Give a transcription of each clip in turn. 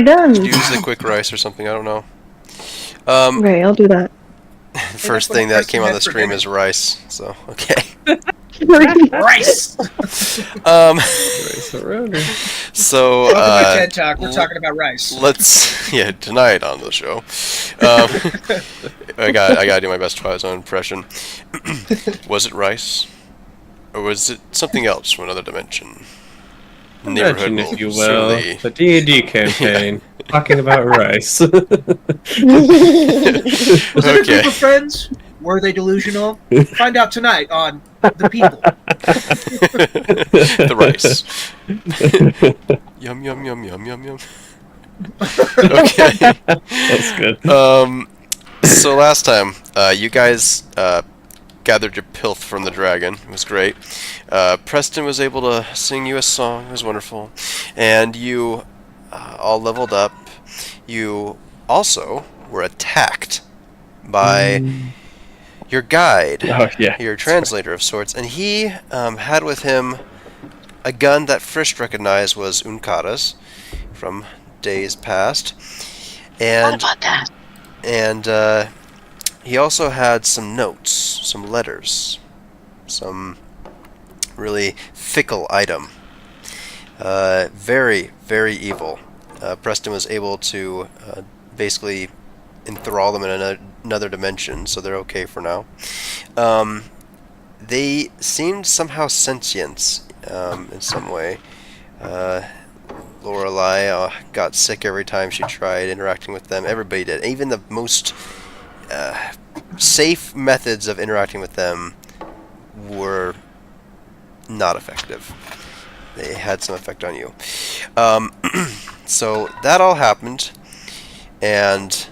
done? Use the quick rice or something. I don't know. Okay, I'll do that. First thing that came on the stream is rice. So okay. Rice! So Welcome to TED Talk. We're talking about rice. Tonight on the show. I gotta do my best Twilight Zone impression. Was it rice? Or was it something else from another dimension? Imagine, if you will, the D&D campaign talking about rice. Was it a group of friends? Were they delusional? Find out tonight on The People. The rice. Yum yum yum yum yum yum. Okay. That's good. So last time, you guys gathered your pilth from the dragon. It was great. Preston was able to sing you a song. It was wonderful. And you all leveled up. You also were attacked by your guide, your translator of sorts. And he had with him a gun that Frisch recognized was Unkara's from days past. And what about that? And he also had some notes, some letters, some really fickle item. Very, very evil. Preston was able to basically enthrall them in another dimension, so they're okay for now. They seemed somehow sentient in some way. Lorelei got sick every time she tried interacting with them. Everybody did. Even the most safe methods of interacting with them were not effective. They had some effect on you. So that all happened, and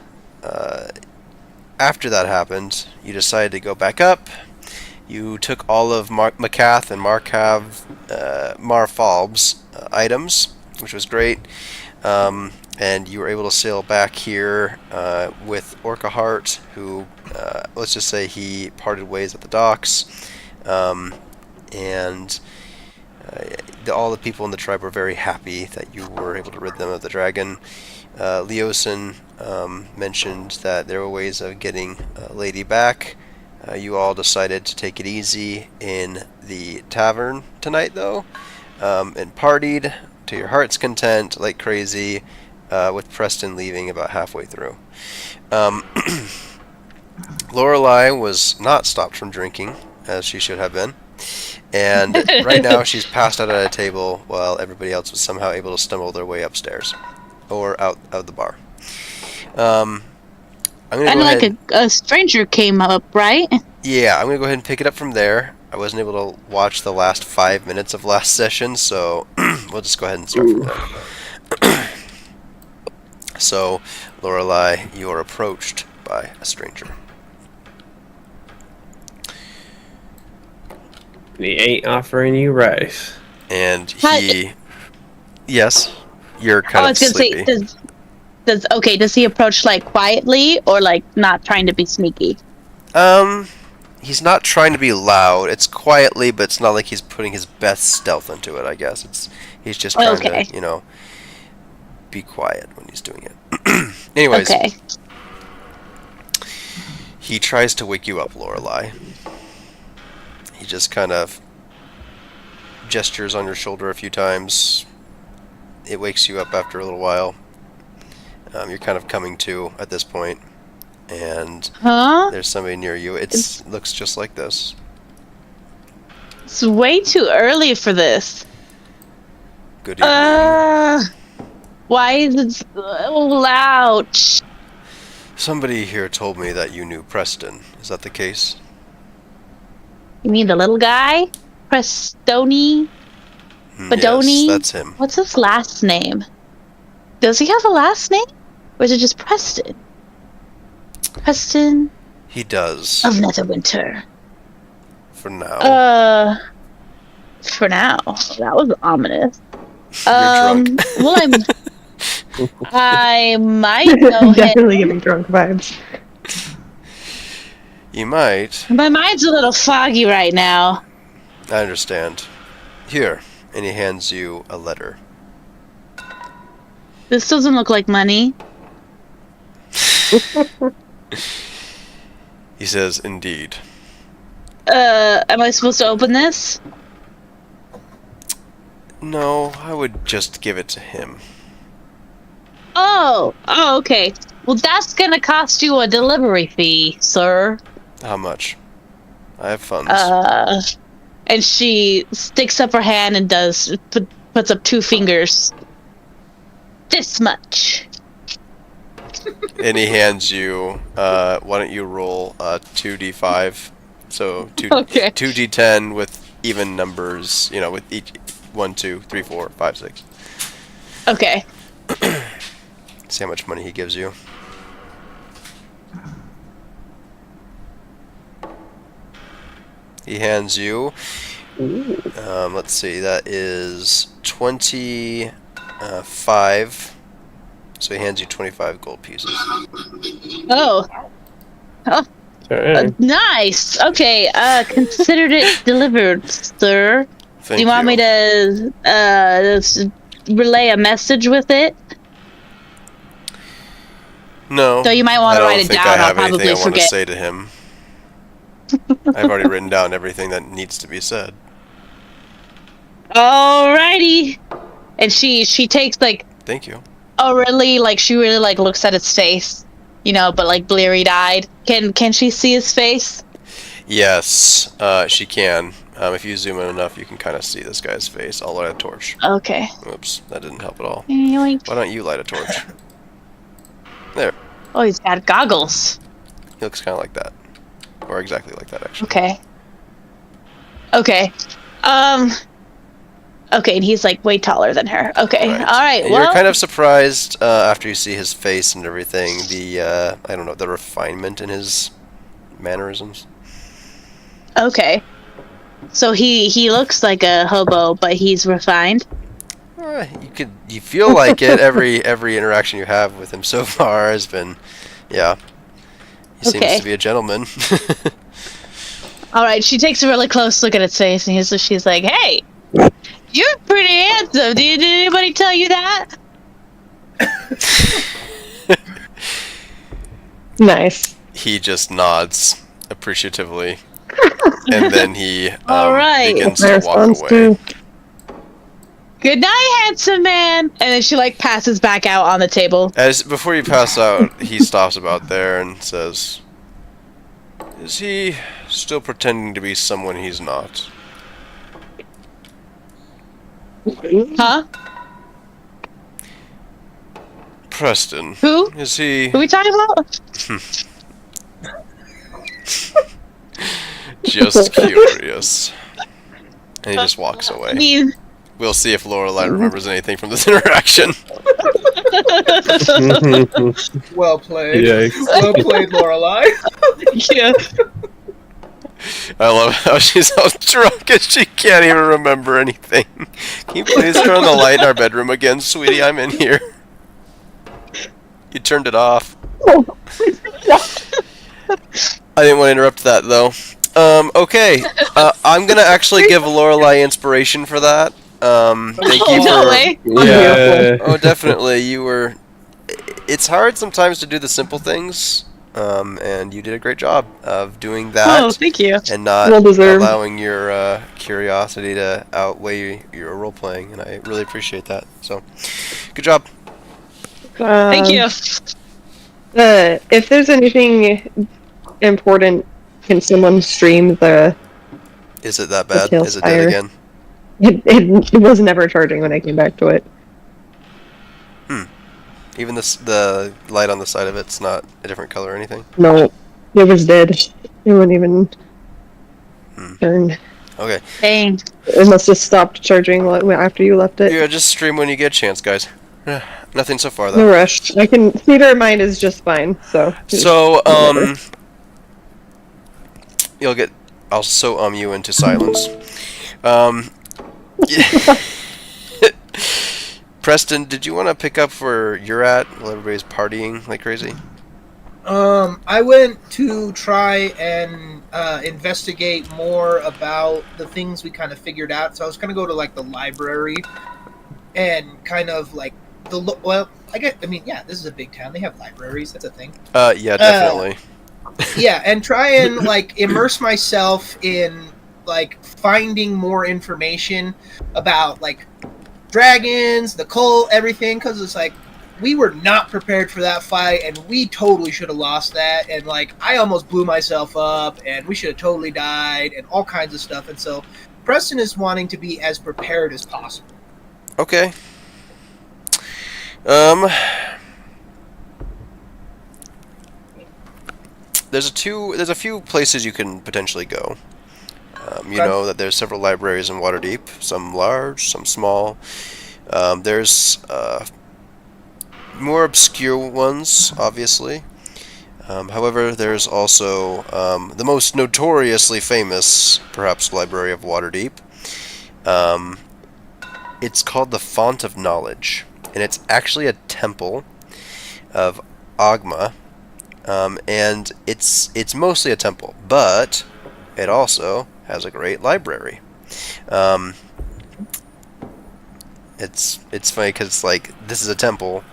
after that happened, you decided to go back up. You took all of Macath and Marfalb's items, which was great, and you were able to sail back here with Orca Heart, who, let's just say he parted ways at the docks, and all the people in the tribe were very happy that you were able to rid them of the dragon. Leosin mentioned that there were ways of getting Lady back. You all decided to take it easy in the tavern tonight, though, and partied to your heart's content like crazy, with Preston leaving about halfway through. Lorelei was not stopped from drinking, as she should have been, and right now she's passed out at a table while everybody else was somehow able to stumble their way upstairs or out of the bar. I'm gonna And go like ahead. a stranger came up, right? Yeah, I'm going to go ahead and pick it up from there. I wasn't able to watch the last 5 minutes of last session, so we'll just go ahead and start from there. So, Lorelei, you are approached by a stranger. He ain't offering you rice. And he... Yes, you're kind I of was gonna sleepy. say, does he approach like quietly or like not trying to be sneaky? He's not trying to be loud. It's quietly, but it's not like he's putting his best stealth into it, I guess. He's just trying to, be quiet when he's doing it. Anyways, he tries to wake you up, Lorelei. He just kind of gestures on your shoulder a few times. It wakes you up after a little while. You're kind of coming to at this point, and there's somebody near you. It looks just like this. It's way too early for this. Good evening. Why is it so loud? Somebody here told me that you knew Preston. Is that the case? You mean the little guy? Prestoni? Badoni? Yes, that's him. What's his last name? Does he have a last name? Or is it just Preston? Preston? He does. Of Netherwinter. For now. For now. That was ominous. You're drunk. Well, I might go ahead. Definitely giving drunk vibes. You might. My mind's a little foggy right now. I understand. Here. And he hands you a letter. This doesn't look like money. He says, indeed. Am I supposed to open this? No, I would just give it to him. Oh, okay. Well, that's gonna cost you a delivery fee, sir. How much? I have funds. And she sticks up her hand and puts up 2 fingers. This much. And he hands you, why don't you roll 2d5? So 2d10 with even numbers, you know, with each 1, 2, 3, 4, 5, 6. Okay. See how much money he gives you. He hands you, let's see, that is 25. So he hands you 25 gold pieces. Oh. Nice. Okay. Considered it delivered, sir. Thank Do you want me to relay a message with it? No. So you might want to write it down. I don't think I have I'll anything probably I want to forget. say to him. I've already written down everything that needs to be said. Alrighty. And she takes like Thank you. she really like looks at his face, you know, but like bleary eyed. Can she see his face? Yes, she can. If you zoom in enough, you can kind of see this guy's face. I'll light a torch. Okay. Oops, that didn't help at all. Yoink. Why don't you light a torch? There. Oh, he's got goggles. He looks kind of like that. Or exactly like that, actually. Okay. Okay. Okay, and he's like way taller than her. Okay. Right. All right. And Well, you're kind of surprised after you see his face and everything, the, I don't know, the refinement in his mannerisms. okay. So he looks like a hobo, but he's refined. You feel like it. Every interaction you have with him so far has been, yeah. He seems to be a gentleman. All right. She takes a really close look at his face, and she's like, "Hey, you're pretty handsome. Did anybody tell you that?" Nice. He just nods appreciatively, and then he begins to walk away. Good night, handsome man. And then she like passes back out on the table. Before you pass out, he stops about there and says, "Is he still pretending to be someone he's not?" Huh? Preston. Who? Is he? Who are we talking about? Just curious. And he just walks away. I mean, We'll see if Lorelai remembers anything from this interaction. Well played. Yikes. Well played, Lorelai. yeah. I love how she's all drunk and she can't even remember anything. Can you please turn the light in our bedroom again, sweetie? I'm in here. You turned it off. I didn't want to interrupt that, though. Okay. I'm going to actually give Lorelai inspiration for that. Thank you for... Yeah. Oh, definitely. You were... It's hard sometimes to do the simple things, and you did a great job of doing that. Oh, thank you. And not Well deserved. allowing your curiosity to outweigh your role-playing, and I really appreciate that. So, good job. Thank you. If there's anything important, can someone stream the... Is it that bad? Is it Talespire. dead again? It was never charging when I came back to it. Even the light on the side of it's not a different color or anything? No, it was dead. It wouldn't even turn. Okay. Dang. It must have stopped charging after you left it. Yeah, just stream when you get a chance, guys. Nothing so far, No though. rush. I can... Theater of mind is just fine, so... So, whatever. you'll get... I'll so you into silence. Preston, did you want to pick up where you're at while everybody's partying like crazy? I went to try and investigate more about the things we kind of figured out. So I was going to go to like the library and kind of like yeah, this is a big town. They have libraries. That's a thing. Yeah, definitely. Yeah, and try and like immerse myself in like finding more information about like dragons, the cult, everything, because it's like we were not prepared for that fight, and we totally should have lost that, and like I almost blew myself up, and we should have totally died, and all kinds of stuff, and so Preston is wanting to be as prepared as possible. Okay. There's a few places you can potentially go. You know that there's several libraries in Waterdeep, some large, some small. There's more obscure ones, obviously. However, there's also the most notoriously famous, perhaps, library of Waterdeep. It's called the Font of Knowledge, and it's actually a temple of Agma, and it's mostly a temple, but it also has a great library. It's funny because it's like this is a temple,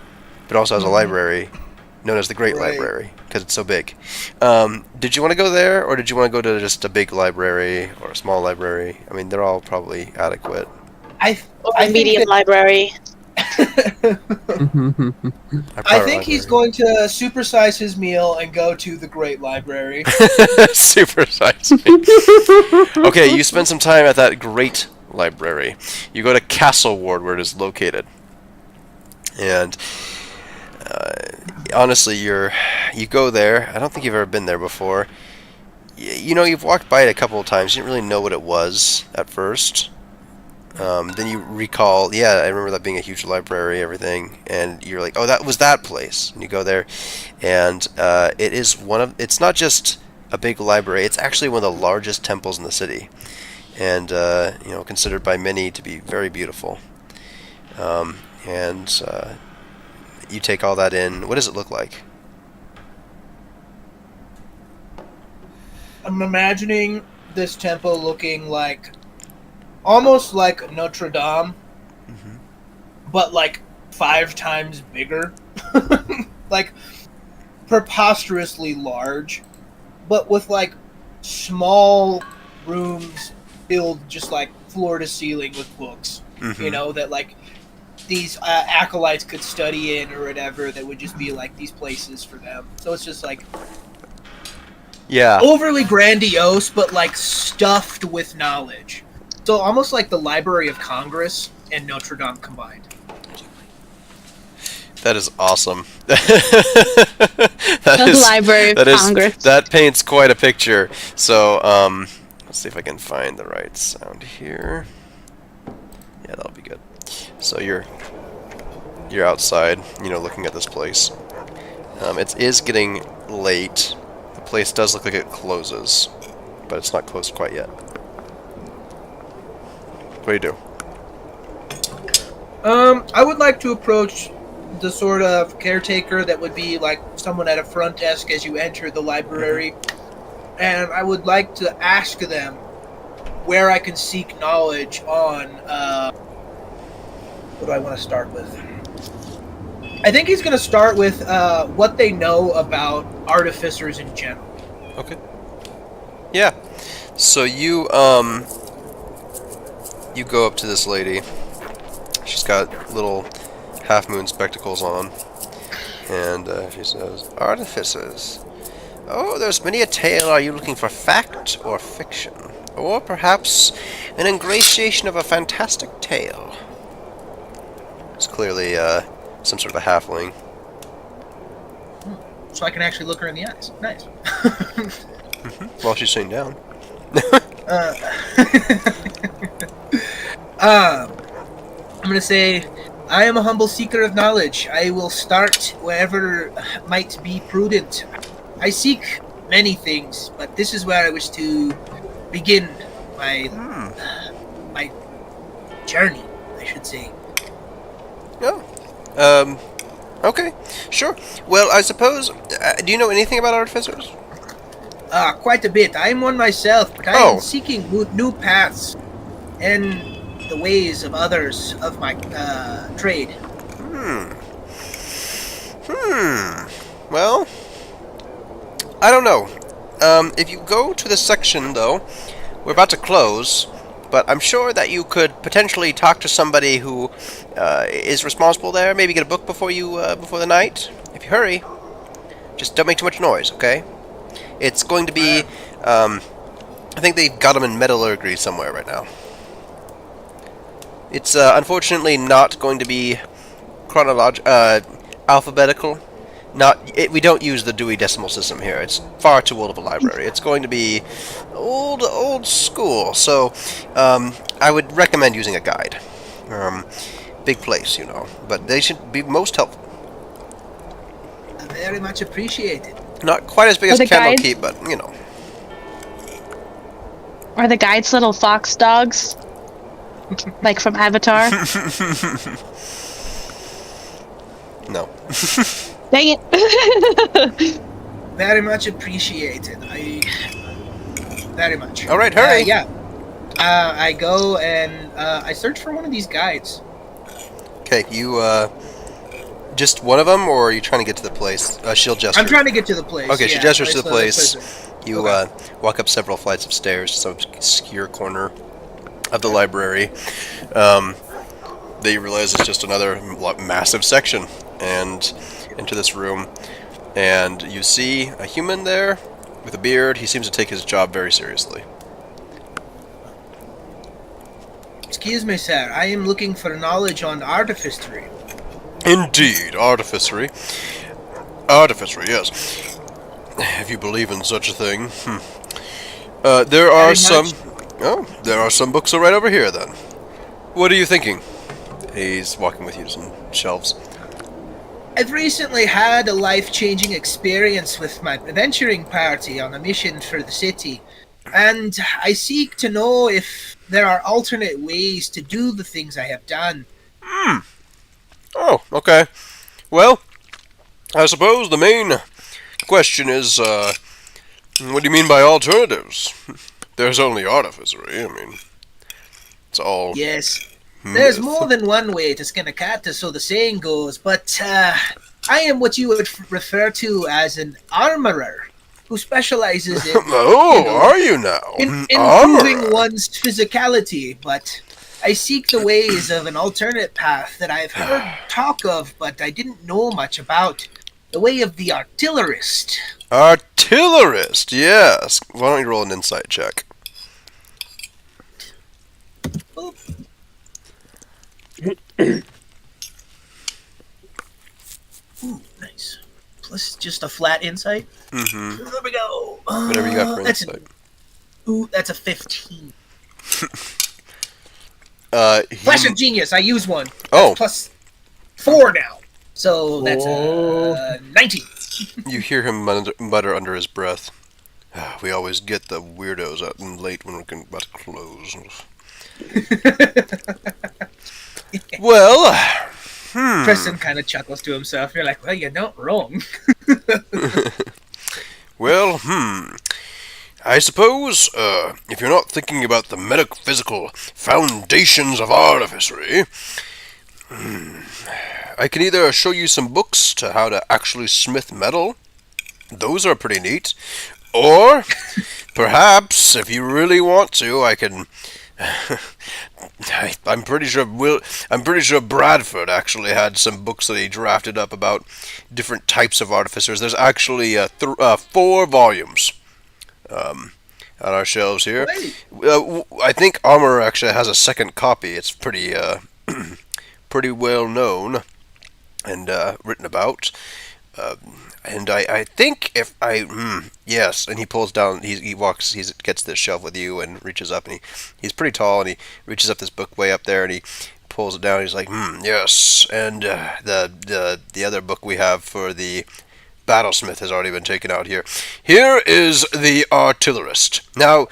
but also has a library known as the Great Library because it's so big. Did you want to go there, or did you want to go to just a big library or a small library? I mean, they're all probably adequate. I medium library. I think he's going to supersize his meal and go to the Great Library. Supersize me. Okay, you spend some time at that Great Library. You go to Castle Ward, where it is located. And honestly, you go there. I don't think you've ever been there before. You know, you've walked by it a couple of times. You didn't really know what it was at first. Then you recall, yeah, I remember that being a huge library, everything, and you're like, oh, that was that place. And you go there, and it's not just a big library, it's actually one of the largest temples in the city, and, considered by many to be very beautiful. You take all that in. What does it look like? I'm imagining this temple looking like almost like Notre Dame, but like 5 times bigger. Like preposterously large, but with like small rooms filled just like floor to ceiling with books. You know, that like these acolytes could study in or whatever, that would just be like these places for them. So it's just like overly grandiose, but like stuffed with knowledge. So almost like the Library of Congress and Notre Dame combined. That is awesome. Library of Congress. That paints quite a picture. So, let's see if I can find the right sound here. Yeah, that'll be good. So you're outside, looking at this place. It is getting late. The place does look like it closes, but it's not closed quite yet. What do you do? I would like to approach the sort of caretaker that would be like someone at a front desk as you enter the library, and I would like to ask them where I can seek knowledge on, what do I want to start with? I think he's going to start with what they know about artificers in general. Okay. Yeah. So you go up to this lady. She's got little half-moon spectacles on, and she says, "Artificers. Oh, there's many a tale. Are you looking for fact or fiction? Or perhaps an ingratiation of a fantastic tale?" It's clearly some sort of a halfling. So I can actually look her in the eyes. Nice. While she's sitting down. I'm going to say, I am a humble seeker of knowledge. I will start wherever might be prudent. I seek many things, but this is where I wish to begin my journey, I should say. Oh. Okay. Sure. Well, I suppose... do you know anything about artificers? Quite a bit. I am one myself, but I am seeking new paths and the ways of others of my trade. Well, I don't know. If you go to this section, though, we're about to close, but I'm sure that you could potentially talk to somebody who is responsible there. Maybe get a book before the night. If you hurry, just don't make too much noise, okay? It's going to be. I think they've got them in metallurgy somewhere right now. It's unfortunately not going to be alphabetical. We don't use the Dewey Decimal System here. It's far too old of a library. It's going to be old school. So I would recommend using a guide. Big place, you know, but they should be most helpful. Very much appreciated. Not quite as big as Candlekeep, but you know. Are the guides little fox dogs? Like from Avatar? No. Dang it. Very much appreciated. Very much. All right, hurry. Yeah. I go and I search for one of these guides. Okay, you just one of them, or are you trying to get to the place? She'll gesture. I'm trying to get to the place. Okay, yeah, she gestures to the place. place. You walk up several flights of stairs to some obscure corner of the library. That you realize is just another massive section, and into this room, and you see a human there with a beard. He seems to take his job very seriously. Excuse me, sir. I am looking for knowledge on artificery. Indeed, artificery. Artificery, yes. If you believe in such a thing. There are some... Oh, there are some books right over here, then. What are you thinking? He's walking with you to some shelves. I've recently had a life-changing experience with my adventuring party on a mission for the city, and I seek to know if there are alternate ways to do the things I have done. Oh, okay. Well, I suppose the main question is, what do you mean by alternatives? There's only artificery, I mean, it's all... Yes, there's more than one way to skin a cat, so the saying goes, but I am what you would refer to as an armorer, who specializes in... are you now? In improving one's physicality, but I seek the ways of an alternate path that I've heard talk of, but I didn't know much about. The way of the artillerist. Artillerist, yes. Why don't you roll an insight check? Oh. Ooh, nice. Plus just a flat insight. Mm-hmm. There we go. Whatever you got for insight. That's a 15. Flash of genius. I use one. Oh. Plus 4 now. So that's 19. You hear him mutter under his breath. We always get the weirdos out late when we're about to close. Well, Preston kind of chuckles to himself. You're like, well, you're not wrong. Well, I suppose, if you're not thinking about the metaphysical foundations of artificery, I can either show you some books to how to actually smith metal. Those are pretty neat. Or, perhaps, if you really want to, I can... I'm pretty sure Bradford actually had some books that he drafted up about different types of artificers. There's actually 4 volumes on our shelves here. I think Armor actually has a second copy. It's pretty pretty well known and written about. And I think if yes, and he pulls down, he gets this shelf with you and reaches up, and he's pretty tall, and he reaches up this book way up there, and he pulls it down, and he's like, yes, and the other book we have for the Battlesmith has already been taken out here. Here is the Artillerist. Now,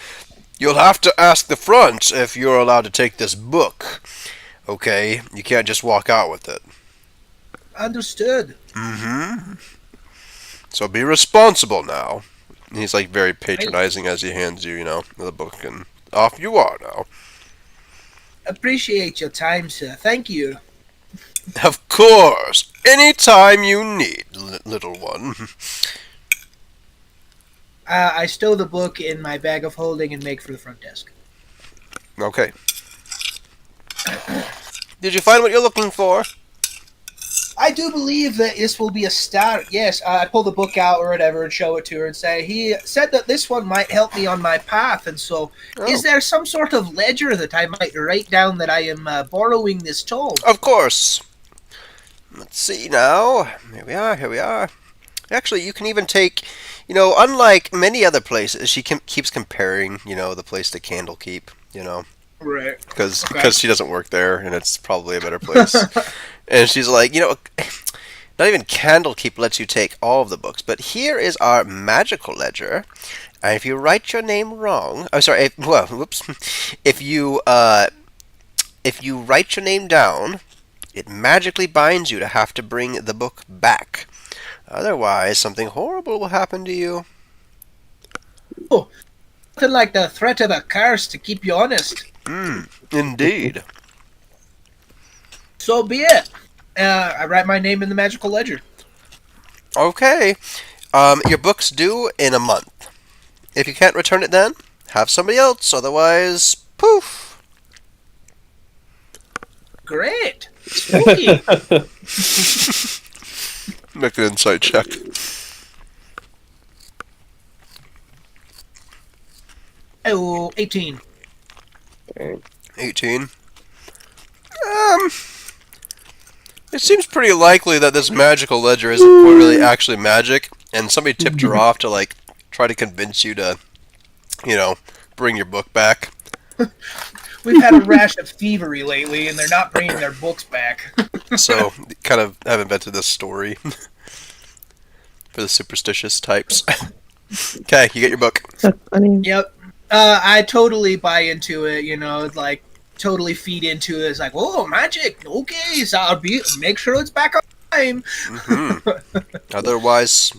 you'll have to ask the front if you're allowed to take this book, okay? You can't just walk out with it. Understood. Mm-hmm. So be responsible now. And he's like very patronizing as he hands you, the book, and off you are now. Appreciate your time, sir. Thank you. Of course. Anytime you need, little one. I stow the book in my bag of holding and make for the front desk. Okay. Did you find what you're looking for? I do believe that this will be a start. Yes, I pull the book out or whatever and show it to her and say, he said that this one might help me on my path, and so is there some sort of ledger that I might write down that I am borrowing this tome? Of course. Let's see now. Here we are. Actually, you can even take, unlike many other places, she keeps comparing, the place to Candlekeep, Right. Because she doesn't work there, and it's probably a better place. And she's like, not even Candlekeep lets you take all of the books, but here is our magical ledger, and if you write your name wrong, if you write your name down, it magically binds you to have to bring the book back. Otherwise, something horrible will happen to you. Oh, nothing like the threat of a curse to keep you honest. Indeed. So be it. I write my name in the magical ledger. Okay. Your book's due in a month. If you can't return it then, have somebody else. Otherwise, poof. Great. Spooky. Make an insight check. Oh, 18. 18. It seems pretty likely that this magical ledger isn't really actually magic, and somebody tipped her off to, try to convince you to, bring your book back. We've had a rash of thievery lately, and they're not bringing their books back. So, kind of have invented this story for the superstitious types. Okay, you get your book. That's funny. Yep. I totally buy into it, totally feed into it. It's like, oh, magic. Okay, so I'll make sure it's back on time. Otherwise,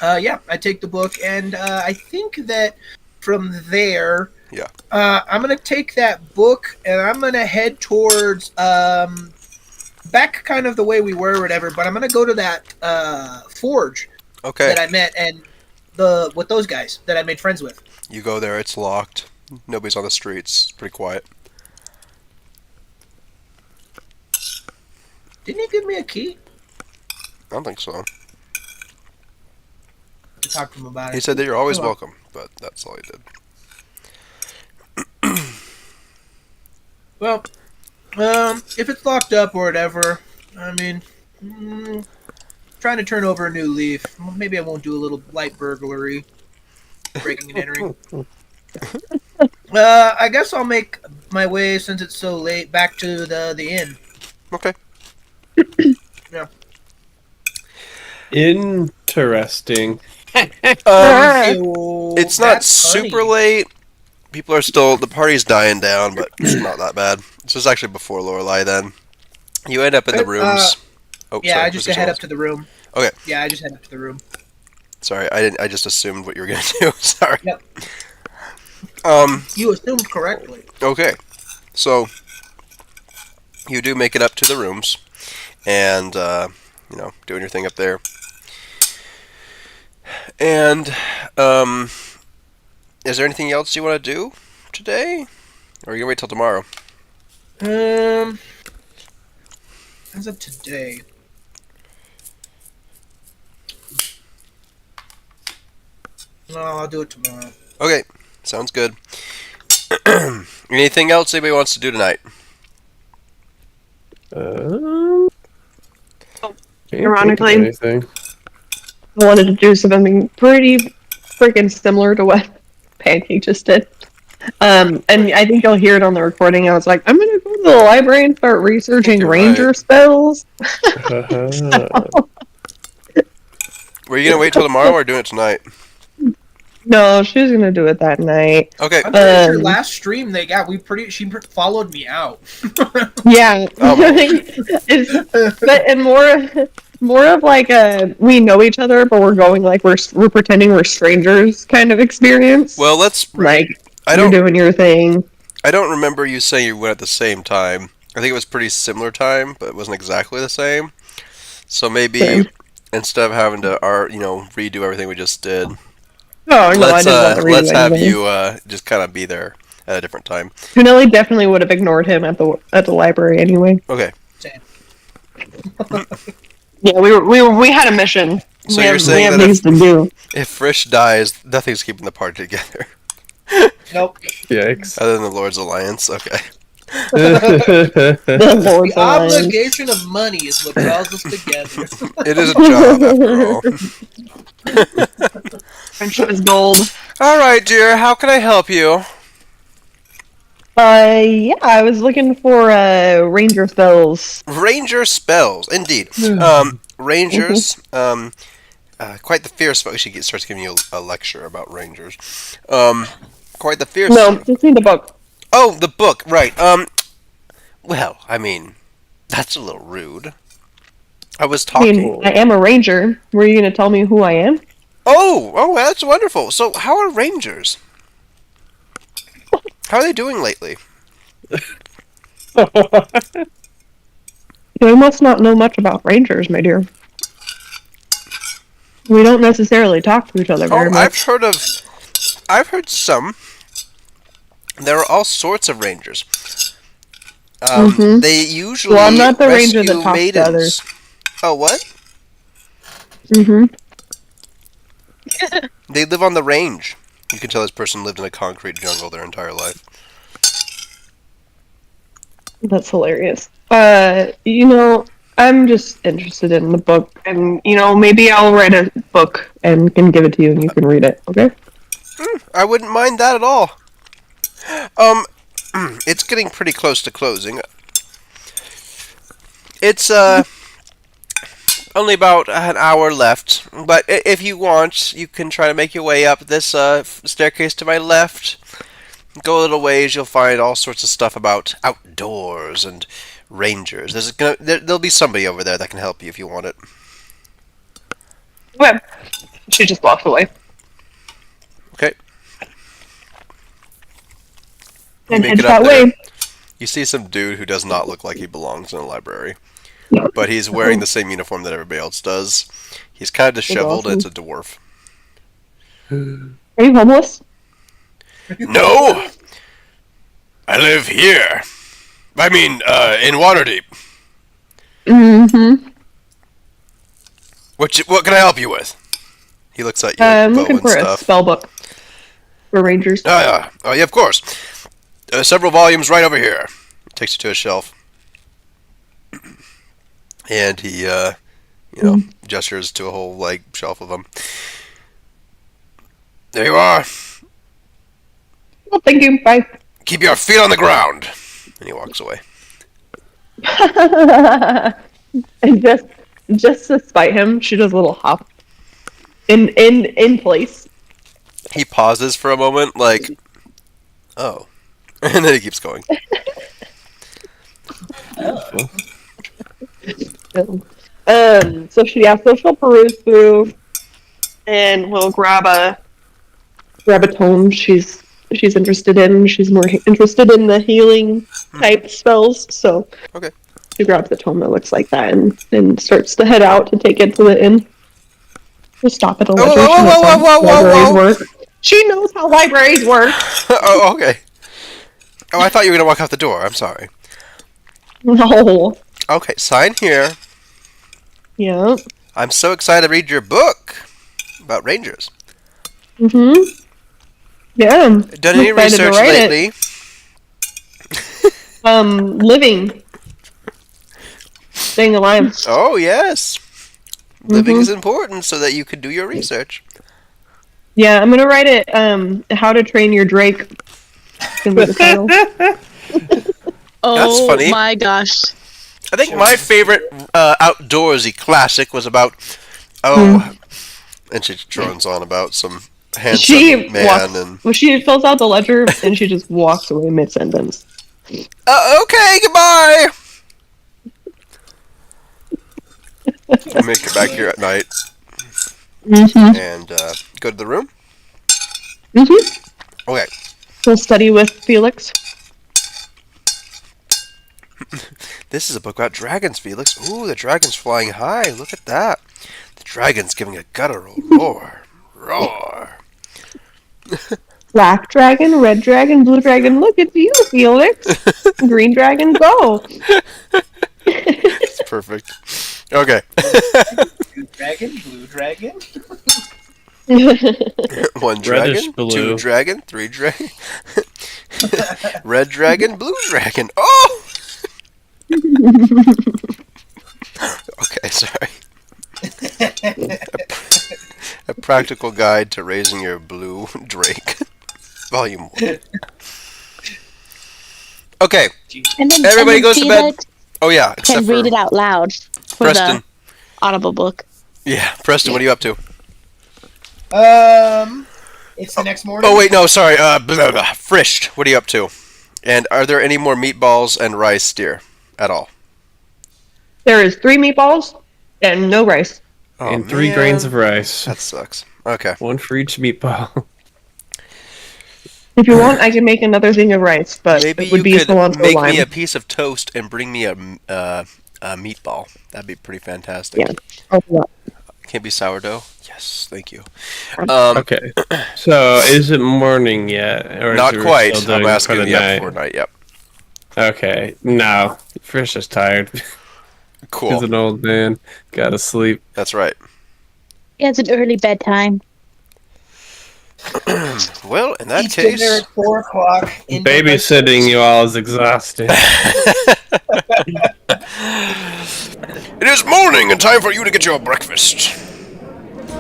yeah, I take the book, and I think that from there, yeah, I'm gonna take that book, and I'm gonna head towards back kind of the way we were, or whatever. But I'm gonna go to that forge that I met, and with those guys that I made friends with. You go there. It's locked. Nobody's on the streets. It's pretty quiet. Didn't he give me a key? I don't think so. To talk to him about it. He said that you're always welcome, but that's all he did. Well, if it's locked up or whatever, I mean, trying to turn over a new leaf. Well, maybe I won't do a little light burglary, breaking and entering. I guess I'll make my way, since it's so late, back to the inn. Okay. Yeah. Interesting. It's not super late. People are still, the party's dying down, but it's not that bad. This was actually before Lorelei then. You end up in the rooms. I just head up to the room. Okay. Yeah, I just head up to the room. Sorry, I just assumed what you were gonna do. Sorry. Yep. You assumed correctly. Okay. So you do make it up to the rooms, and doing your thing up there. And is there anything else you want to do today, or are you gonna wait till tomorrow? As of today. No, I'll do it tomorrow. Okay, sounds good. Anything else anybody wants to do tonight? Ironically, I wanted to do something pretty freaking similar to what Pancake just did. And I think you'll hear it on the recording. I was like, I'm going to go to the library and start researching ranger spells. Were you going to wait till tomorrow or doing it tonight? No, she was going to do it that night. Okay. I'm pretty sure last stream she followed me out. Yeah. And more of like a we know each other, but we're going like we're pretending we're strangers kind of experience. Well, you're doing your thing. I don't remember you saying you went at the same time. I think it was pretty similar time, but it wasn't exactly the same. So maybe Same. instead of having to redo everything we just did, Oh no, I didn't want to read let's it have anyway. you just kind of be there at a different time. Tunelli definitely would have ignored him at the library anyway. Okay. Yeah, we had a mission. So we you're saying have that things to do. if Frisch dies, nothing's keeping the party together. Nope. Yikes. Other than the Lord's Alliance, okay. The Lord's The Alliance. obligation of money is what draws us together. It is a job, after all. Friendship is gold. Alright, dear, how can I help you? Yeah, I was looking for ranger spells. Ranger spells, indeed. Rangers, quite the fierce spell. She starts giving you a lecture about rangers. Quite the fierce. No, just need the book. Oh, the book, right. Well, I mean, that's a little rude. I was I talking. mean, I am a ranger. Were you gonna tell me who I am? Oh, that's wonderful. So, how are rangers? How are they doing lately? You must not know much about rangers, my dear. We don't necessarily talk to each other very much. I've heard some. There are all sorts of rangers. They usually Well, I'm not the ranger rescue that talks to maidens. others. Oh, what? Mm-hmm. They live on the range. You can tell this person lived in a concrete jungle their entire life. That's hilarious. I'm just interested in the book, and maybe I'll write a book and can give it to you, and you can read it. Okay? I wouldn't mind that at all. It's getting pretty close to closing. It's only about an hour left, but if you want, you can try to make your way up this staircase to my left. Go a little ways, you'll find all sorts of stuff about outdoors and rangers. There'll be somebody over there that can help you if you want it. Well, she just walked away. Okay. And make heads it up that there. way. You see some dude who does not look like he belongs in a library. But he's wearing the same uniform that everybody else does. He's kind of disheveled, and it's a dwarf. Are you homeless? No! I live here. I mean, in Waterdeep. Mm-hmm. What can I help you with? He looks at you. I'm bow looking and for a stuff. spell book for rangers. Oh, yeah, of course. Several volumes right over here. Takes you to a shelf. And he, gestures to a whole, shelf of them. There you are. Well, thank you. Bye. Keep your feet on the ground. And he walks away. And just to spite him, she does a little hop in place. He pauses for a moment, oh. And then he keeps going. So she'll peruse through, and we'll grab a tome she's interested in. She's more interested in the healing type spells, so Okay. she grabs the tome that looks like that and starts to head out to take it to the inn. We'll stop at a ledger. Whoa. She knows how libraries work. Oh, okay. Oh, I thought you were going to walk out the door. I'm sorry. No. Okay, sign here. Yeah. I'm so excited to read your book about rangers. Mm-hmm. Yeah. Done any research lately? Living. Staying alive. Oh, yes. Living is important so that you can do your research. Yeah, I'm gonna write it, How to Train Your Drake. That's funny. Oh my gosh. I think my favorite outdoorsy classic was about, and she drones on about some handsome man Well, she fills out the ledger and she just walks away mid-sentence. Okay, goodbye! I make it back here at night and go to the room. Okay. We'll study with Felix. This is a book about dragons. It looks. Ooh, the dragon's flying high. Look at that. The dragon's giving a guttural roar. Roar. Black dragon, red dragon, blue dragon, look at you, Felix. Green dragon, go. It's perfect. Okay. Blue dragon. One Reddish dragon, blue. 2 dragon, 3 dragon. Red dragon, blue dragon. Oh! Okay, sorry. A practical guide to raising your blue drake. Volume 1. Okay, And then everybody and then goes to bed. Felix Oh yeah, Can except read for it out loud for Preston. the Audible book. Yeah, Preston, what are you up to? It's the next morning. Oh wait, no, sorry. Blah, blah, blah. Frished, what are you up to? And are there any more meatballs and rice, dear, at all? There is 3 meatballs and no rice. Oh, And 3 man. grains of rice. That sucks. Okay. 1 for each meatball. If you want, I can make another thing of rice, but Maybe it would you be could cilantro make lime. me a piece of toast and bring me a meatball. That'd be pretty fantastic. Yeah. I'll do that. Can't be sourdough. Yes, thank you. Okay. So, is it morning yet? Or Not is it quite. still I'm doing asking for the yeah, night? before night. Yep. Okay. No. Frisch is tired. He's Cool. an old man. Gotta sleep. That's right. Yeah, it's an early bedtime. Well, in that He's been there case, at 4 o'clock. in Babysitting you all is exhausting. it is morning and time for you to get your breakfast.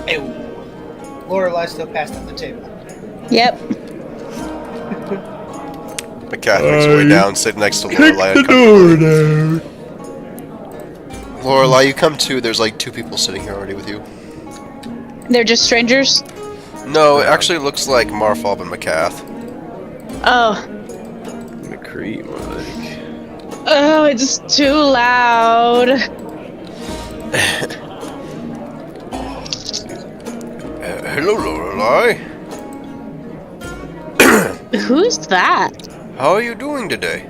Hey, Lorelai still passed up the table. Yep. The cat makes her way down, sitting next to Lorelai. Lorelai, you come to. There's like 2 people sitting here already with you. They're just strangers? No, it actually looks like Marfob and McCath. Oh. McCree, like. Oh, it's too loud. Hello, Lorelai. Who's that? How are you doing today?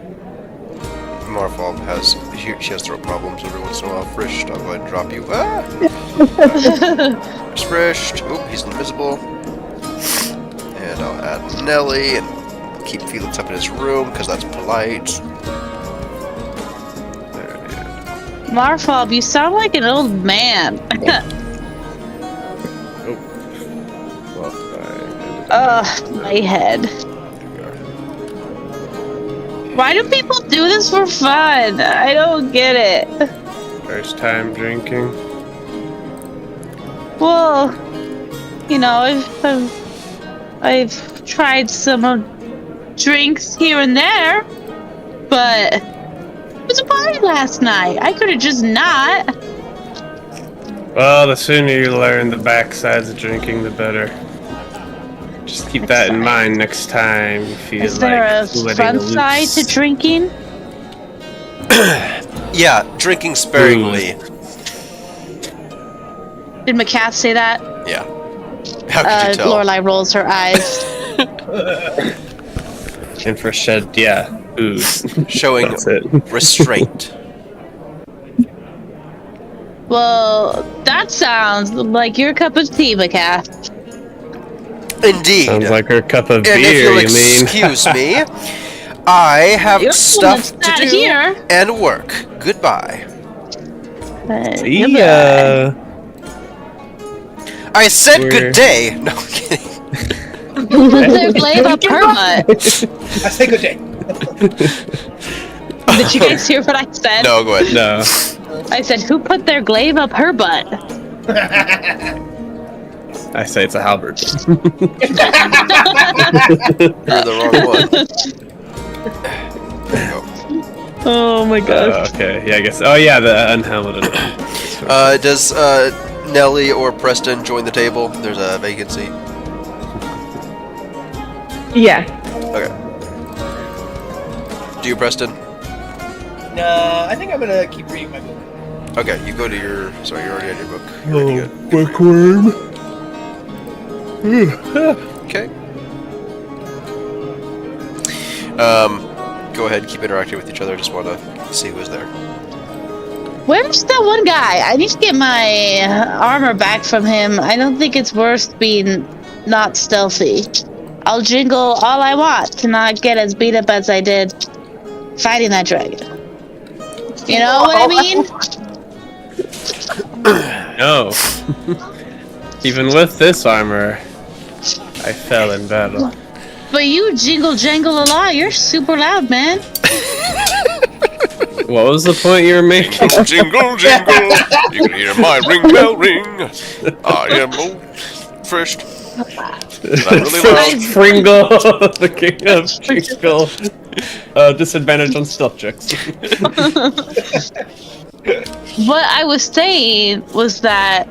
Marfob has. She has throat problems every once in a while. Frisch, I'll go ahead and drop you. Ah! Frisch. Oop, he's invisible. And I'll add Nelly and keep Felix up in his room because that's polite. There it is. Marfob, you sound like an old man. Ugh, my head. Why do people do this for fun? I don't get it. First time drinking. Well, you know, I've tried some drinks here and there, but it was a party last night. I could have just not. Well, the sooner you learn the backsides of drinking, the better. Just keep that in mind next time you feel Is there like a letting front loose. side to drinking? Yeah, drinking sparingly. Did McCath say that? Yeah. How could you tell? Lorelai rolls her eyes. And for shed, yeah, booze. Showing That's it. restraint. Well, that sounds like your cup of tea, McCath. Indeed. Sounds like her cup of And beer, if you'll you mean? excuse me, I have You're stuff the one to that's do not here. and work. Goodbye. See Goodbye. ya. I said We're- good day. No, I'm kidding. Who put their glaive up her butt? I say good day. Did you guys hear what I said? No, go ahead. No. I said, who put their glaive up her butt? I say it's a halberd. You're the wrong one. There you go. Oh my gosh. Okay, yeah, I guess. Oh, yeah, the unhelmeted. Does Nelly or Preston join the table? There's a vacancy. Yeah. Okay. Do you, Preston? No, I think I'm gonna keep reading my book. Okay, you go to your. Sorry, you're already on your book. You're already good. Bookworm. Okay. Go ahead, keep interacting with each other. Just want to see who's there. Where's that one guy? I need to get my armor back from him. I don't think it's worth being not stealthy. I'll jingle all I want to not get as beat up as I did fighting that dragon. You know what I mean? No. Even with this armor, I fell in battle. But you jingle jangle a lot. You're super loud, man. What was the point you were making? Jingle, jingle, you can hear my ring bell ring. I am old, fresh. Really loud. Pringle, the king of jingle. Disadvantage on stealth checks. What I was saying was that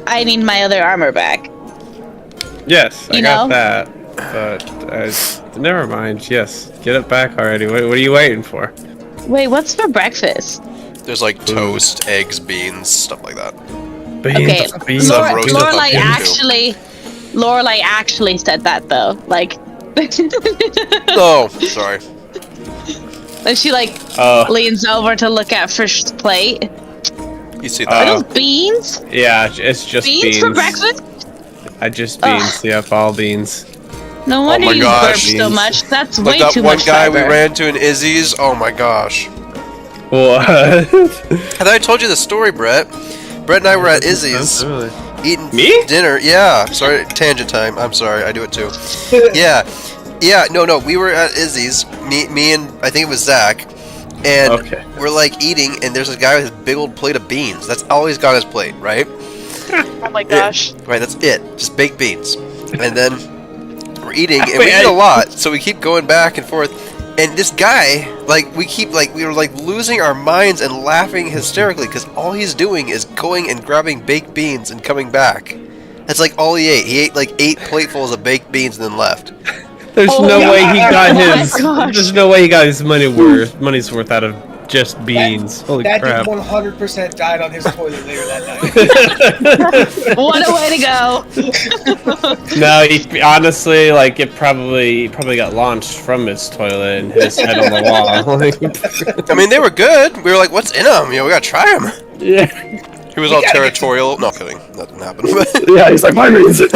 I need my other armor back. Yes, I You got know? that. But never mind. Yes, get it back already. What are you waiting for? Wait, what's for breakfast? There's like toast, eggs, beans, stuff like that. Okay, Beans. Some roasted Lorelai pumpkin, actually said that though. Like, Oh, sorry. and she like leans over to look at Frish's plate. You see Are that? those beans? Yeah, it's just beans. For breakfast? I just beans. Yep, all beans. No wonder my you gosh. burp so much. That's Like way that too one much guy fiber. we ran to in Izzy's. Oh my gosh. What? I thought I told you the story, Brett. Brett and I were at Izzy's eating dinner. Yeah. Sorry, tangent time. I'm sorry. I do it too. Yeah. Yeah. No. We were at Izzy's. Me and I think it was Zach. And we're like eating, and there's a guy with his big old plate of beans. That's all he's got on his plate, right? Oh my gosh. Right, that's it. Just baked beans. And then we're eating, and we eat a lot, so we keep going back and forth. And this guy, like, we were like losing our minds and laughing hysterically because all he's doing is going and grabbing baked beans and coming back. That's like all he ate. He ate like 8 platefuls of baked beans and then left. There's no way he got his. gosh. There's no way he got his money's worth out of just beans. Holy That crap! dude 100% died on his toilet later that night. What a way to go. No, he honestly, like, it probably got launched from his toilet and his head on the wall. I mean, they were good. We were like, what's in them? You know, we gotta try them. Yeah. He was all territorial. No, kidding. That didn't happen. Yeah, he's like, my reason.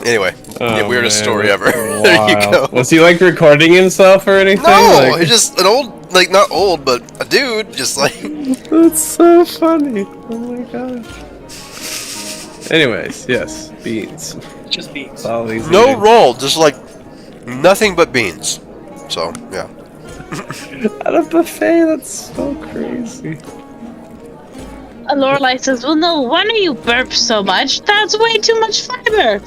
Anyway, the weirdest story ever. Wow. There you go. Was he like recording himself or anything? No, Like, he's just an old, like not old, but a dude, just like. that's so funny. Oh my gosh. Anyways, yes, beans. Just beans. All these No eating. roll, just like nothing but beans. So yeah. At a buffet, that's so crazy. Lorelai says, well, no wonder you burp so much. That's way too much fiber.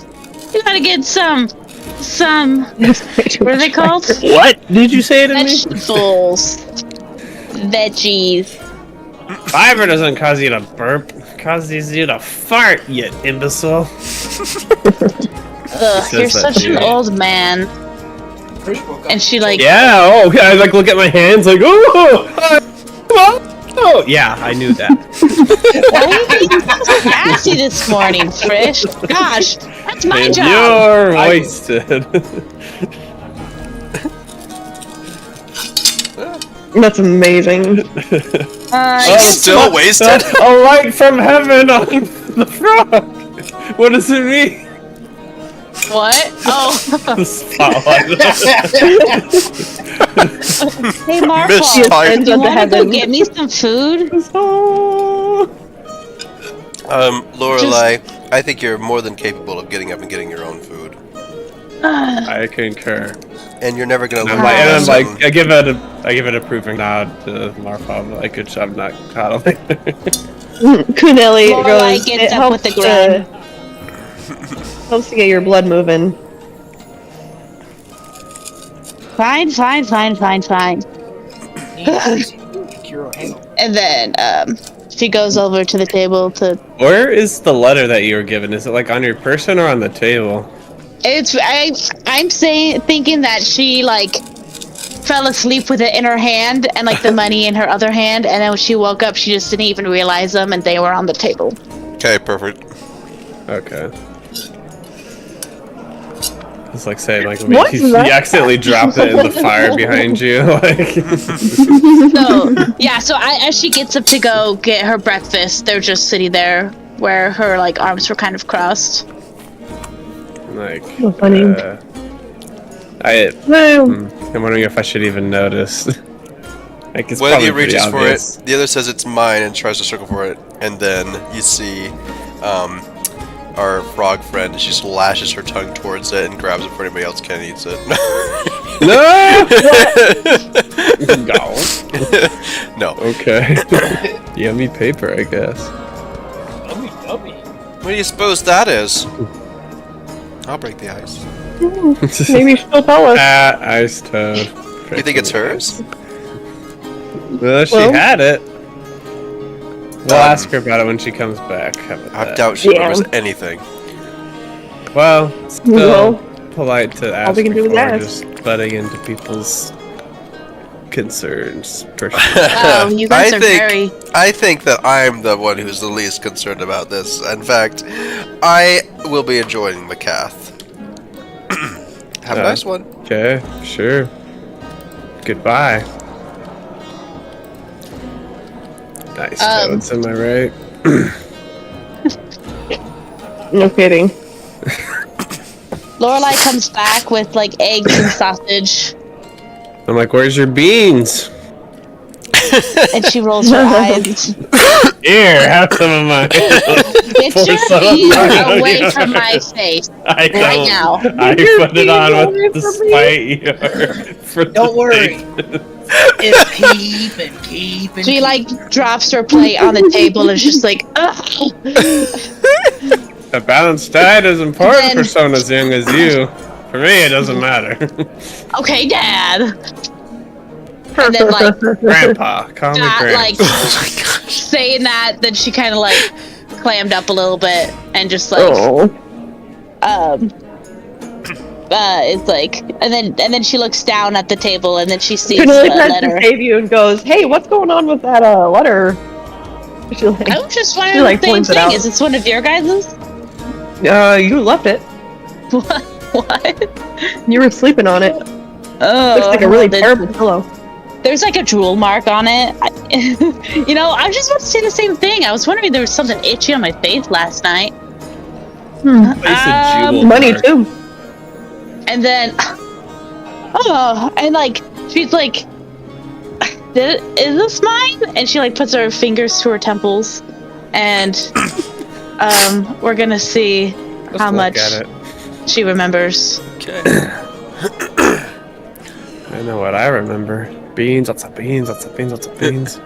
You gotta get some, what are they called? What did you say to me? Vegetables. Veggies. Fiber doesn't cause you to burp. It causes you to fart, you imbecile. Ugh, you're that such to an you. old man. And she like, Yeah. Oh, I like look at my hands like, oh, oh, yeah, I knew that. why are you being so sassy this morning, Frisch? Gosh, that's my And job. you're wasted. That's amazing. Still wasted. A light from heaven on the frog. What does it mean? What? Oh. The spotlight. Hey, Marfa, Misfire. do you want to go get me some food? Lorelai, I think you're more than capable of getting up and getting your own food, I concur. and you're never gonna And learn. I'm like, I give it a approving nod to Marfa. Like, good job not coddling. Kuneli Lorelai goes, gets it up helps with the grind. helps to get your blood moving. Fine. And then she goes over to the table to. Where is the letter that you were given? Is it like on your person or on the table? I'm thinking that she like fell asleep with it in her hand and like the money in her other hand, and then when she woke up, she just didn't even realize them, and they were on the table. Okay, perfect. Okay. It's like saying, like, What's you that? accidentally drop it in the fire behind you. Like, So as she gets up to go get her breakfast, they're just sitting there where her like arms were kind of crossed. like, So funny. I'm wondering if I should even notice. Like, it's One of probably you pretty reaches for obvious. it, the other says it's mine and tries to circle for it, and then you see our frog friend, she just lashes her tongue towards it and grabs it before anybody else can eats it. No! No. Okay. Yummy paper, I guess. What do you suppose that is? I'll break the ice. Maybe she'll tell us. Ice toad. You think it's hers? Well, she Well- had it. We'll ask her about it when she comes back. How about I that? doubt she Yeah. remembers anything. Well, still Well, polite to ask we can do is before ask. just butting into people's concerns. For sure. You guys are very. I think that I'm the one who's the least concerned about this. In fact, I will be enjoying the Cath. Have a nice one. Okay, sure. Goodbye. Nice toads, am I right? No kidding. Lorelai comes back with like eggs and sausage, I'm like, where's your beans? and she rolls her eyes. Here, have some of mine. Get Pour your some of beans mine away on from yours. my face I right don't. now. I put it on away with from despite your. Don't worry. It's keep and keep and She keep. like drops her plate on the table and she's just like, ugh. A balanced diet is important Then- for someone as young as you. For me, it doesn't matter. Okay, Dad. And then like Grandpa, call me not Grandpa. like saying that, then she kind of like clammed up a little bit and just like it's like, and then she looks down at the table and then she sees the Finally tries letter. to save you and goes, "Hey, what's going on with that letter?" She like, I was just wondering She, like, the same points it thing. out. Is this one of your guys's? you left it. What? You were sleeping on it. Oh, Looks like a really the- terrible pillow. There's like a drool mark on it. You know, I was just about to say the same thing. I was wondering if there was something itchy on my face last night. Place a jewel Money mark. too. And then, and like, she's like, is this mine? And she like puts her fingers to her temples, and we're gonna see Let's how look much at it. she remembers. Okay. I know what I remember. Beans, lots of beans, lots of beans, lots of beans.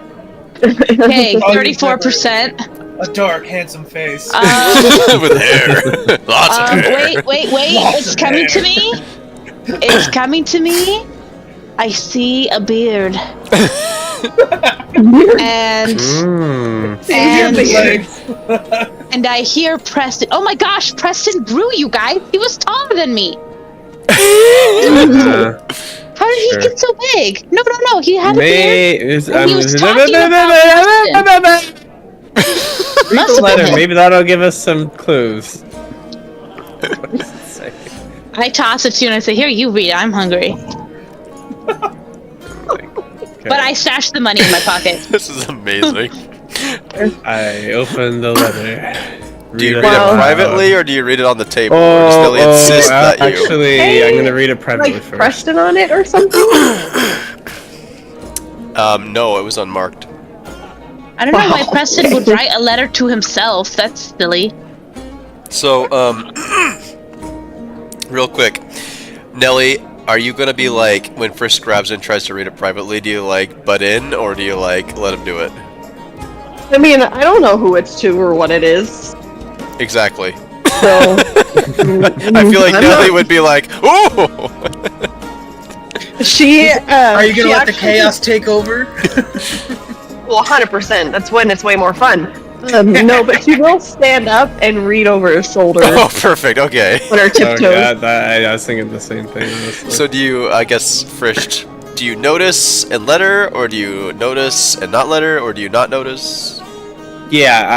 Okay, Oh, 34%. A dark, handsome face. With hair. Lots of hair. Wait! Lots It's of coming hair. to me. It's coming to me. I see a beard, and Mmm. and I hear Preston. Oh my gosh, Preston grew, you guys. He was taller than me. How did Sure. he get so big? No. He had a beard. Read he was talking about Must the have letter. been him. Maybe that'll give us some clues. What does it say? I toss it to you and I say, "Here, you read it. I'm hungry." Okay. But I stashed the money in my pocket. This is amazing. I open the letter. Do you read Wow. it privately or do you read it on the table? Or does Lily insist that you? actually, Hey, I'm gonna read it privately Like first. Preston on it or something. No, it was unmarked. I don't know why Wow. Preston would write a letter to himself. That's silly. So, real quick, Nelly, are you gonna be like when Frisk grabs and tries to read it privately? Do you like butt in or do you like let him do it? I mean, I don't know who it's to or what it is. Exactly. So I feel like I'm Nelly not- would be like, "Ooh." She. Are you she gonna let the actually- chaos take over? Well, 100%. That's when it's way more fun. No, but she will stand up and read over her shoulder Oh, perfect. Okay. on her Oh, tiptoes. God, I was thinking the same thing. Honestly. So do you? I guess Frisk. Do you notice and let her, or do you notice and not let her, or do you not notice? yeah,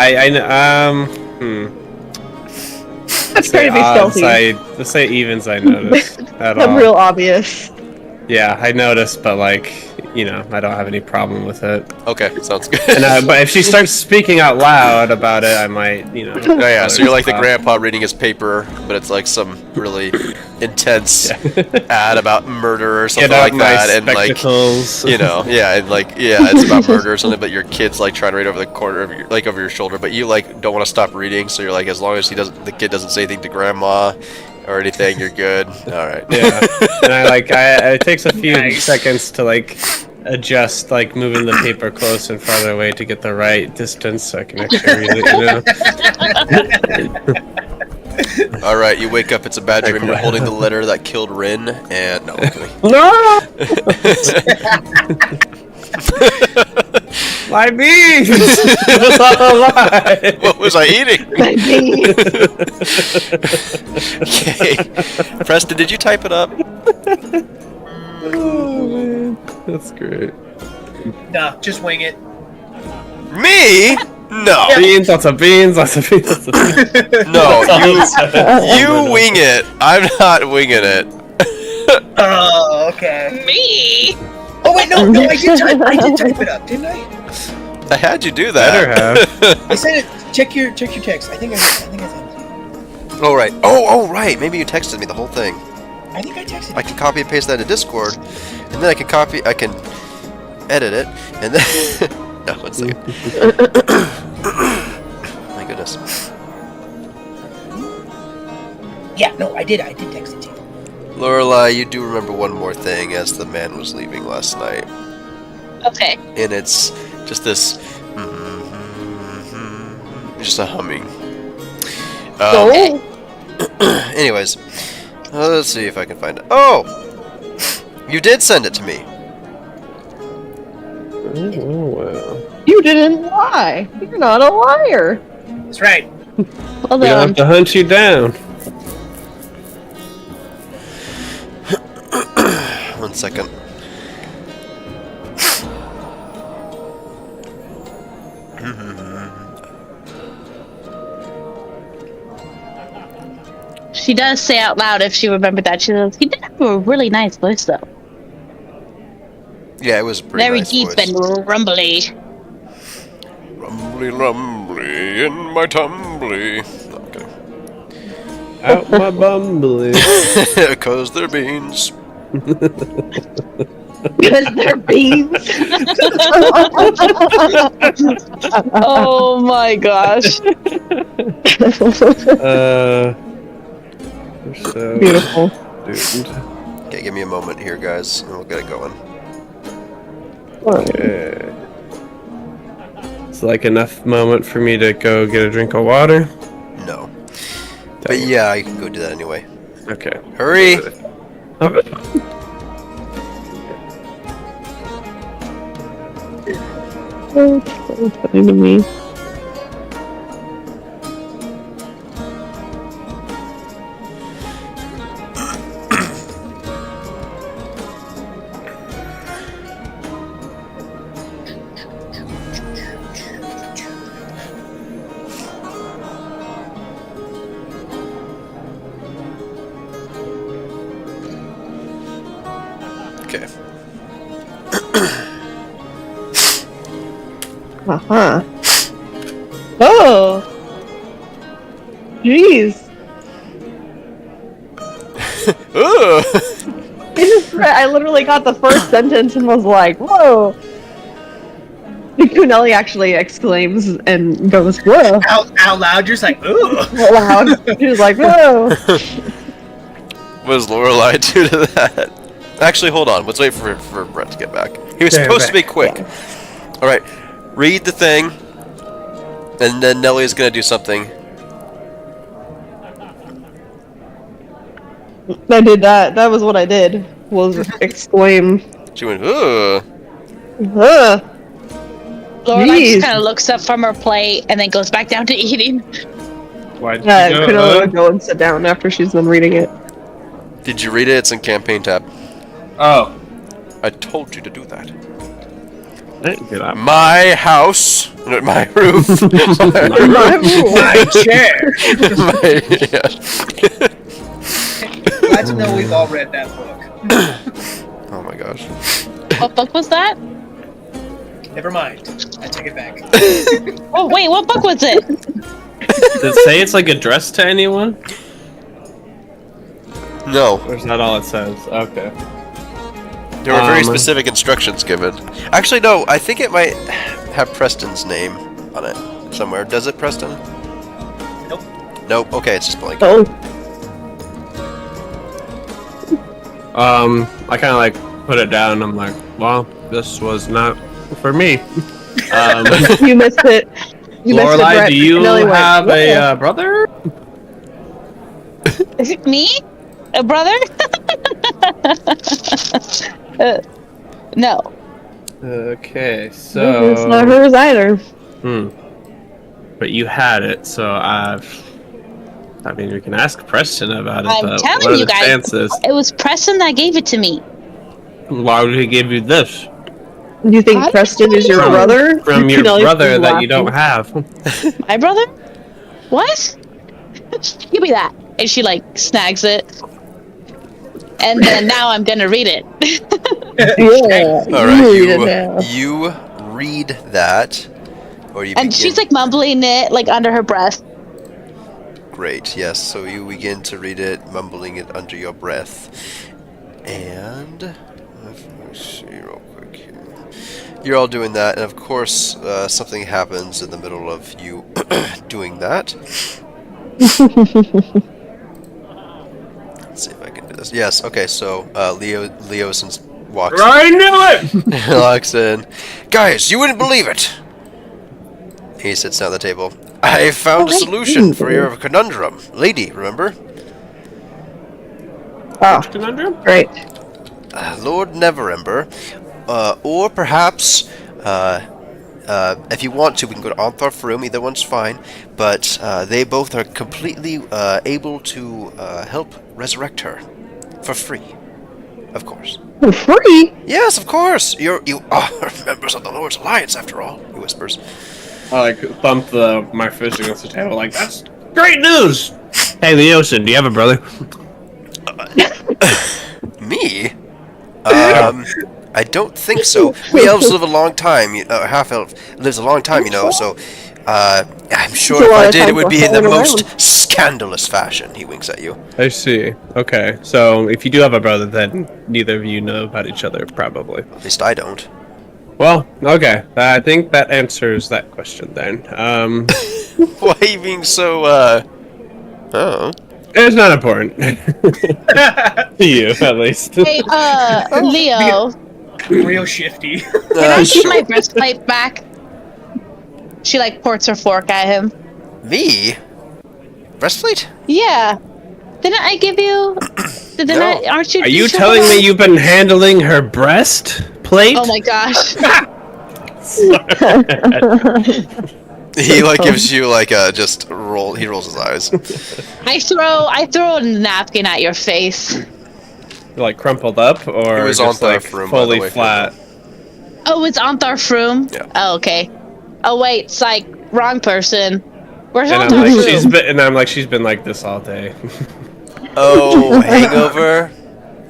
try to be stealthy. Let's say evens I noticed at I'm all. real obvious. Yeah, I noticed, but like, you know, I don't have any problem with it. Okay, sounds good. And but if she starts speaking out loud about it, I might, you know. Oh yeah, so you're like the grandpa reading his paper, but it's like some really intense ad about murder or something like that, and like, you know, it's about murder or something. But your kid's like trying to read over the corner of over your shoulder, but you like don't want to stop reading, so you're like, as long as the kid doesn't say anything to grandma or anything, you're good. All right. Yeah, and it takes a few seconds to like adjust, like moving the paper close and farther away to get the right distance so I can actually read it, you know. All right, you wake up. It's a bad dream. You're holding the letter that killed Rin, and no. No! My beans! What was I eating? My beans. Okay, Preston, did you type it up? Oh man, that's great. Nah, just wing it. Me? No. Beans, lots of beans, lots of beans, lots of beans. No, you wing it. I'm not winging it. Oh, okay. Me? Oh wait, no, I did type it up, didn't I? I had you do that. Better have. I said it. Check your text. I think I said it. Oh right. Oh right. Maybe you texted me the whole thing. I think I texted. I can copy and paste that to Discord, and then I can edit it, and then. No, 1 second. My goodness. Yeah, no, I did text it to you. Lorelai, you do remember one more thing as the man was leaving last night. Okay. And it's just this, just a humming. Okay. Anyways, let's see if I can find it. Oh! You did send it to me. Oh wow. You didn't lie. You're not a liar. That's right. Well We don't have done. to hunt you down. 1 second. She does say out loud if she remembered that. She says, "You did have a really nice voice, though. Yeah, it was a pretty Very nice deep voice. and rumbly." Rumbly, rumbly in my tumbly. Okay. Out my bumbly. Cause they're beans. Because they're beans. Oh my gosh. We're so Beautiful. doomed. Okay, give me a moment here, guys, and we'll get it going. Okay. It's like enough moment for me to go get a drink of water. No. But yeah, you can go do that anyway. Okay. Hurry! So funny to me. Okay. Uh-huh. Oh! Jeez. Ugh! I literally got the first sentence and was like, whoa! Kunelli actually exclaims and goes, whoa! Out loud, you're just like, ooh. Loud. She was like, whoa! What does Lorelai do to that? Actually, hold on. Let's wait for Brett to get back. He was supposed to be quick. Alright, read the thing, and then Nelly's gonna do something. I did that. That was what I did. Was exclaim. She went, ugh. Ugh. Lorelai Jeez. just kind of looks up from her plate and then goes back down to eating. Why'd you Kunelli would go and sit down after she's done reading it. Did you read it? It's in campaign tab. Oh. I told you to do that. Get up. My house, my roof, My chair. yeah. Glad to know we've all read that book. Oh my gosh. What book was that? Never mind. I take it back. Oh wait, what book was it? Does it say it's like addressed to anyone? No, Or is that all it says? Okay. there were very specific instructions given. Actually, no, I think it might have Preston's name on it somewhere. Does it, Preston? Nope. Nope. Okay, it's just blank. Oh, I kind of like put it down and I'm like, well, this was not for me. you missed it. You missed it, Lorelai, Brett. do you Nelly went, have "Yeah." a brother? Is it me? A brother? No. Okay, It's not so hers either. but you had it, so I mean, we can ask Preston about it. I'm but telling what are you the guys, chances? it was Preston that gave it to me. Why would he give you this Do you think I Preston is your don't know. brother? from your Nelly brother was that you don't laughing. have? My brother? What? Give me that. And she like snags it. And then now I'm gonna read it. Yeah. All right, read it now. you read that, or you. And begin... she's like mumbling it like under her breath. Great. Yes. So you begin to read it, mumbling it under your breath, and let me see real quick here. You're all doing that, and of course, something happens in the middle of you doing that. Let's see if I can do this. Yes. Okay. So Leosin walks. I knew it. Walks in. Guys, you wouldn't believe it. He sits down at the table. I found a solution for your conundrum, lady. Remember? Oh, Conundrum? great. Lord Neverember, or perhaps, if you want to, we can go to Onthar's room. Either one's fine, but they both are completely able to help resurrect her for free, of course. For free? Yes, of course. You are members of the Lord's Alliance, after all. He whispers. I like thump my fist against the table like, that's great news! Hey Leosin, do you have a brother? Me? I don't think so. We elves live a long time. Half elf lives a long time, you know. So, I'm sure if I did, it would be in the most scandalous fashion. He winks at you. I see. Okay, so if you do have a brother, then neither of you know about each other, probably. At least I don't. Well, okay. I think that answers that question then. Why are you being so? Oh. It's not important. To you, at least. Hey, Leo, Real shifty. can I keep my breastplate back? She like ports her fork at him. Me? Breastplate? Yeah. Didn't I give you? Didn't No. I? Aren't you? Are you did you telling have- me you've been handling her breastplate? Oh my gosh. He like gives you like a just roll. He rolls his eyes. I throw a napkin at your face. Like crumpled up, or It was just on like the room, by the fully way, flat? Oh, it's Onthar's room? Yeah. Oh, okay. Oh wait, it's like wrong person. Where's And I'm Onthar's like, room? she's been like this all day. Oh, hangover.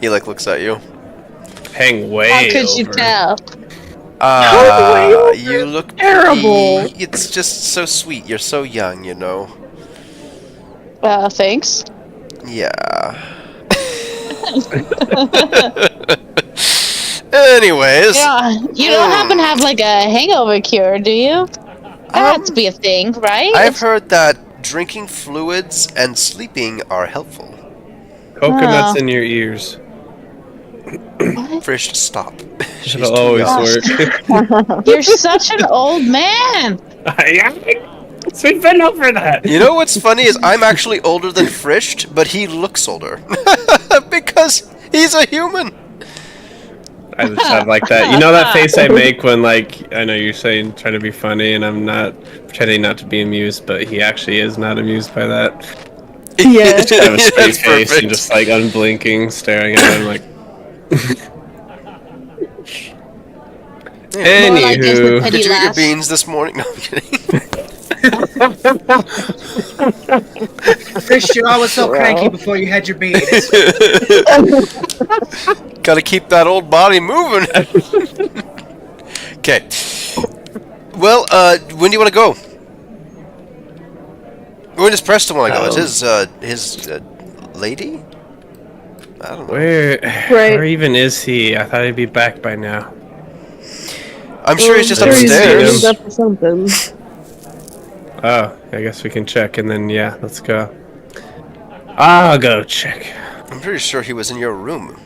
He like looks at you. Hang way How could you over. tell? You look Terrible. pretty. It's just so sweet. You're so young, you know. Thanks. Yeah. Anyways. Yeah, you don't happen to have like a hangover cure, do you? That has to be a thing, right? I've heard that drinking fluids and sleeping are helpful. Coconuts Oh. in your ears. Frisch, stop. She's It'll too always young. work. You're such an old man. We've been over that. You know what's funny is I'm actually older than Frisch, but he looks older. Because he's a human. I just have like that. You know that face I make when, like, I know you're saying trying to be funny, and I'm not pretending not to be amused, but he actually is not amused by that. Yeah. I have a straight That's face perfect. and just like unblinking, staring at him like. Lorelai gives the Anywho, petty Did you eat your laugh. beans this morning? No, I'm kidding. Fish, you're always so Wow. cranky before you had your beans. Gotta keep that old body moving. Okay. Well, when do you want to go? When does Preston want to go? Is his lady? I don't know. where even is he? I thought he'd be back by now. I'm sure he's just Sure he's upstairs. up to something. Oh, I guess we can check and then yeah, let's go. I'll go check. I'm pretty sure he was in your room,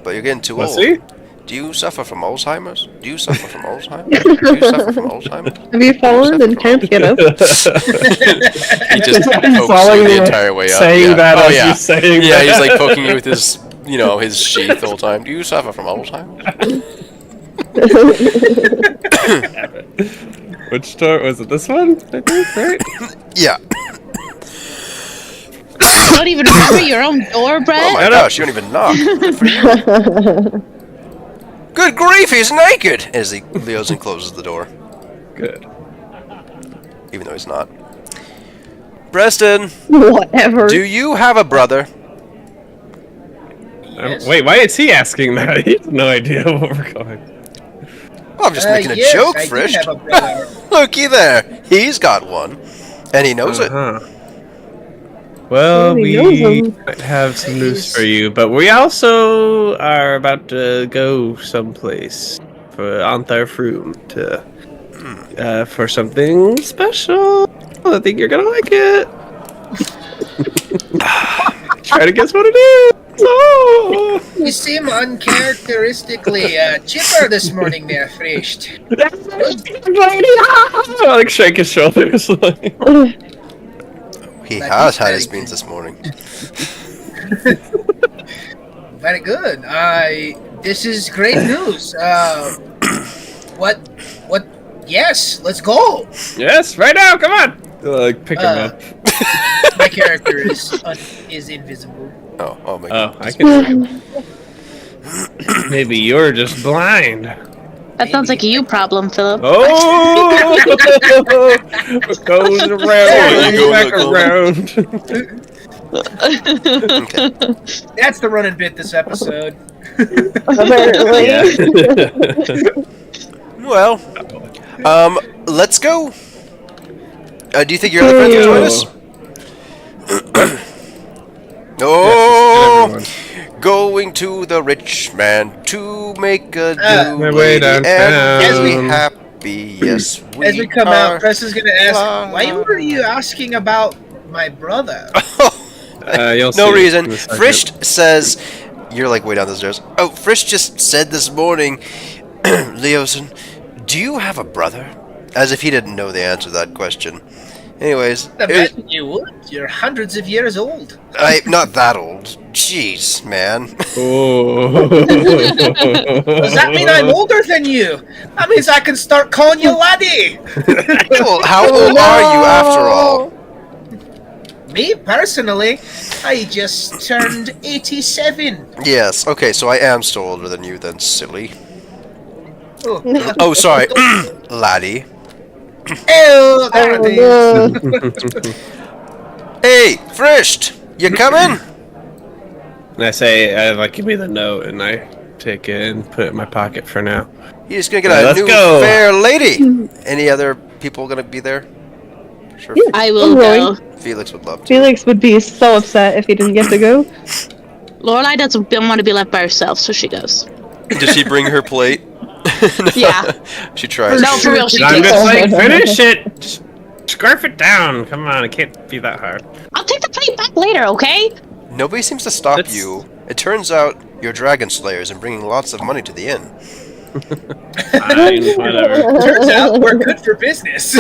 but you're getting too Was old. he? Do you suffer from Alzheimer's? Do you suffer from Alzheimer's? Do you suffer from Alzheimer's? Have you fallen and can't get up? He just pokes Following you the the- entire way up. saying yeah. that oh, as yeah. he's saying Yeah, that. he's like poking you with his, his sheath the whole time. Do you suffer from Alzheimer's? Which door was it? This one? I think, right? Yeah. You don't even remember your own door, Brett? Oh my gosh, you don't even knock. Good for you. Good grief, he's naked! As he leos and closes the door. Good. Even though he's not. Preston, Whatever. do you have a brother? Yes. Wait, why is he asking that? He has no idea where we're going. Oh, I'm just making a yes, joke, I do Frisch. have a brother. Looky there. He's got one. And he knows it. Uh-huh. Well, He we knows him. might have some news for you, but we also are about to go someplace for Antharfroom to for something special. I think you're gonna like it. Try to guess what it is. Oh. You seem uncharacteristically chipper this morning there, Frisch. I like shake his shoulders. Like. He That has is had very his beans this morning. Very good. This is great news. What? Yes, let's go. Yes, right now, come on. Like pick him up. My character is invisible. Oh, I'll make Oh, I can. Maybe you're just blind. That sounds like a you problem, Philip. Oh! It goes around, you go, back look, around. Okay. That's the running bit this episode. Apparently. Well, let's go. Do you think your other friends will join us? Oh, going to the rich man to make a new My way lady and downtown. be happy. Yes, we As we come are. out, Press is gonna ask, "Why were you asking about my brother?" You'll No see reason. in a second. Frisch says, "You're like way down the stairs." Oh, Frisch just said this morning, Leosin, do you have a brother? As if he didn't know the answer to that question. Anyways, I imagine you would. You're hundreds of years old. I'm not that old. Jeez, man. Oh. Does that mean I'm older than you? That means I can start calling you laddie. Well, how old are you after all? Me, personally, I just turned 87. Yes, okay, so I am still older than you then, silly. Oh, Oh, sorry, laddie. Ew, there it is. Hey, Frisch, you coming? And I say, like, give me the note, and I take it and put it in my pocket for now. You're just gonna get Yeah, a let's new go. fair lady. Any other people gonna be there? Sure, I will I'm go. Felix would love to. Felix would be so upset if he didn't get to go. Lorelai doesn't want to be left by herself, so she goes. Does she bring her plate? Yeah. She tries. No, for real, she I'm does. just like, finish it! Just scarf it down! Come on, it can't be that hard. I'll take the plate back later, okay? Nobody seems to stop That's- you. It turns out you're dragon slayers and bringing lots of money to the inn. Fine, whatever. Turns out we're good for business.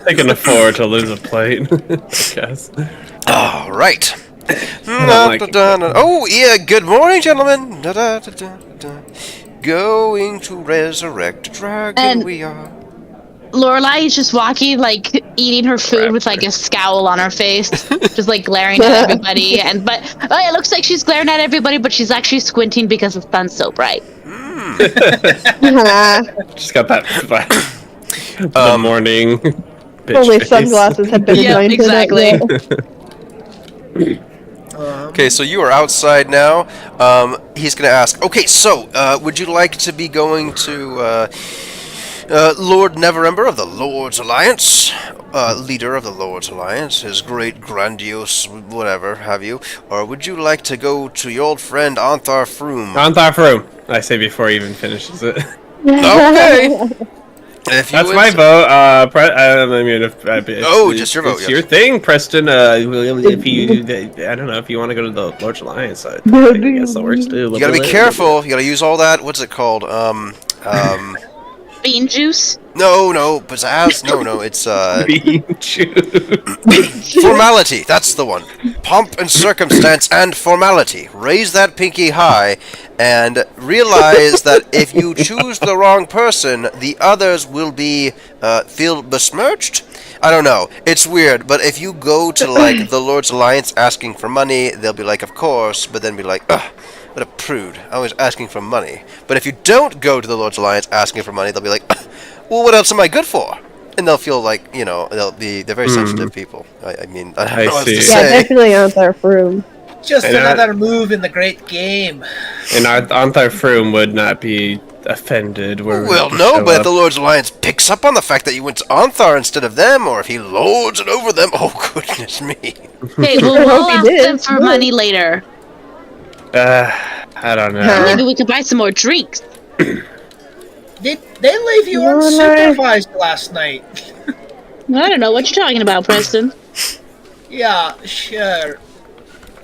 I can afford to lose a plate, I guess. All right. like it. Oh, yeah, good morning, gentlemen. Going to resurrect a dragon And- we are. Lorelai is just walking, like, eating her food with, like, a scowl on her face. Just, like, glaring at everybody. But it looks like she's glaring at everybody, but she's actually squinting because the sun's so bright. Just got that the morning. Bitch Only face. sunglasses have been Yeah, anointed. exactly. Okay, so you are outside now. He's gonna ask. Okay, so would you like to be going to Lord Neverember of the Lord's Alliance, leader of the Lord's Alliance, his great grandiose whatever have you, or would you like to go to your old friend Anthar Froom? Anthar Froom, I say before he even finishes it. Okay. If you That's would- my vote. I mean, if just your vote, It's yes. your thing, Preston. If you, I don't know if you want to go to the Lord's Alliance. I guess that works too. You gotta be careful. You gotta use all that. What's it called? Bean juice. No, pizzazz. No, it's Bean juice. formality. That's the one. Pomp and circumstance and formality. Raise that pinky high, and realize that if you choose the wrong person, the others will be feel besmirched. I don't know. It's weird, but if you go to like the Lord's Alliance asking for money, they'll be like, "Of course," but then be like, "Ugh, what a prude! I was asking for money." But if you don't go to the Lord's Alliance asking for money, they'll be like, "Well, what else am I good for?" And they'll feel like, they're very sensitive people. I mean, I don't know what else to see. Yeah, say. definitely Anthar Froom. Just And another move in the great game. And Anthar Froom would not be offended. Well, no, but if the Lord's Alliance picks up on the fact that you went to Anthar instead of them, or if he lords it over them, oh goodness me. Okay, well, I we'll hope he ask did. them for money later. I don't know. Maybe we could buy some more drinks. They leave you No, no. unsupervised last night. I don't know what you're talking about, Preston. Yeah, sure.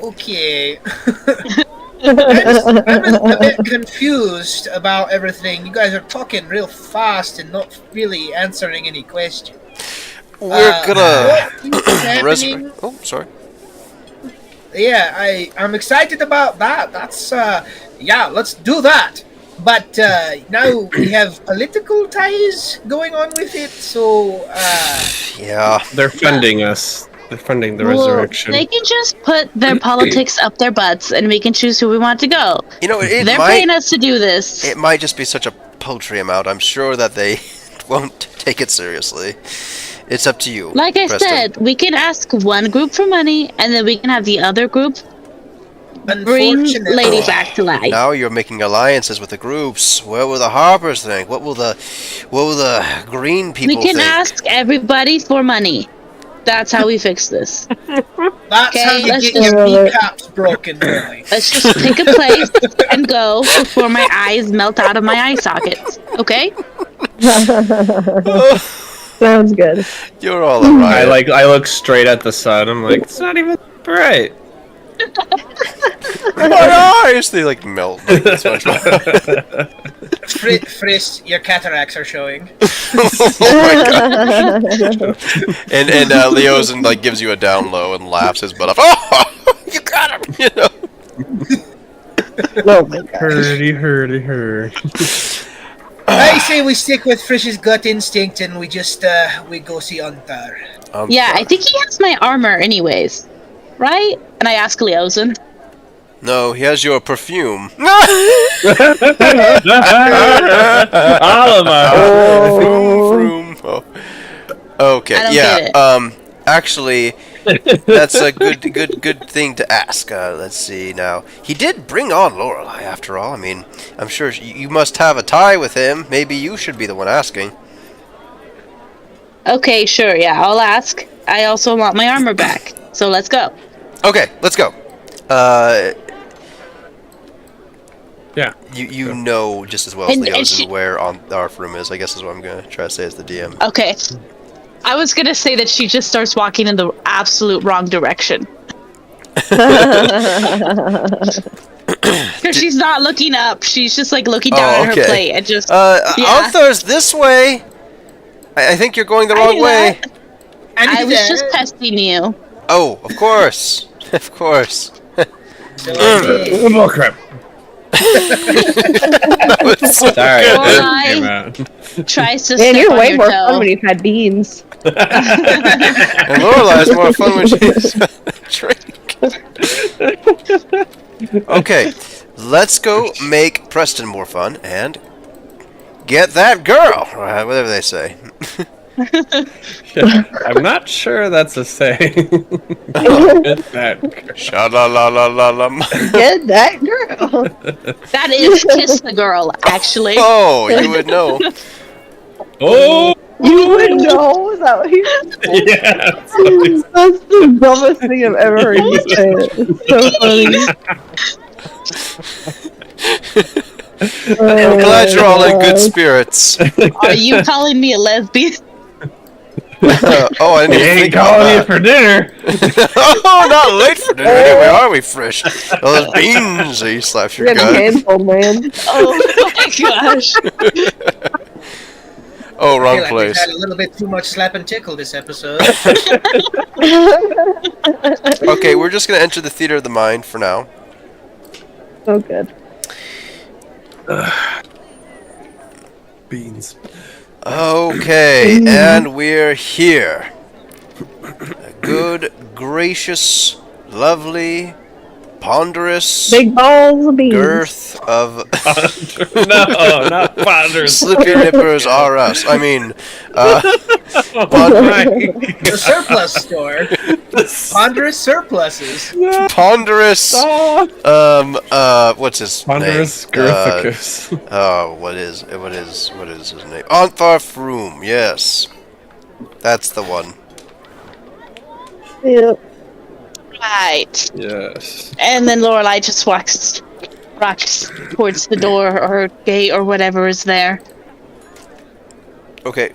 Okay. I'm a bit confused about everything. You guys are talking real fast and not really answering any questions. We're gonna what is happening? Oh, sorry. Yeah, I'm excited about that. That's yeah, let's do that. But now we have political ties going on with it, so Yeah. They're funding us. They're funding the Well, resurrection. they can just put their politics up their butts and we can choose who we want to go. You know, it They're might paying us to do this. it might just be such a paltry amount. I'm sure that they won't take it seriously. It's up to you. Like I Preston. said, we can ask one group for money and then we can have the other group bring unfortunately, Lady back to life. Now you're making alliances with the groups. What will the Harpers think? What will the green people We can think? ask everybody for money. That's how we fix this. that's how Okay, you let's get your just- kneecaps broken, really. Let's just pick a place and go before my eyes melt out of my eye sockets. Okay? Sounds good. You're all alright. I look straight at the sun. I'm like, it's not even bright. My eyes, they like melt. Like this much. Frisk, your cataracts are showing. And Leozen like gives you a down low and laughs his butt off. Oh, you got him! You know. Oh my god. Hurdy. I say we stick with Frisch's gut instinct and we just we go see Antar. Yeah, I think he has my armor anyways. Right? And I ask Leozen. No, he has your perfume. Vroom, vroom. Oh. Okay, I don't yeah. get it. Actually, that's a good thing to ask. Let's see now. He did bring on Lorelei, after all. I mean, I'm sure you must have a tie with him. Maybe you should be the one asking. Okay, sure, yeah, I'll ask. I also want my armor back. So let's go. Okay, let's go. Yeah. You know just as well as And Leozen where our room is. I guess is what I'm gonna try to say as the DM. Okay. I was gonna say that she just starts walking in the absolute wrong direction. Because she's not looking up. She's just like looking down at her plate and just. Yeah. Arthur's this way. I think you're going the I wrong knew way. that. I was just testing you. Oh, of course, of course. Oh crap. Sorry. Why? Tries to Man, step you're on way your more toe. fun when you've had beans. And Lorelai's more fun when she's drink. Okay, let's go make Preston more fun and get that girl, or whatever they say. I'm not sure that's a saying. Get that girl. Sha-la-la-la-la-lam. Get that girl. That is kiss the girl, actually. Oh, you would know. Oh! You would know. Is that what you Yeah. That's the dumbest thing I've ever heard you say. It's so funny. I'm glad you're all in good spirits. Are you calling me a lesbian? Oh, I didn't even think about you that. for dinner. Oh, not late for dinner anyway, are we, Frisch? Those beans, he slaps your You're getting gut. handful, man. Oh my gosh. Oh, I wrong feel like we've place. had a little bit too much slap and tickle this episode. Okay, we're just gonna enter the theater of the mind for now. So good. Beans. Okay, and we're here. A good, gracious, lovely, ponderous Big balls of beans. girth of No, not Founders. slippy nippers are us. I mean, The surplus store. Ponderous surpluses. ponderous. What's his Ponderous name? Girthicus. What is his name? Ontharr Froom. Yes, that's the one. Yep. Right. Yes. And then Lorelai just walks towards the door or gate or whatever is there. Okay.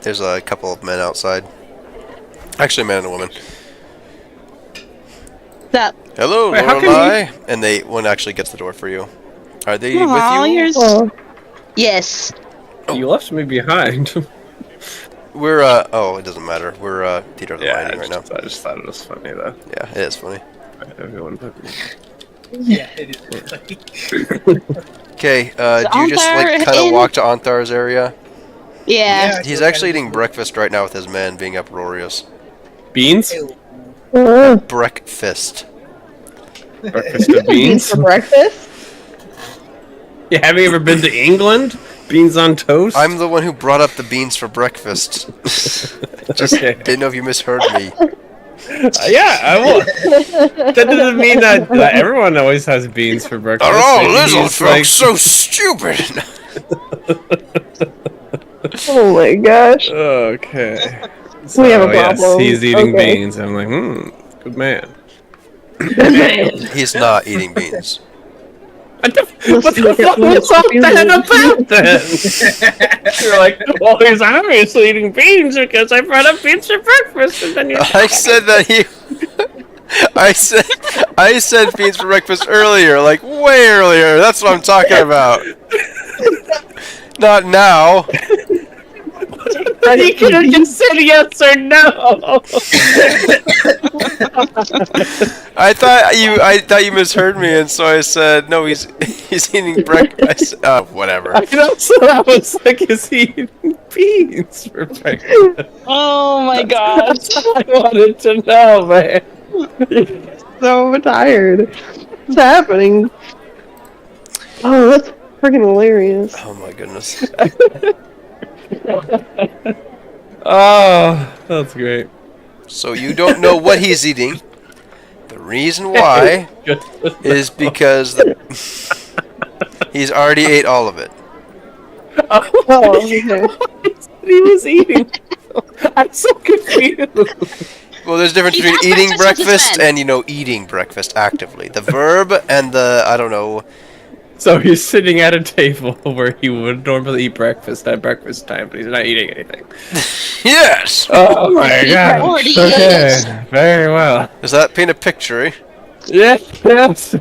There's a couple of men outside. Actually, a man and a woman. That Hello, Wait, how can Lorelai. And one actually gets the door for you. Are they with you? Oh, Yes. You left me behind. We're oh, it doesn't matter. We're theater of the Yeah, minding right now. I just thought it was funny though. Yeah, it is funny. Everyone put me. Yeah, it is. Okay, do you just like Ontharr kind of in- walk to Onthar's area? Yeah. Yeah. He's actually eating breakfast right now with his men, being uproarious. Beans? Breakfast. Breakfast of beans beans? for breakfast? Yeah, have you ever been to England? Beans on toast? I'm the one who brought up the beans for breakfast. Just Okay. didn't know if you misheard me. Yeah, I will. That doesn't mean that everyone always has beans for breakfast. Are all Maybe little he's folks like- so stupid? Oh my gosh. Okay. We have a yes, problem. he's eating Okay. beans. I'm like, good man. He's not eating beans. What the Listen, fuck look at- was all that about then? You're like, well, he's obviously eating beans because I brought up beans for breakfast, and then you. I said that he. I said beans for breakfast earlier, like way earlier. That's what I'm talking about. Not now. You could have just said yes or no. I thought you misheard me, and so I said no. He's eating breakfast. Whatever. I know, so that was like, is he eating beans for breakfast? Oh my gosh. I wanted to know, man. So tired. What's happening? Oh, that's freaking hilarious. Oh my goodness. Oh, that's great. So you don't know what he's eating. The reason why Good. is because he's already ate all of it. Oh, okay. He was eating. I'm so confused. Well, there's a difference He's between had eating breakfast with his breakfast men. and, eating breakfast actively. The verb and the, I don't know. So he's sitting at a table where he would normally eat breakfast at breakfast time, but he's not eating anything. Yes! Oh my He god. already Okay, is. very well. Does that paint a picture, eh? Yes.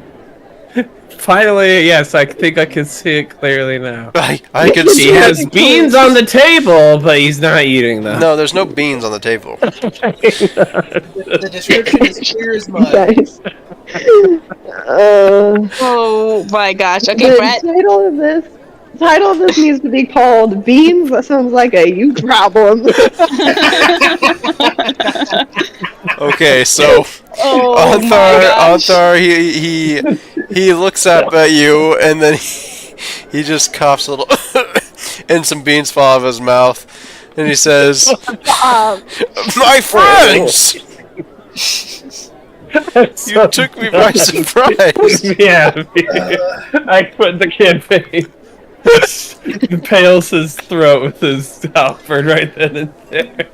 Finally, yes, I think I can see it clearly now. I can He see has it. beans on the table, but he's not eating them. No, there's no beans on the table. The description is clear as mud. Guys. Oh my gosh. Okay, The Brett. title of this needs to be called Beans. That sounds like a you problem. Okay, so Oh my gosh. Anthar, he looks up at you, and then he just coughs a little, and some beans fall out of his mouth, and he says, "My friends, you took me by surprise." Yeah, I quit the campaign. Impales his throat with his halberd right then and there.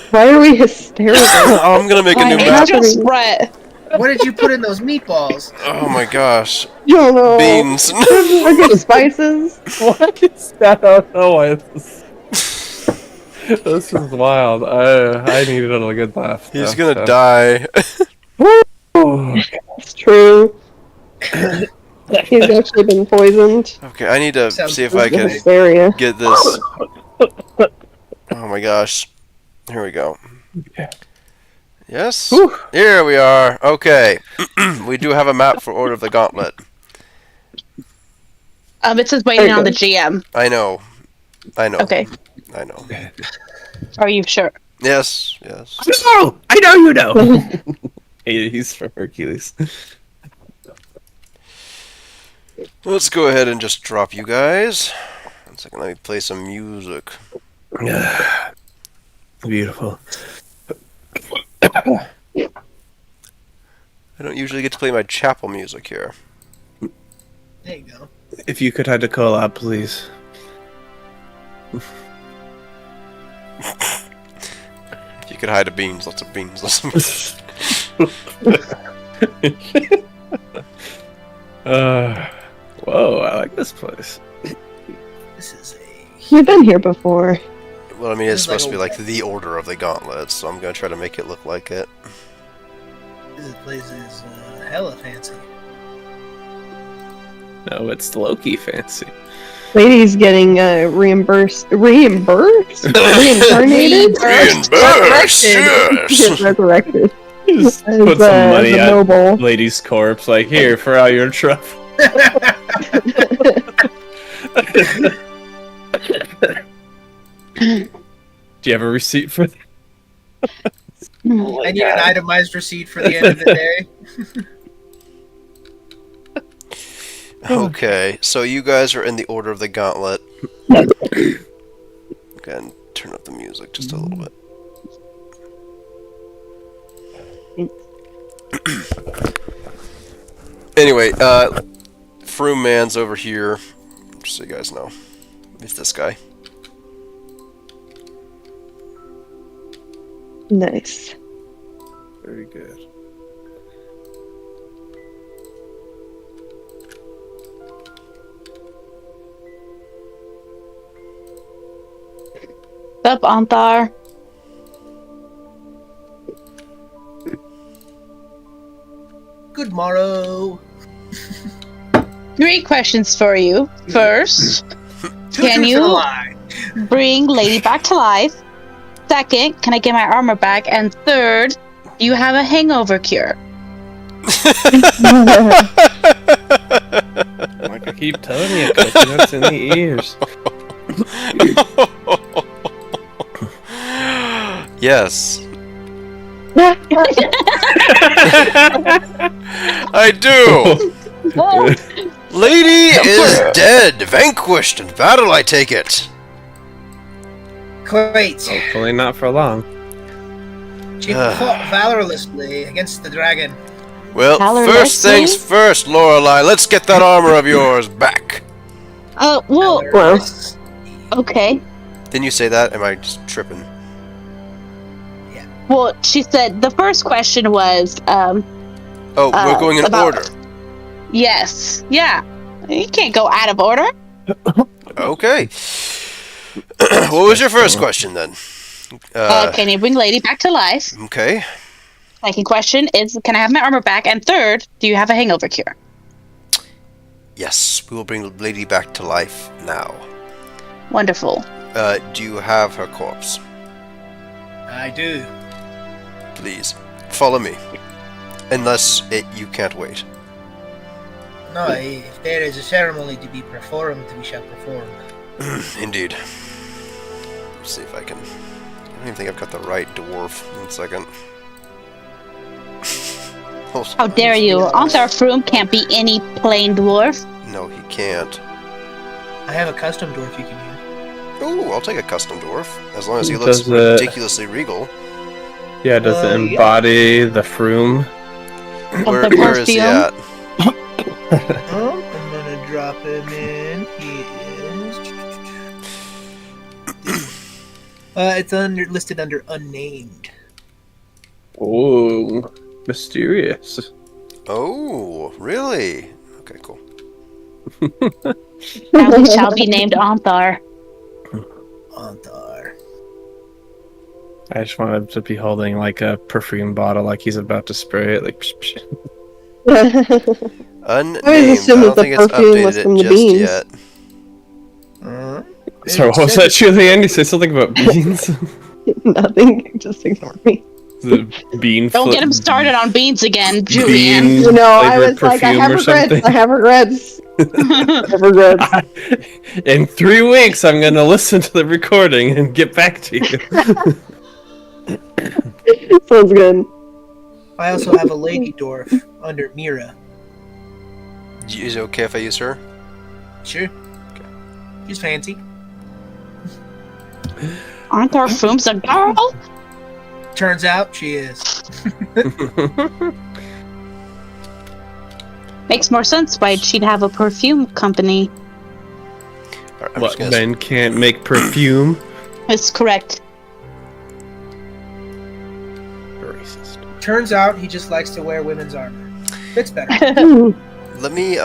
Why are we hysterical? Oh, I'm gonna make a new Why map. not? Brett. What did you put in those meatballs? Oh my gosh, You don't know. beans. We're good spices. What is that? I don't know why this is wild. I needed a good laugh. He's gonna die. Oh, It's true. He's actually been poisoned. Okay, I need to Sounds see if I can Hysteria. get this. Oh my gosh. Here we go. Yeah. Yes? Whew. Here we are. Okay. We do have a map for Order of the Gauntlet. It says waiting on the GM. I know. Okay. I know. Are you sure? Yes. No! I know you know! He's from Hercules. Let's go ahead and just drop you guys. 1 second, let me play some music. Beautiful. I don't usually get to play my chapel music here. There you go. If you could hide a collab, please. If you could hide a beans, lots of beans. Whoa, I like this place. This is a. We've been here before. Well, I mean, it's This is supposed like to be like the Order of the Gauntlet, so I'm gonna try to make it look like it. This place is hella fancy. No, it's Loki fancy. Lady's getting reimbursed? Reincarnated? Reimbursed, yes. Resurrected. Just As, put some money as a at noble. lady's corpse, like, here, for all your trouble. Do you have a receipt for that? I need an itemized receipt for the end of the day. Okay, so you guys are in the Order of the Gauntlet. Again, turn up the music just a little bit. Anyway, Froom Man's over here, just so you guys know. It's this guy. Nice. Very good. What's up, Anthar? Good morrow. 3 questions for you. First, can you bring Lady back to life? Second, can I get my armor back? And third, do you have a hangover cure? Like I keep telling you, coconuts in the ears. Yes. I do! Lady is dead, vanquished in battle, I take it. Great. Hopefully not for long. She fought valorously against the dragon. Well, Valor first Leslie? things first, Lorelei, let's get that armor of yours back. Well, Valorous. okay. Didn't you say that? Am I just tripping? Well, she said the first question was, Oh, we're going in about- order. yes. Yeah. You can't go out of order. Okay. What was your first question then? Can you bring Lady back to life? Okay. Second question is, can I have my armor back? And third, do you have a hangover cure? Yes, we will bring Lady back to life now. Wonderful. Do you have her corpse? I do. Please, follow me. Unless you can't wait. No, if there is a ceremony to be performed, we shall perform. Indeed. Let's see if I can. I don't even think I've got the right dwarf. 1 second. Hold How on. dare you? Arthur Froome can't be any plain dwarf. No, he can't. I have a custom dwarf you can use. Ooh, I'll take a custom dwarf as long as he Does looks ridiculously regal. Yeah, does it Yeah. embody the Froome? the Where is he perfume? at? I'm gonna drop him in. He is. It's listed under unnamed. Oh, mysterious. Oh, really? Okay, cool. Now he shall be named Anthar. Anthar. I just want him to be holding like a perfume bottle, like he's about to spray it. Like, psh, psh. Unnamed. I always I assumed don't that think the it's perfume was updated from it the just beans. yet. So what was that you at the end? You say something about beans? Nothing. Just ignore me. The bean. Don't get him started on beans again, Julian. Bean You know, I flavored was like, I perfume have or regrets. something. I have regrets. I have regrets. In 3 weeks, I'm gonna listen to the recording and get back to you. Sounds good. I also have a lady dwarf under Mira. Is it okay if I use her? Sure. She's fancy. Arthur Froome's a girl? Turns out she is. Makes more sense why she'd have a perfume company. Alright, I'm What, just gonna men can't make perfume? That's correct. Racist. Turns out he just likes to wear women's armor. Fits better. let me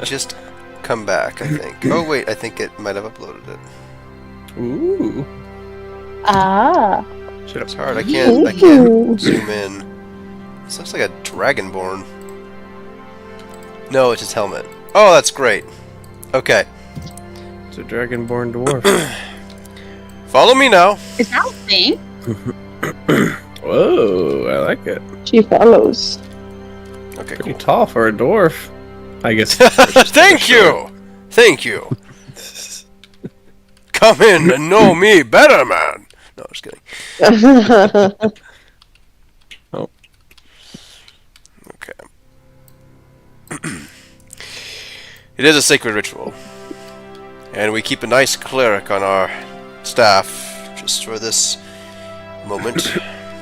just come back, I think. Oh wait, I think it might have uploaded it. Ooh. Ah. Should It's have. hard. I can't zoom in. This looks like a dragonborn. No, it's his helmet. Oh, that's great. Okay. It's a dragonborn dwarf. Follow me now. Is that a thing? Whoa, I like it. She follows. Okay, Pretty cool. tall for a dwarf. I guess. Thank you! Thank you! Come in and know me better, man! No, just kidding. Okay. It is a sacred ritual. And we keep a nice cleric on our staff just for this moment.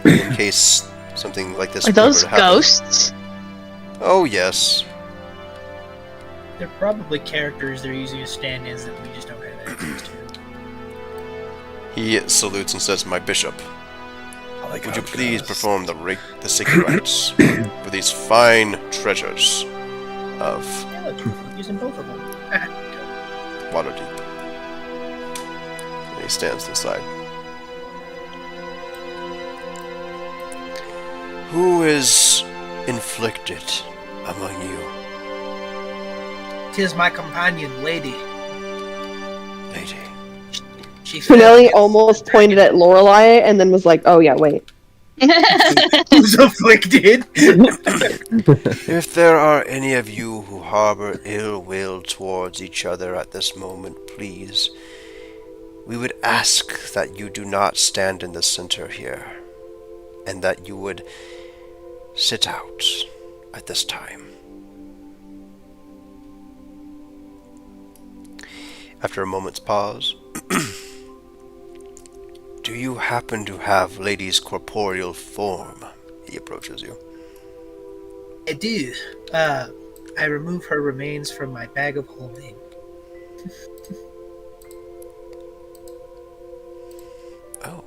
In case something like this Are were ever those to happen. ghosts? Oh, yes. They're probably characters they're using as stand-ins that we just don't have access to. He salutes and says, "My bishop, I like would how you please fast. perform the sacred rites for these fine treasures of Yeah, look, we're using both of them. Waterdeep?" And he stands to the side. Who is inflicted among you, 'Tis my companion, lady. lady? She fell Finelli against almost the pointed at Lorelei and then was like, "Oh yeah, wait." who's afflicted. If there are any of you who harbor ill will towards each other at this moment, please, we would ask that you do not stand in the center here, and that you would sit out at this time. After a moment's pause, do you happen to have Lady's corporeal form? He approaches you. I do. I remove her remains from my bag of holding. Oh.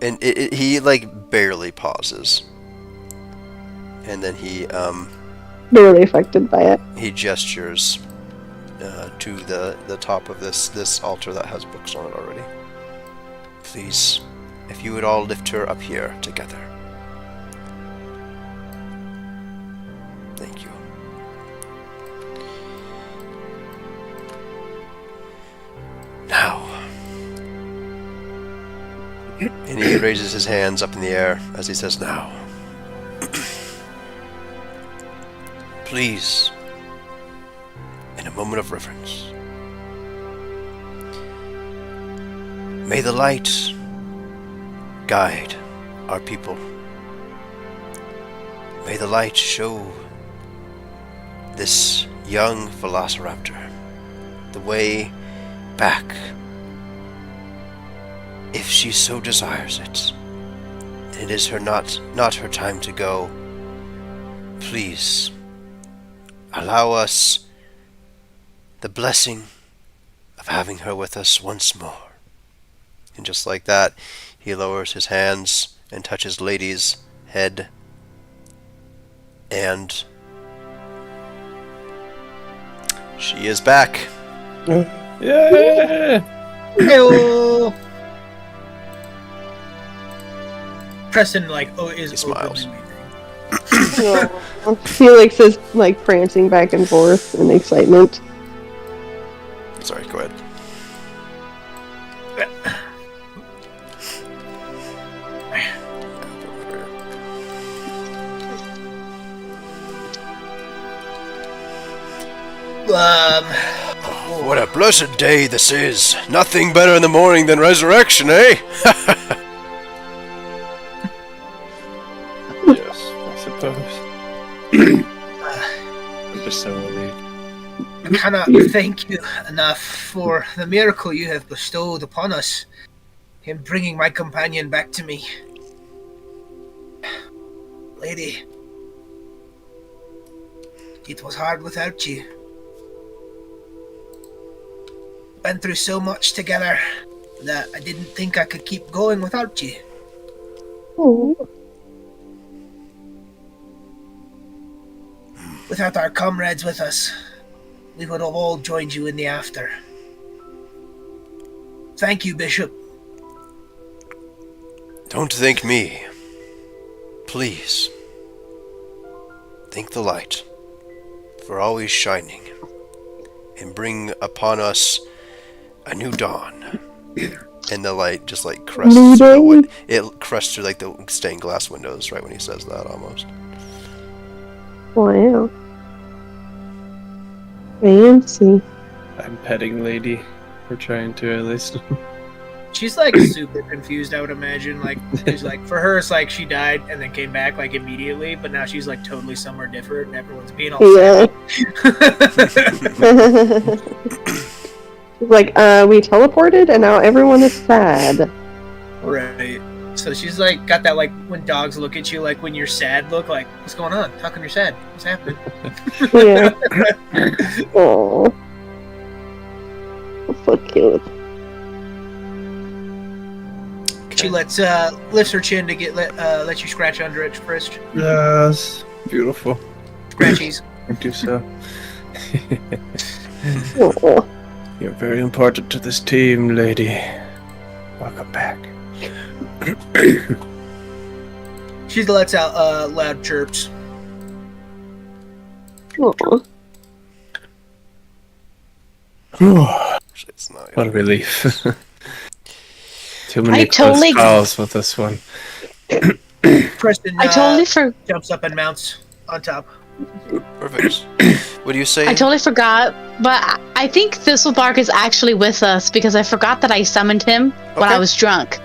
And he like barely pauses. And then he Barely affected by it. he gestures to the top of this altar that has books on it already. Please, if you would all lift her up here together. Thank you. Now. And he raises his hands up in the air as he says, "Now. Please, in a moment of reverence, May the light guide our people. May the light show this young velociraptor the way back, if she so desires it. It is her not her time to go. Please allow us the blessing of having her with us once more. And just like that, he lowers his hands and touches Lady's head, and she is back. Yeah. Hello. Preston is He smiles. openly Felix is like prancing back and forth in excitement. Sorry, go ahead. What a blessed day this is. Nothing better in the morning than resurrection, eh? Yes, I suppose. I'm just so relieved. I cannot thank you enough for the miracle you have bestowed upon us in bringing my companion back to me. Lady, it was hard without you. Been through so much together that I didn't think I could keep going without you. Oh. Without our comrades with us, we would have all joined you in the after. Thank you, Bishop. Don't thank me. Please. Thank the light for always shining and bring upon us a new dawn. And the light just like crests through it crests through like the stained glass windows right when he says that almost. Wow. Fancy. I'm petting Lady. We're trying to at least. She's like super confused, I would imagine. Like, she's like, for her, it's like she died and then came back like immediately, but now she's like totally somewhere different, and everyone's being all Yeah. sad. She's like, we teleported and now everyone is sad. Right. So she's like got that like when dogs look at you like when you're sad look, like, what's going on? How come you're sad? What's happening? Yeah. Aww. So cute. She lifts her chin to let you scratch under it first. Yes. Beautiful. Scratchies. Thank you, sir. Aww. You're very important to this team, Lady. Welcome back. She lets out loud chirps. Aww. It's not What a relief. Too many I close totally- calls with this one. Preston I totally jumps up and mounts on top. perfect. What do you say? I totally forgot, but I think Thistlebark is actually with us because I forgot that I summoned him when I Okay. was drunk.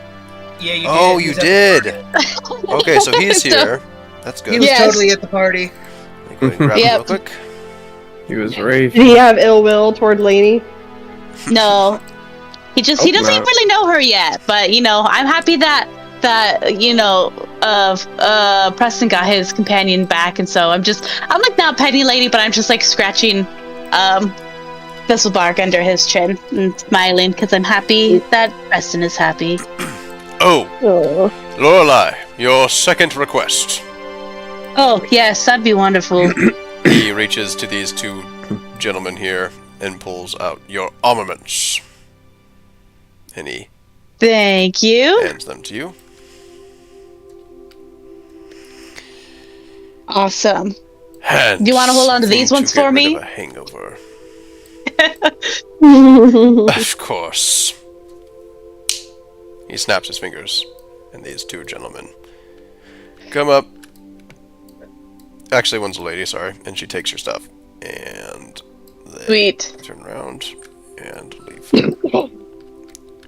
Yeah, you did. Oh, He you was at the did. party. Okay, so he's So- here. That's He good. was Yes. totally at the party. Let me go ahead and grab him Yep. real quick. He was raving. Did he have ill will toward Lady? No, he doesn't no. really know her yet. But I'm happy that Preston got his companion back, and so I'm like not petting Lady, but I'm just like scratching Thistlebark under his chin and smiling because I'm happy that Preston is happy. Oh, Oh. Lorelei, your second request. Oh yes, that'd be wonderful. He reaches to these two gentlemen here and pulls out your armaments. And he Thank you. hands them to you. Awesome. Hands. Do you wanna hold on to these seem ones get for rid me? of a hangover. Of course. He snaps his fingers, and these two gentlemen come up. Actually, one's a lady, sorry, and she takes your stuff. And they Sweet. turn around and leave.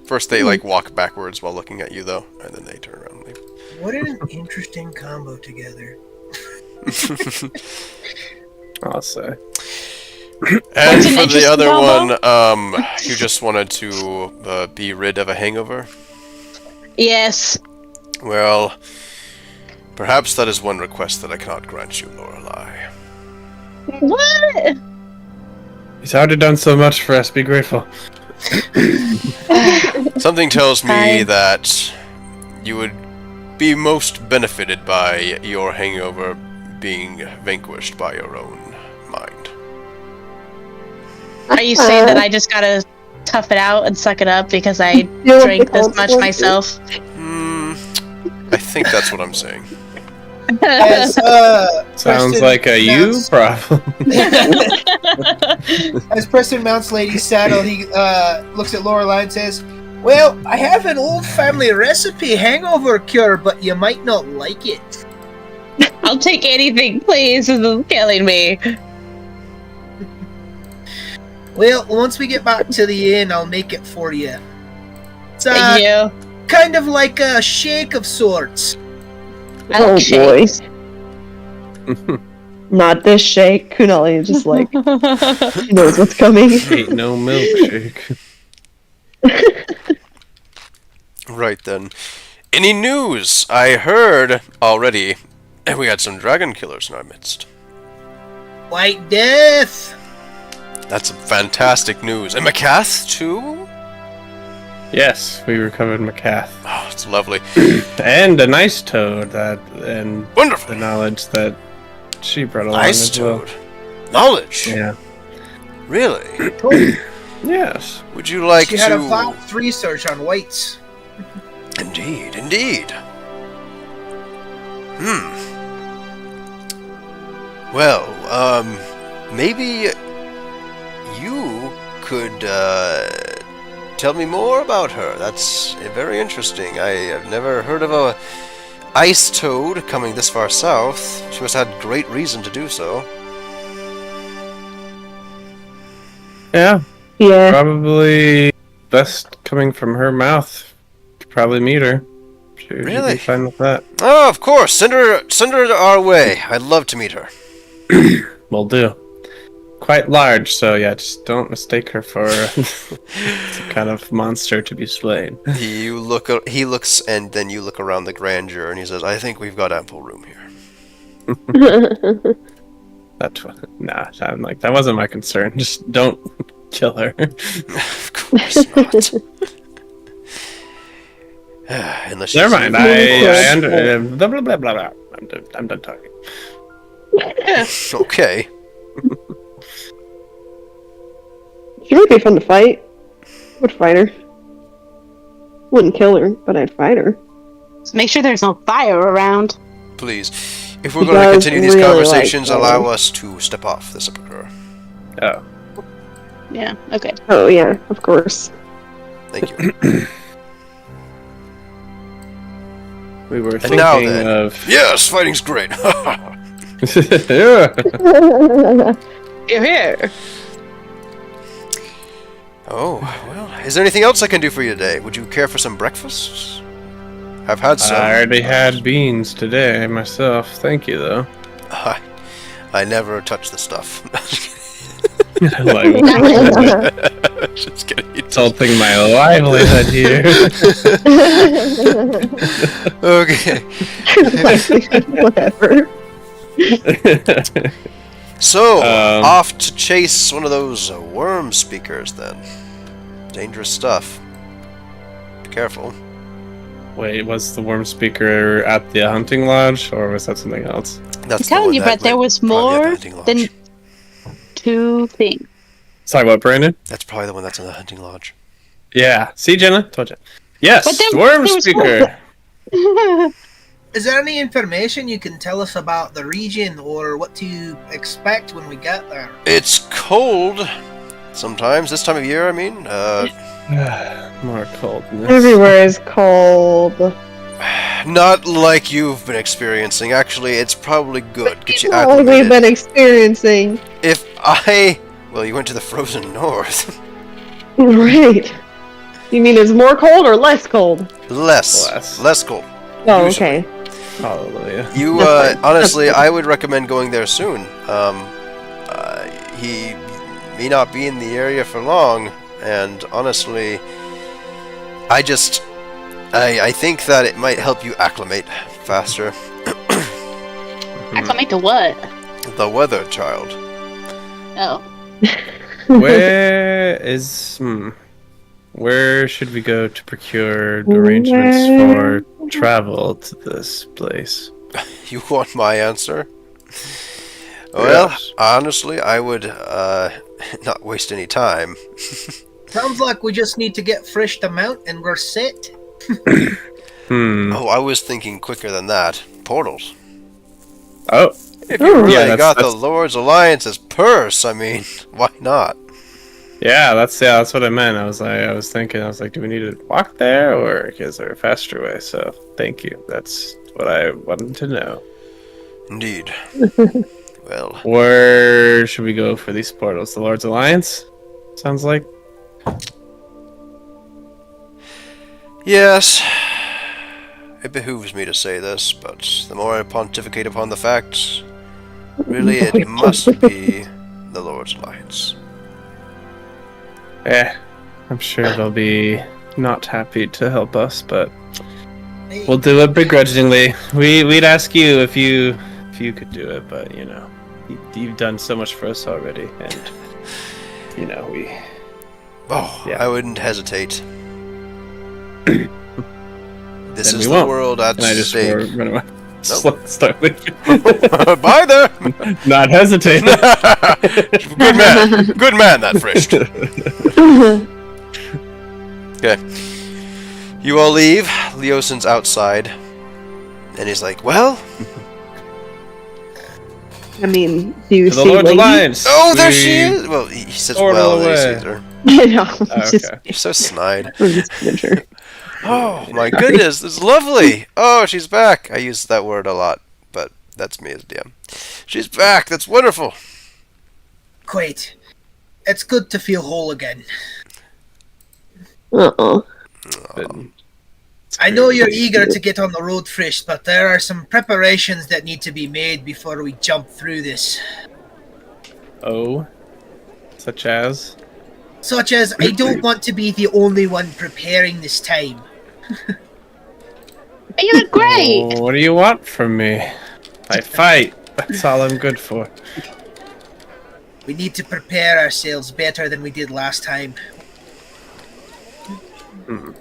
First they like walk backwards while looking at you though, and then they turn around and leave. What an interesting combo together. I'll say. And What's an for the interesting other combo? one, you just wanted to be rid of a hangover? Yes. Well, perhaps that is one request that I cannot grant you, Lorelei. What? He's already done so much for us. Be grateful. Something tells me Fine. that you would be most benefited by your hangover being vanquished by your own mind. Are you saying that I just gotta tough it out and suck it up because I Deal with drank the this much consequences. myself? I think that's what I'm saying. As, Sounds Preston like a you mounts- problem. As Preston mounts Lady's saddle, he looks at Lorelei and says, "Well, I have an old family recipe hangover cure, but you might not like it." I'll take anything, please. This is killing me. Well, once we get back to the inn, I'll make it for you. It's Thank you. kind of like a shake of sorts. I Oh like boy. shakes. Not this shake. Kunali is just like, he knows what's coming. Ain't no milkshake. Right then. Any news? I heard already we had some dragon killers in our midst. White Death! That's fantastic news. And Macath too? Yes, we recovered Macath. Oh, it's lovely. And a nice toad and Wonderful. the knowledge that she brought along Ice as well. toad. Knowledge. Yeah. Really? Yes. Would you like She had a to? vast research on whites. Indeed, indeed. Well, maybe you could tell me more about her. That's very interesting. I have never heard of a ice toad coming this far south. She must have had great reason to do so. Yeah. Yeah. Probably best coming from her mouth. Could probably meet her. She'd Really? be fine with that. Oh, of course. Send her our way. I'd love to meet her. Will do. Quite large, so yeah, just don't mistake her for some kind of monster to be slain. He looks, and then you look around the grandeur, and he says, "I think we've got ample room here." Nah, I'm like, that wasn't my concern. Just don't kill her. Of course not. Unless she's Never mind. evil. I under blah blah blah blah blah. I'm done talking. Okay. She might be fun to fight. Would fight her. Wouldn't kill her, but I'd fight her. Just make sure there's no fire around. Please, if we're He going to does continue these really conversations, like allow her. us to step off the sepulchre. Oh, Yeah, okay. Oh yeah, of course. Thank you. we were And now thinking then. of. Yes, fighting's great. Yeah. You're here. Oh, well, is there anything else I can do for you today? Would you care for some breakfast? I've had some. I already had beans today myself. Thank you, though. I never touch the stuff. Like, Just kidding. insulting my livelihood here. Okay. Whatever. So, Um, off to chase one of those worm speakers then. Dangerous stuff. Be careful. Wait, was the worm speaker at the hunting lodge, or was that something else? That's I'm telling the you, one that but there went was probably at the more hunting lodge. than 2 things. Sorry, what, Brandon? That's probably the one that's in the hunting lodge. Yeah. See, Jenna? Told you. Yes, But there- worm there was speaker. Is there any information you can tell us about the region or what to expect when we get there? It's cold. Sometimes, this time of year, I mean. More coldness. Everywhere is cold. Not like you've been experiencing. Actually, it's probably good. Get you Not like we've acclimated. been experiencing. Well, you went to the frozen north. Right. You mean it's more cold or less cold? Less cold. Oh, Usually. okay. Hallelujah. You, honestly, I would recommend going there soon. He may not be in the area for long, and honestly, I think that it might help you acclimate faster. Acclimate to what? The weather, child. Oh. Where should we go to procure arrangements for travel to this place? You want my answer? Well, Yes. honestly, I would not waste any time. Sounds like we just need to get fresh to mount and we're set. Oh, I was thinking quicker than that. Portals. Oh, If you really yeah, got that's- the Lord's Alliance's purse, I mean, why not? that's what I meant. I was thinking, do we need to walk there, or is there a faster way? So, thank you. That's what I wanted to know. Indeed. Well, Where should we go for these portals? The Lord's Alliance? Sounds like. yes. It behooves me to say this, but the more I pontificate upon the facts, really it must be the Lord's Alliance. I'm sure they'll be not happy to help us, but we'll do it begrudgingly. We'd ask you if you could do it, but you've done so much for us already, and we. Oh, Yeah. I wouldn't hesitate. This Then is we the won't. world at And I just stake. run away. Nope. Start leaving. Bye there! Not hesitate. Good man. Good man, that Frisch. Okay. You all leave. Leosin's outside. And he's like, well... I mean, do you To the see Lord's lady? Alliance. Oh, there she is! Well, he says Portal well, and then he away. sees her. I know. Oh, Just, okay. You're so snide. I'm just making sure. Oh, my goodness, this is lovely! Oh, she's back! I use that word a lot, but that's me as DM. She's back! That's wonderful! Quite. It's good to feel whole again. Uh-oh. I know you're eager to get on the road, Frisch, but there are some preparations that need to be made before we jump through this. Oh, such as. Such as, I don't want to be the only one preparing this time. You're great. Oh, what do you want from me? I fight. That's all I'm good for. We need to prepare ourselves better than we did last time. I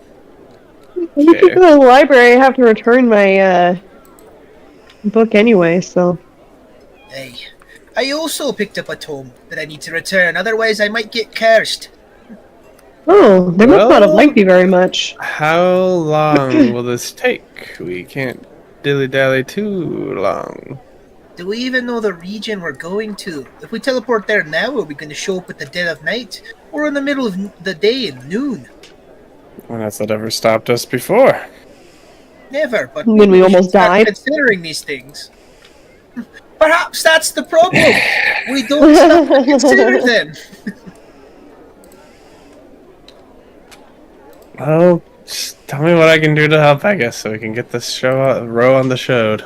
need to go to the library. I have to return my book anyway, so. Hey, I also picked up a tome that I need to return, otherwise I might get cursed. Oh, they must not have Well- liked you very much. How long will this take? We can't dilly-dally too long. Do we even know the region we're going to? If we teleport there now, are we going to show up at the dead of night? Or in the middle of the day at noon? Well, that's what ever stopped us before. Never, but When we should almost start died. considering these things. Perhaps that's the problem. We don't stop to consider them. Well, just tell me what I can do to help, I guess, so we can get this row on the show.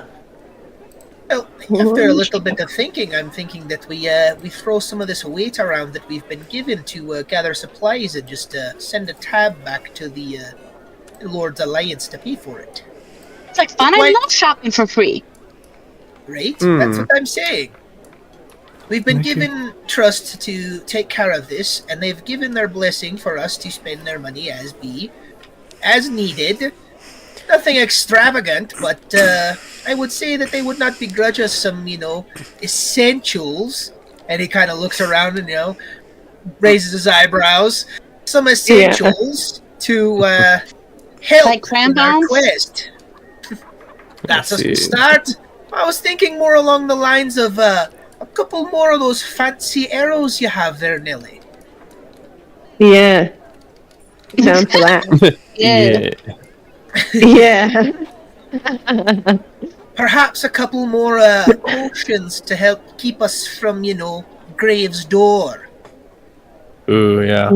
Well, after a little bit of thinking, I'm thinking that we throw some of this weight around that we've been given to gather supplies and just send a tab back to the Lord's Alliance to pay for it. It's like fun. I love shopping for free. Right? Hmm. That's what I'm saying. We've been Okay. given trust to take care of this, and they've given their blessing for us to spend their money as needed. Nothing extravagant, but I would say that they would not begrudge us some, essentials. And he kind of looks around and, raises his eyebrows. Some essentials to help Like in our crampons? quest. That's I a see. start. I was thinking more along the lines of a couple more of those fancy arrows you have there, Nelly. Yeah. Down for that. Yeah. Yeah. Perhaps a couple more potions to help keep us from, Grave's Door. Ooh, yeah.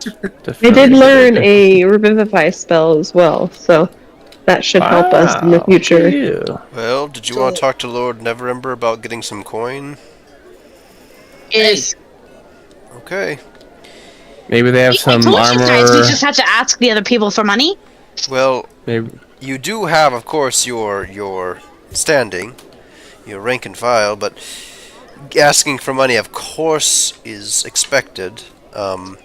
I did learn a revivify spell as well, so that should help us in the future. Well, did you want to talk to Lord Neverember about getting some coin? Is Okay. Maybe they have some I told armor. you guys we just have to ask the other people for money. Well, Maybe. you do have, of course, your standing, your rank and file, but asking for money, of course, is expected. I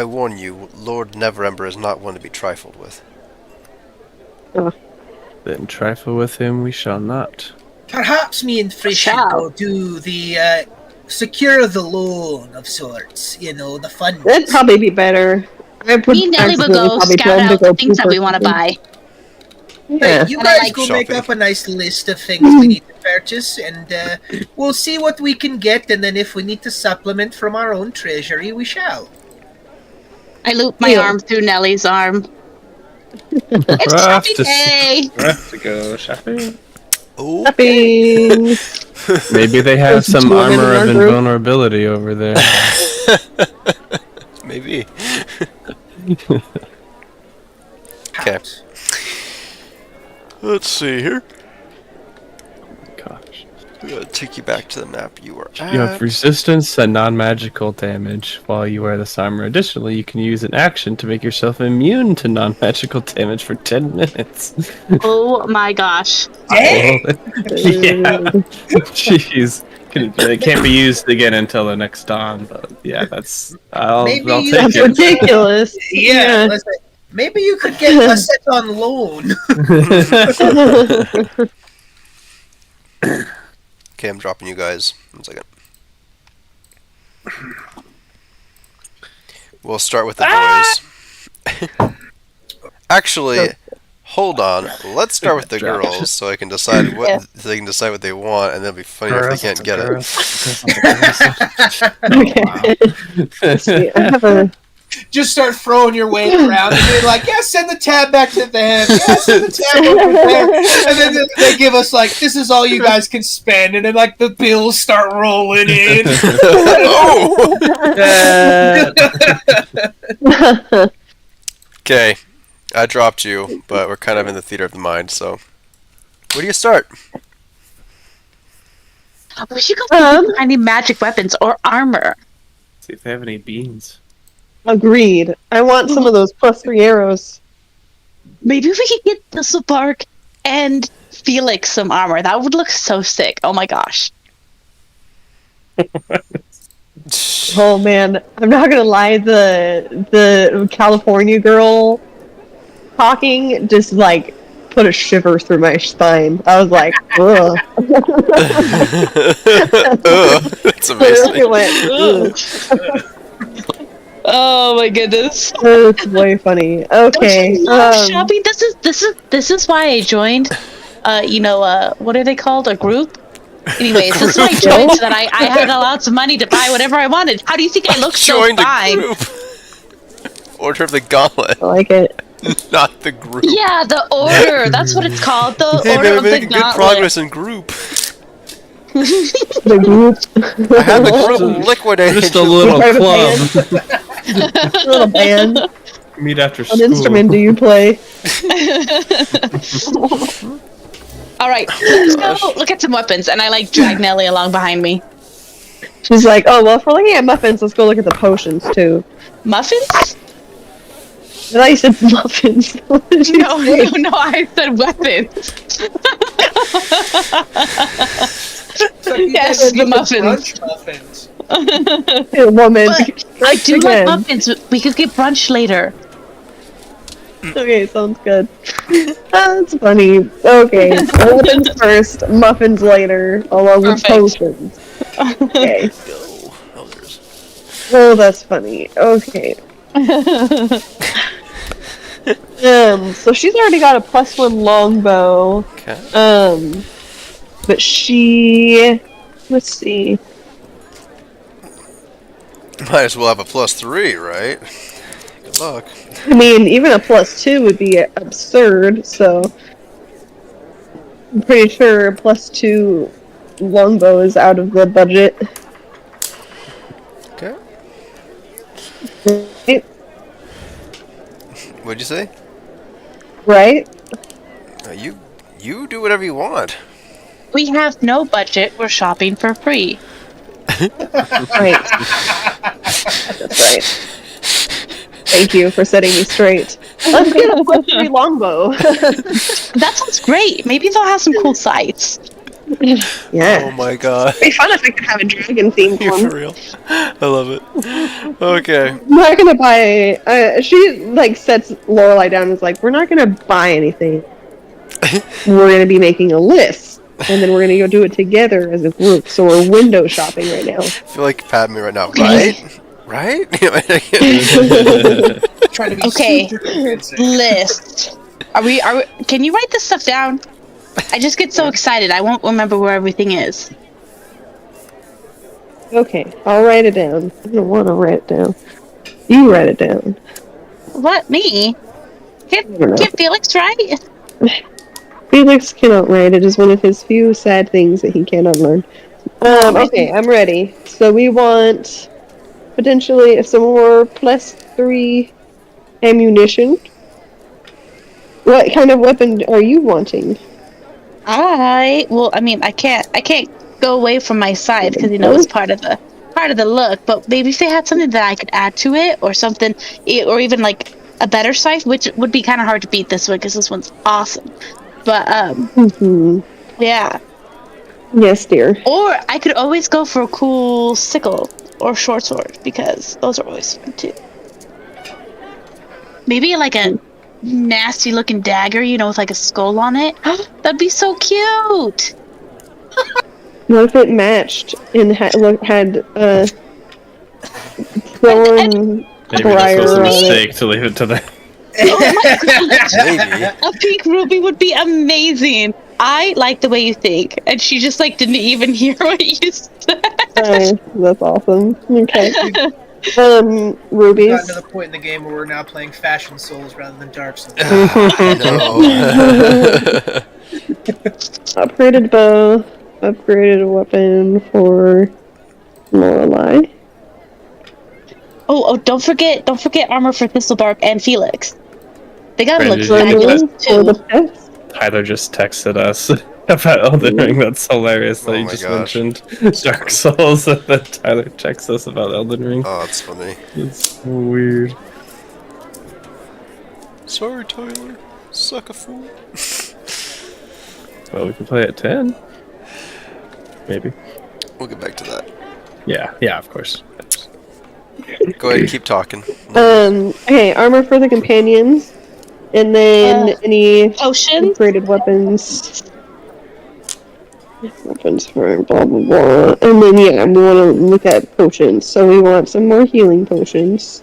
warn you, Lord Neverember is not one to be trifled with. Then trifle with him we shall not. Perhaps me and Frisch should go do the secure the loan of sorts. You know, the funds. That'd probably be better. Me and Nelly will go scout out the things that we want to buy. Yeah. Right, you guys go make up a nice list of things we need to purchase, and we'll see what we can get, and then if we need to supplement from our own treasury, we shall. I loop my arm through Nelly's arm. It's shopping day! We have to go shopping. Oh, Shopping. Maybe they have some Two women armor in our of group. invulnerability over there. maybe. Okay. Let's see here. Gosh. I'm gonna take you back to the map you were at. You have resistance and non-magical damage while you wear this armor. Additionally, you can use an action to make yourself immune to non-magical damage for 10 minutes. Oh my gosh. Yeah. Jeez. It can't be used again until the next dawn, but yeah, I'll take That's it. ridiculous. Yeah, listen, maybe you could get a set on loan. Okay, I'm dropping you guys. 1 second. We'll start with the boys. Actually, hold on. Let's start with the girls so I can decide what they can decide what they want, and it'll be funny if they can't get it. Okay. See, I have a Just start throwing your weight around and be like, yeah, send the tab back to them. Yeah, send the tab over there. And then they give us, like, this is all you guys can spend. And then, like, the bills start rolling in. Okay, I dropped you, but we're kind of in the theater of the mind, so. Where do you start? We should go find any magic weapons or armor. See if they have any beans. Agreed. I want some of those +3 arrows. Maybe we could get the bark and Felix some armor. That would look so sick. Oh my gosh. Oh man, I'm not gonna lie. The California girl talking just like put a shiver through my spine. I was like, ugh. That's amazing. It went, ugh. Oh my goodness. It's way funny. Okay. Don't you love shopping? This is why I joined. What are they called? A group? Anyways, this is why I joined so that I had lots of money to buy whatever I wanted. How do you think I look so Joined fine? a group. Order of the Gauntlet. I like it. Not the group. Yeah, the order. That's what it's called. The Hey, order man, of the making good gauntlet. progress in group. The group. I had the group liquidated. Just a little Private club. Little band. Meet after What school. instrument do you play? All right, let's go look at some weapons, and I like drag Nelly along behind me. She's like, oh well, if we're looking at muffins, let's go look at the potions too. Muffins? I thought you said muffins. What did you say? No, I said weapons. Yes, the muffins. Muffins. Woman. But I do like muffins. We could get brunch later. Okay, sounds good. That's funny. Okay, weapons first, muffins later, along with potions. Okay. Go, elders. Oh, that's funny. Okay. So she's already got a +1 longbow. Okay. But she, let's see. Might as well have a +3, right? Good luck. I mean, even a +2 would be absurd. So I'm pretty sure a +2 longbow is out of the budget. Okay. Right? What'd you say? Right? You do whatever you want. We have no budget. We're shopping for free. Right. That's right. Thank you for setting me straight. Let's get a +3 longbow. That sounds great. Maybe they'll have some cool sights. Yeah. Oh my god. It'd be fun if I could have a dragon themed You're one. for real. I love it. Okay. I'm not gonna buy. She like sets Lorelai down and is like, "We're not gonna buy anything. We're gonna be making a list, and then we're gonna go do it together as a group. So we're window shopping right now." I feel like patting me right now. Right? Right? Trying to be Okay. super convincing. List. Are we? Can you write this stuff down? I just get so excited. I won't remember where everything is. Okay, I'll write it down. I don't want to write it down. You write it down. What, me? don't know. Can't Felix write? Felix cannot write. It is one of his few sad things that he cannot learn. Okay, I'm ready. So we want potentially some more +3 ammunition. What kind of weapon are you wanting? I can't go away from my side because it's part of the look. But maybe if they had something that I could add to it, or something, or even like a better scythe, which would be kind of hard to beat this one because this one's awesome. But yeah. Yes, dear. Or I could always go for a cool sickle or short sword because those are always fun too. Maybe like a nasty looking dagger, with like a skull on it. That'd be so cute. What if it matched and had thorn Maybe this was a briar on it? mistake to leave it to them. Oh my gosh. Maybe. A pink ruby would be amazing. I like the way you think, and she just like didn't even hear what you said. That's awesome. Okay. We've Rubies. gotten to the point in the game where we're now playing Fashion Souls rather than Dark Souls. No. Upgraded bow. Upgraded weapon for Lorelai. Oh, don't forget armor for Thistlebark and Felix. They gotta Brandon, look did you fabulous For the too. pets. Tyler just texted us about Elden Ring. That's hilarious that Oh you my just gosh. mentioned Dark Souls and then Tyler texts us about Elden Ring. Oh, that's funny. It's so weird. Sorry, Tyler. Suck a fool. Well, we can play at 10. Maybe. We'll get back to that. Yeah, of course. Go ahead and keep talking. Okay, armor for the companions. And then any Potions. upgraded weapons. Weapons for blah blah blah. And then we want to look at potions. So we want some more healing potions.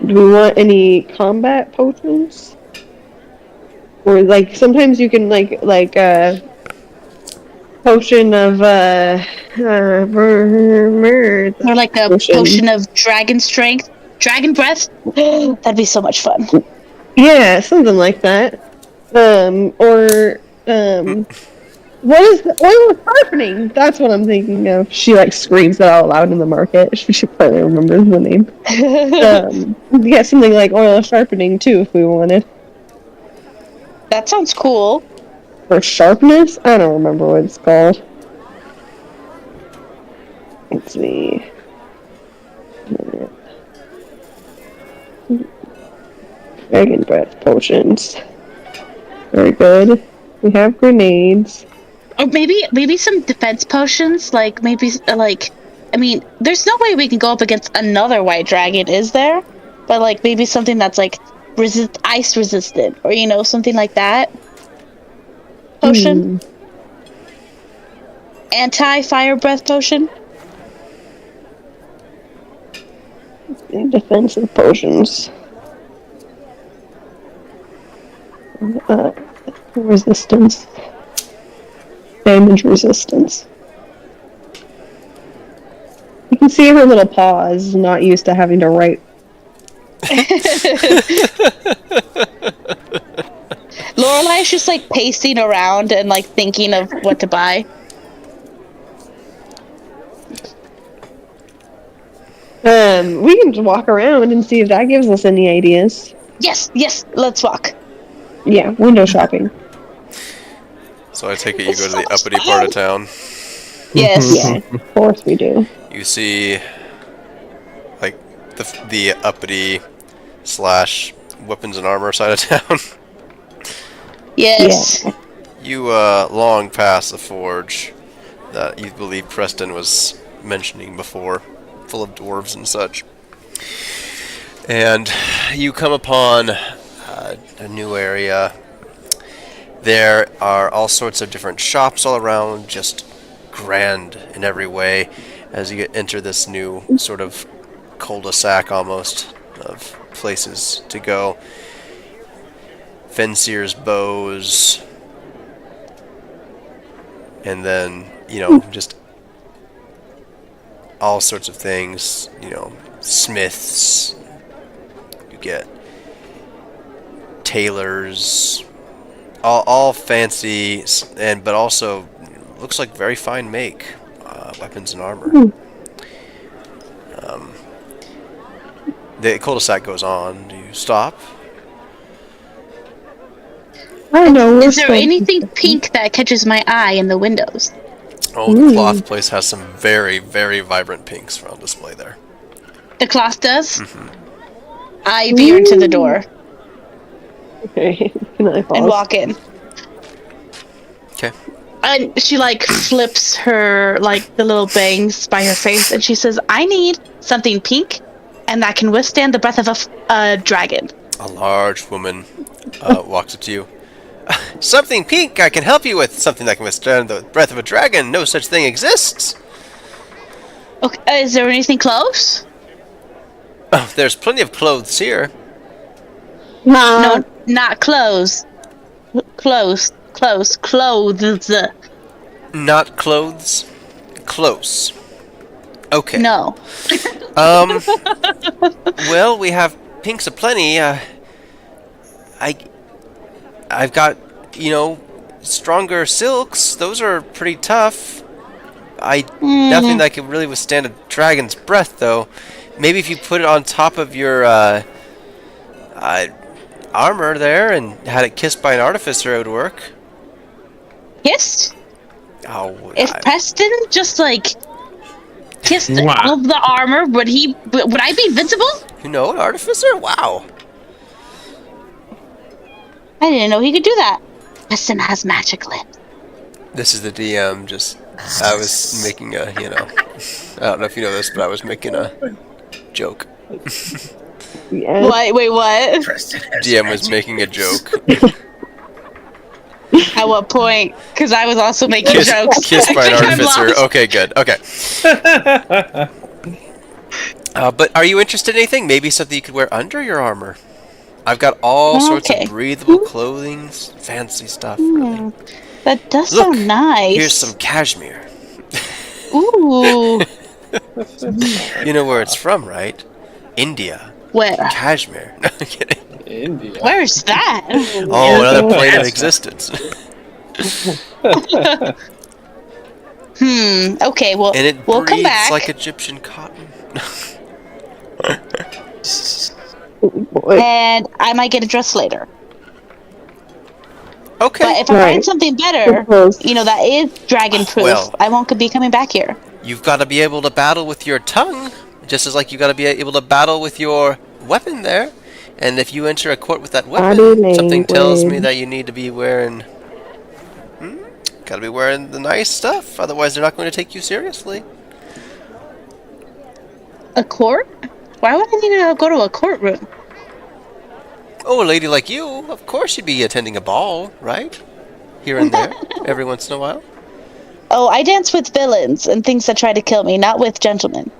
Do we want any combat potions? Or like sometimes you can like potion of Or like a potion of dragon strength, dragon breath. That'd be so much fun. Yeah, something like that. What is the oil of sharpening? That's what I'm thinking of. She like screams that out loud in the market. She probably remembers the name. Yeah, something like oil of sharpening too, if we wanted. That sounds cool. For sharpness? I don't remember what it's called. Let's see. Dragon breath potions. Very good. We have grenades. Or maybe some defense potions. Like maybe there's no way we can go up against another white dragon, is there? But like maybe something that's like ice resistant, or something like that. Potion. Anti-fire breath potion. Defensive potions. Resistance. Damage resistance. You can see her little paw is not used to having to write. Lorelai's just like pacing around and like thinking of what to buy. We can just walk around and see if that gives us any ideas. Yes, let's walk. Yeah, window shopping. So I take it you go to the uppity part of town. Yes. Yeah, of course we do. You see, like, the uppity / weapons and armor side of town. Yes. Yeah. You long past the forge that you believe Preston was mentioning before, full of dwarves and such. And you come upon a new area. There are all sorts of different shops all around, just grand in every way, as you enter this new sort of cul-de-sac almost of places to go. Fencier's bows, and then, just all sorts of things, smiths, you get tailors, all fancy, but also looks like very fine make weapons and armor. The cul-de-sac goes on. Do you stop? I don't know. Is there anything pink that catches my eye in the windows? Oh, the cloth place has some very, very vibrant pinks on display there. The cloth does? I veer to the door Okay, can I and pause? walk in. Okay. And she flips her the little bangs by her face, and she says, "I need something pink, and that can withstand the breath of a dragon." A large woman walks up to you. Something pink I can help you with. Something that can withstand the breath of a dragon. No such thing exists. Okay, is there anything close? Oh, there's plenty of clothes here. No, not clothes. Clothes. Not clothes. Close. Okay. No. Well, we have pinks aplenty. I've got, stronger silks. Those are pretty tough. Nothing that can really withstand a dragon's breath, though. Maybe if you put it on top of your armor there and had it kissed by an artificer, it would work. Kissed? Oh, If Preston just kissed all of the armor, would I be invincible? an artificer? Wow. I didn't know he could do that. Preston has magic lips. This is the DM. I was making a, I don't know if you know this, but I was making a joke. Yeah. What? Wait, what? DM was making a joke. At what point? Because I was also making jokes. Kissed by an artificer. Okay, good. Okay. But are you interested in anything? Maybe something you could wear under your armor. I've got all sorts of breathable clothing, fancy stuff. Really. That does sound nice. Here's some cashmere. Ooh. You know where it's from, right? India. Where? Cashmere. No, I'm kidding. India. Where's that? Oh, another plane of existence. Okay, well, And it we'll come breathes back. like Egyptian cotton. And I might get a dress later. Okay. But if I find something better, that is dragon-proof, Well. I won't be coming back here. You've got to be able to battle with your tongue, just as you got to be able to battle with your weapon there. And if you enter a court with that weapon, something tells me that you need to be wearing... Got to be wearing the nice stuff, otherwise they're not going to take you seriously. A court? Why would I need to go to a courtroom? Oh, a lady like you, of course you'd be attending a ball, right? Here and there, every once in a while. Oh, I dance with villains and things that try to kill me, not with gentlemen.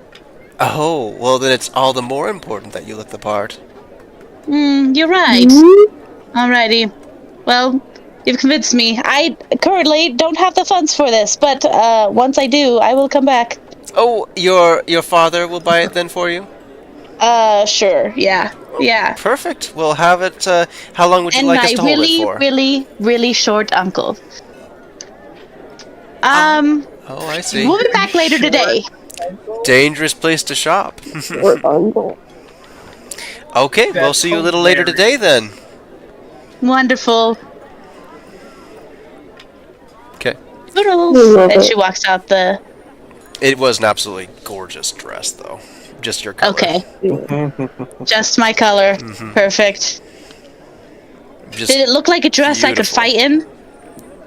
Oh, well then it's all the more important that you look the part. You're right. Alrighty. Well, you've convinced me. I currently don't have the funds for this, but once I do, I will come back. Oh, your father will buy it then for you? Sure. Yeah. Yeah. Perfect. We'll have it, how long would you like us to hold it for? really short uncle. Oh, I see. We'll be back later today. dangerous place to shop. Or bundle. Okay, we'll see you a little later today then. Wonderful. Okay. Toodles. love And it. she walks out the. It was an absolutely gorgeous dress, though. Just your color. Okay. Just my color. Perfect. Just Did it look like a dress I could beautiful. fight in?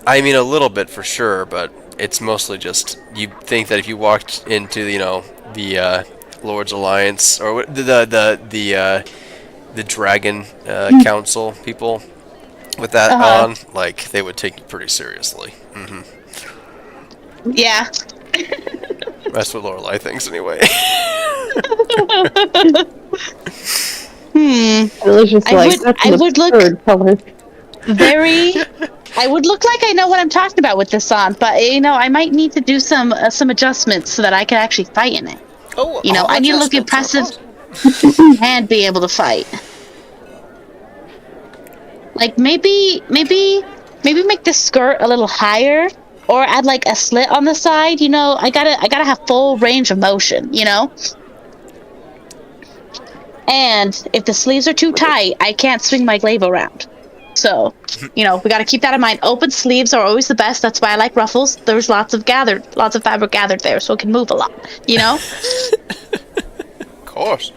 I mean, a little bit for sure, but it's mostly just you think that if you walked into the Lord's Alliance or the Dragon Council people with that on, like they would take you pretty seriously. Yeah. That's what Lorelai thinks anyway. Lily's just I like, would- that's I an would look- absurd color. Very. I would look like I know what I'm talking about with this on, but I might need to do some adjustments so that I can actually fight in it. Oh, I need to look adjustments, impressive and be able to fight. Like maybe make the skirt a little higher, or add like a slit on the side. I gotta have full range of motion. And if the sleeves are too tight, I can't swing my glaive around. So, we got to keep that in mind. Open sleeves are always the best. That's why I like ruffles. There's lots of fabric gathered there, so it can move a lot. Of course.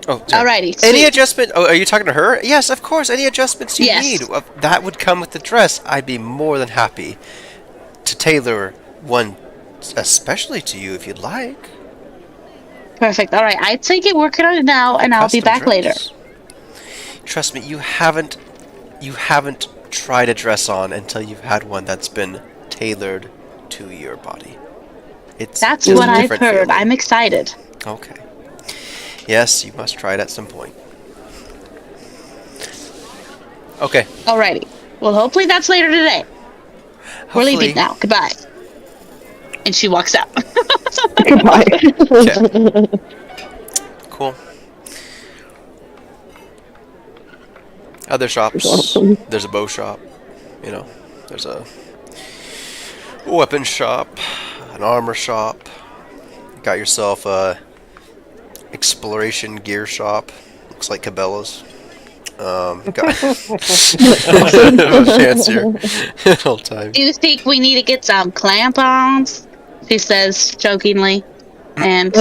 Oh, sorry. Alrighty. Any sweet. adjustment? Oh, are you talking to her? Yes, of course. Any adjustments you Yes. need that would come with the dress. I'd be more than happy to tailor one, especially to you if you'd like. Perfect. All right, I take it. Working on it now, and I'll be Custom back later. dress. Trust me, you haven't tried a dress on until you've had one that's been tailored to your body. It's That's just what a I've different heard. feeling. I'm excited. Okay. Yes, you must try it at some point. Okay. Alrighty. Well, hopefully that's later today. We're leaving now. Goodbye. And she walks out. Goodbye. Okay. Cool. Other shops. Awesome. There's a bow shop. There's a weapon shop, an armor shop. Got yourself a exploration gear shop. Looks like Cabela's. Got fancier old time. Do you think we need to get some clamp-ons? She says jokingly and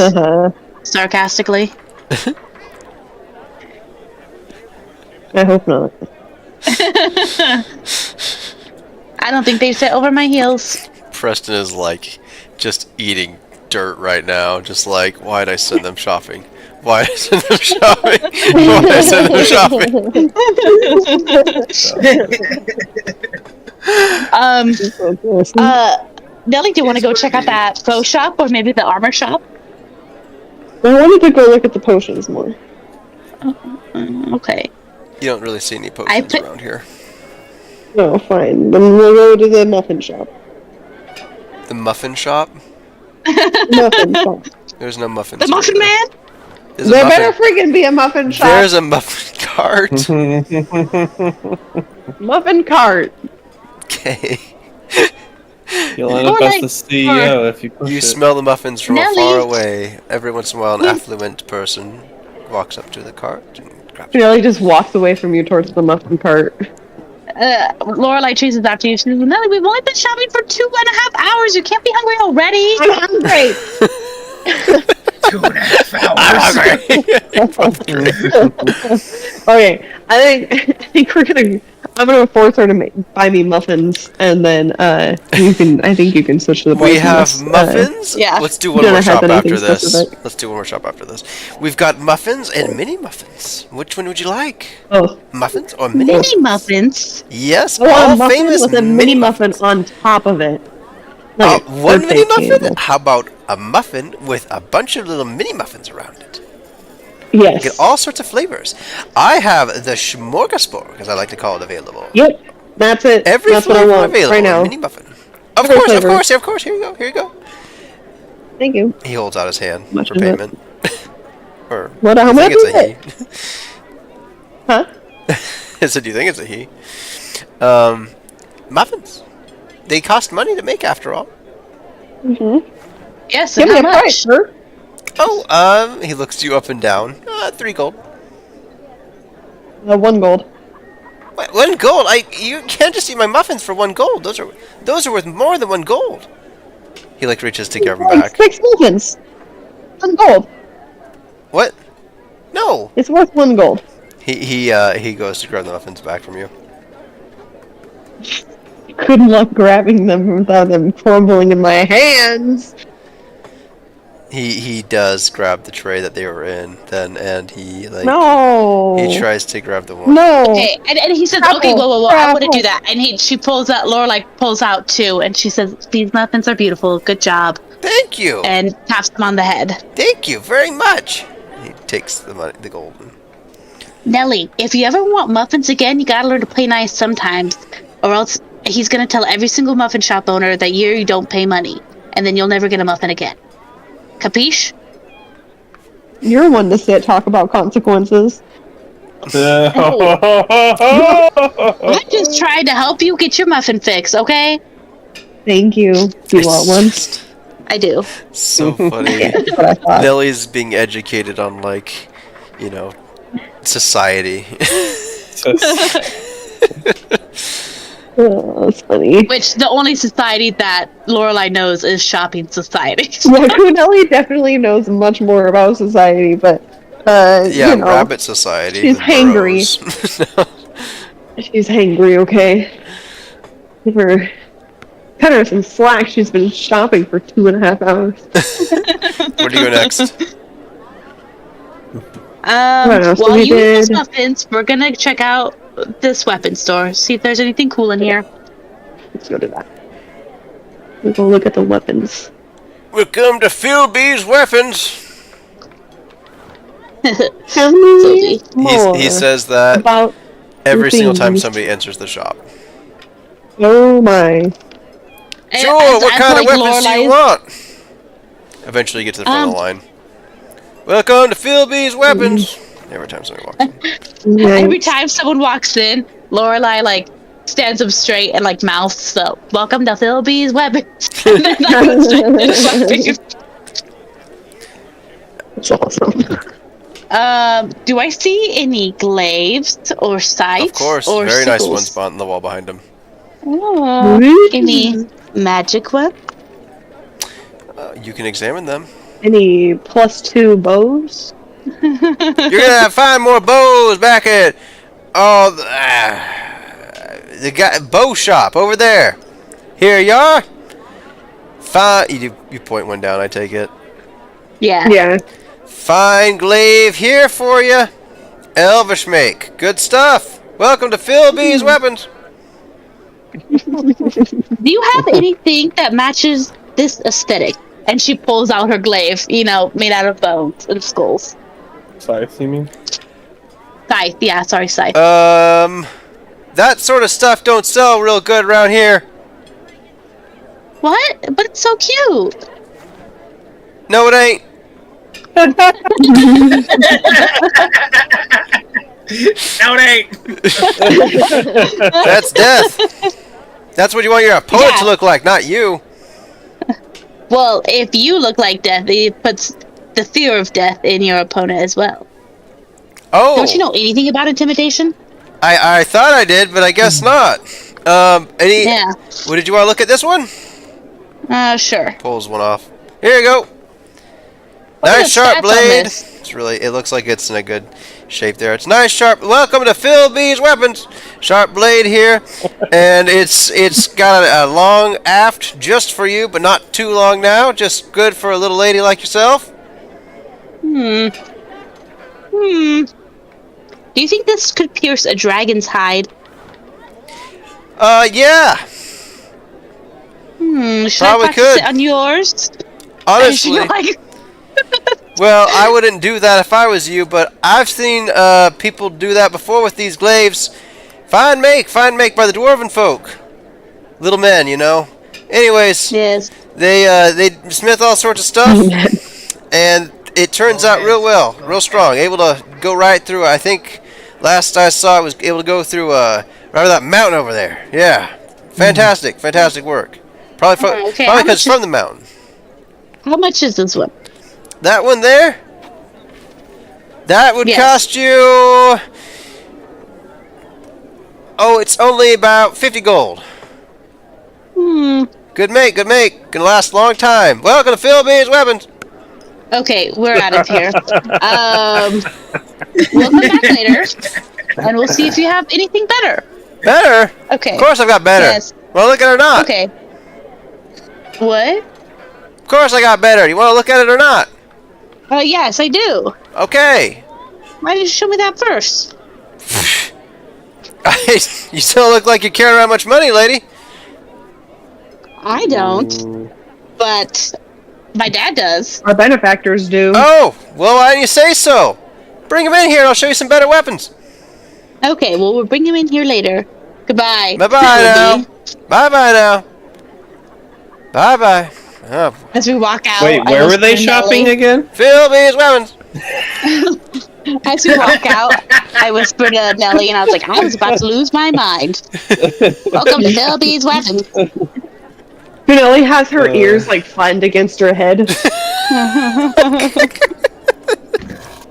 sarcastically. I hope not. I don't think they fit over my heels. Preston is like just eating dirt right now. Just like, why'd I send them shopping? Why did I send them shopping? Why did I send them shopping? Nelly, do you want to go check out that bow shop or maybe the armor shop? I wanted to go look at the potions more. Okay. You don't really see any potions around here. No, fine. Then we'll go to the muffin shop. The muffin shop? Muffin shop. There's no muffins. The Muffin Man? There's There a better muffin. friggin' be a muffin shop. There's a muffin cart. Muffin cart. Okay. You'll end up as the CEO if you push You it. smell the muffins from Nelly. far away. Every once in a while, an affluent person walks up to the cart and grabs it. Nelly just walks away from you towards the muffin cart. Lorelai chases after you. She says, Nelly, we've only been shopping for 2.5 hours. You can't be hungry already. I'm hungry. 2.5 hours. Okay, I think I'm gonna force her to buy me muffins, and then I think you can switch to the We poison have list. muffins? Yeah. Let's do one Jenna more has shop anything after this. specific. Let's do one more shop after this. We've got muffins and mini muffins. Which one would you like? Oh, Muffins or mini? Mini muffins. Yes, I want a all muffin famous with a mini muffin on top of it. Like a one mini birthday muffin? candle. How about a muffin with a bunch of little mini muffins around it? Yes. Get all sorts of flavors. I have the smorgasbord, as I like to call it, available. Yep. That's it. Every That's what I flavor want available right in now. mini muffin. Of Every course, flavor. of course. Here you go. Thank you. He holds out his hand Much for is it? payment. Or What? How I much think is it? it's a he. Huh? I said, do you think it's a he? Muffins. They cost money to make, after all. Yes, Give and me how a price, much? sir. Oh, he looks you up and down. 3 gold. 1 gold. What, 1 gold? You can't just eat my muffins for 1 gold. Those are worth more than 1 gold. He like reaches to give them Like back. 6 muffins. 1 gold. What? No. It's worth 1 gold. He goes to grab the muffins back from you. Good luck grabbing them without them crumbling in my hands. He does grab the tray that they were in then, and he like No. he tries to grab the one. No. Okay, and he says, Apple, okay, whoa, I want to apple. do that. And she pulls out, Lorelai pulls out 2, and she says, these muffins are beautiful, good job. Thank you. And taps him on the head. Thank you very much. He takes the money, the gold. Nelly, if you ever want muffins again, you gotta learn to play nice sometimes, or else he's gonna tell every single muffin shop owner that you don't pay money, and then you'll never get a muffin again. Capiche? You're one to sit talk about consequences. I'm just trying to help you get your muffin fix, okay? Thank you. Do you want one? I do. So funny. That's what I thought. Nelly's being educated on like, society. Oh, that's funny. Which the only society that Lorelai knows is shopping society. Yeah, Kunelli definitely knows much more about society, but Yeah, you know, rabbit society. she's the hangry. burrows. She's hangry. Okay, give her, cut her some slack. She's been shopping for 2.5 hours. Where do you go next? What else While we you eat those did? muffins, we're gonna check out this weapon store. See if there's anything cool in here. Let's go to that. We'll go look at the weapons. Welcome to Philby's Weapons. Tell me Philby. more He says that about every single time things. somebody enters the shop. Oh my! Sure, what kind of like weapons do you want? Eventually you get to the front of the line. Welcome to Philby's Weapons. Every time somebody walks in. Every time someone walks in, Lorelai like stands up straight and like mouths, so welcome to Philby's Weapons. And then I go straight to the That's awesome. do I see any glaives or sights? Of course, or very nice sickles? ones on the wall behind him. Oh, any magic weapon? You can examine them. Any +2 bows? You're gonna find more bows back at the guy bow shop over there. Here you are. Fine. You point one down. I take it. Yeah. Yeah. Fine glaive here for you. Elvish make. Good stuff. Welcome to Philby's Weapons. Do you have anything that matches this aesthetic? And she pulls out her glaive, made out of bones and skulls. Scythe, you mean? Scythe, yeah, sorry, scythe. That sort of stuff don't sell real good around here. What? But it's so cute. No, it ain't. No, it ain't. That's death. That's what you want your opponent Yeah. to look like, not you. Well, if you look like death, it puts the fear of death in your opponent as well. Oh. Don't you know anything about intimidation? I thought I did, but I guess not. Yeah. What did you want to look at this one? Sure. Pulls one off. Here you go. What are Nice the sharp stats on blade. this? It looks like it's in a good shape there. It's nice sharp. Welcome to Philby's Weapons. Sharp blade here, and it's got a long aft just for you, but not too long now. Just good for a little lady like yourself. Do you think this could pierce a dragon's hide? Yeah. Should Probably I practice could. it on yours? Honestly. You're like, Well, I wouldn't do that if I was you, but I've seen people do that before with these glaives. Fine make by the dwarven folk. Little men, Anyways, yes. they smith all sorts of stuff, and it turns out real well, real strong. Able to go right through. I think last I saw it was able to go through right over that mountain over there. Yeah, fantastic work. Probably Okay, because it's from the mountain. How much is this one? That one there? That would Yes. cost you... Oh, it's only about 50 gold. Good make, good make. Gonna last a long time. Welcome to Philby's Weapons. Okay, we're out of here. We'll come back later, and we'll see if you have anything better. Better? Okay. Of course I've got better. Yes. Want to look at it or not? Okay. What? Of course I got better. You want to look at it or not? Yes, I do. Okay. Why didn't you show me that first? You still look like you're carrying around much money, lady. I don't, but my dad does. Our benefactors do. Oh, well, why didn't you say so? Bring him in here and I'll show you some better weapons. Okay, well, we'll bring him in here later. Goodbye. Bye-bye now. Bye-bye now. Bye-bye. Oh, As we walk out, Wait, I where were whisper they to shopping Nelly. again? Philby's Weapons. As we walk out, I whispered to Nelly, and I was like, I was about to lose my mind. Welcome to Philby's Weapons. Finelli has her ears like flattened against her head.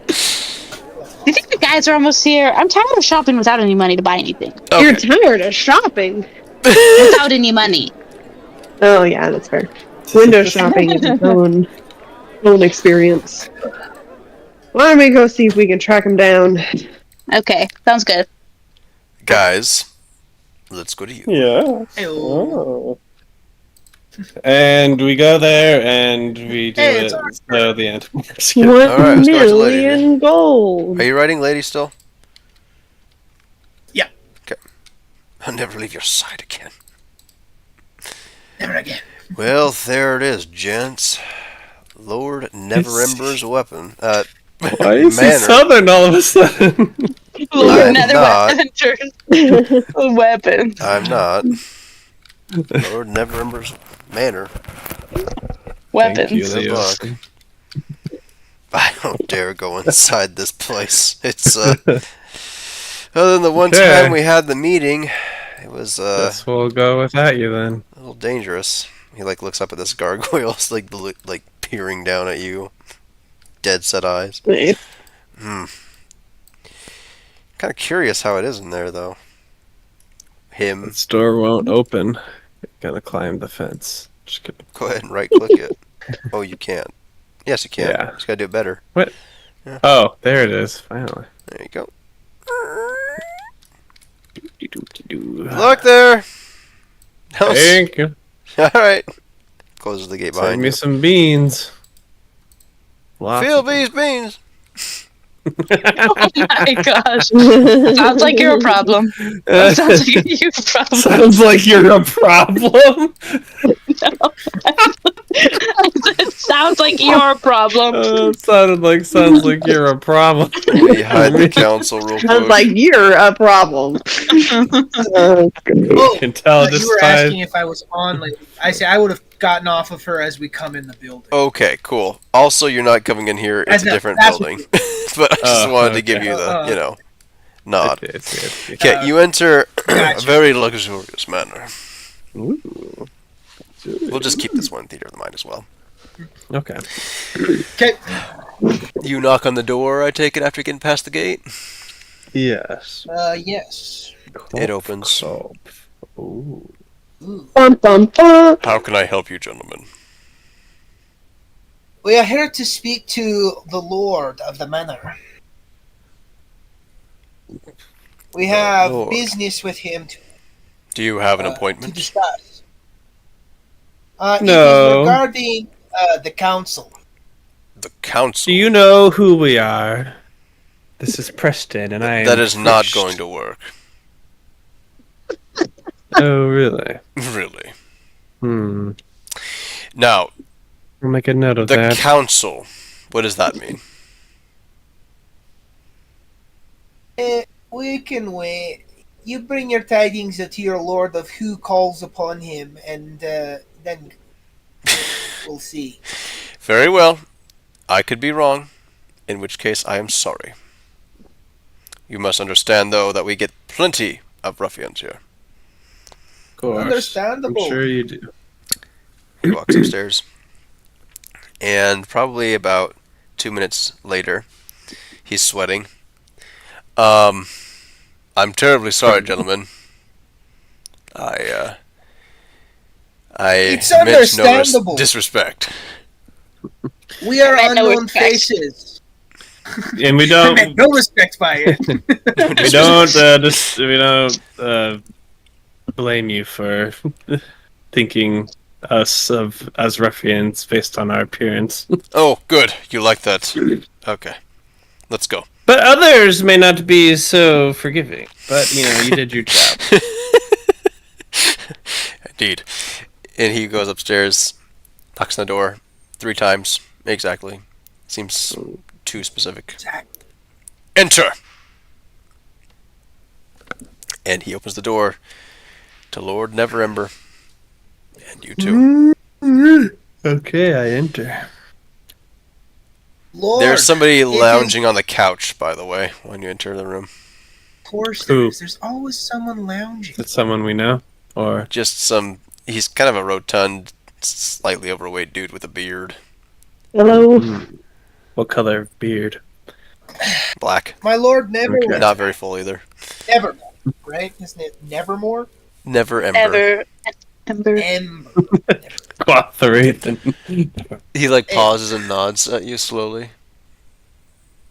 Do you think the guys are almost here? I'm tired of shopping without any money to buy anything. Okay. You're tired of shopping. Without any money. Oh yeah, that's fair. Window shopping is its own experience. Why don't we go see if we can track him down? Okay, sounds good. Guys, let's go to you. Yeah. Hello. Oh. And we go there and we do Hey, it. it's our So the end. 1 Alright, let's go to the lady million gold. Are you writing lady still? Yeah. Okay. I'll never leave your side again. Never again. Well, there it is, gents. Lord Neverember's weapon. Why is he Manor. southern all of a sudden? Lord I'm Nether not. Weapon. I'm not. Lord Neverember's Manor. Weapons. Thank you, Good Leo. luck. I don't dare go inside this place. It's other than the one Okay. time we had the meeting, it was Guess we'll go without you then. a little dangerous. He like looks up at this gargoyle, it's like peering down at you, dead set eyes. Kind of curious how it is in there though. Him. The door won't open. Gotta climb the fence. Just kidding. Go ahead and right click it. Oh, you can't. Yes, you can. Yeah. Just gotta do it better. Oh, there it is. Finally. There you go. Doo-doo-doo-doo. Look there. That was- Thank you. All right. Closes the gate Send behind me you. some beans. Lots Feel of them. these beans. Oh my gosh. Sounds like you're a problem. Sounds like you're a problem. Sounds like you're a problem. It sounds like you're a problem. Sounds like you're a problem. We hide the council real Sounds quick. like you're a problem. Oh, Can tell you were just by asking if I was on. Like, I say I would have gotten off of her as we come in the building. Okay, cool. Also, you're not coming in here. It's a different That's building. But I just Oh, wanted to okay. give you the, nod. I see. Okay, you enter a Gotcha. very luxurious manor. Ooh. We'll just keep this one theater of the mind as well. Okay. Okay. You knock on the door, I take it, after getting past the gate? Yes. Yes. It opens. Ooh. Ooh. Bum, bum, bum. How can I help you, gentlemen? We are here to speak to the Lord of the Manor. We have Lord. business with him Do you have an to appointment? discuss. It No. is regarding the council. The council. Do you know who we are? This is Preston, and I am That is not priest. going to work. Oh, really? Really. I'll Now, make a note of the that. council. What does that mean? We can wait. You bring your tidings to your lord of who calls upon him, and then we'll see. Very well. I could be wrong, in which case I am sorry. You must understand, though, that we get plenty of ruffians here. Of course. Understandable. I'm sure you do. He walks upstairs. and probably about 2 minutes later, he's sweating. I'm terribly sorry, gentlemen. I It's meant no understandable. disrespect. We are I meant no unknown respect. faces. And we I don't. meant no respect by it. We don't blame you for thinking us of as ruffians based on our appearance. Oh, good. You like that. Okay. Let's go. But others may not be so forgiving. But you did your job. Indeed. And he goes upstairs, knocks on the door 3 times. Exactly. Seems too specific. Enter! And he opens the door to Lord Neverember. And you too. Okay, I enter. Lord, There's somebody it lounging on the couch, by the way, when you enter the room. Of course there Who? is. There's always someone lounging. Is it someone we know? Or Just some... He's kind of a rotund, slightly overweight dude with a beard. Hello. what color beard? Black. My lord, never, Okay. Not very full either. never, right? Isn't it Nevermore? Neverember. Ever. Ember. Ember. Cooperate. He pauses and nods at you slowly.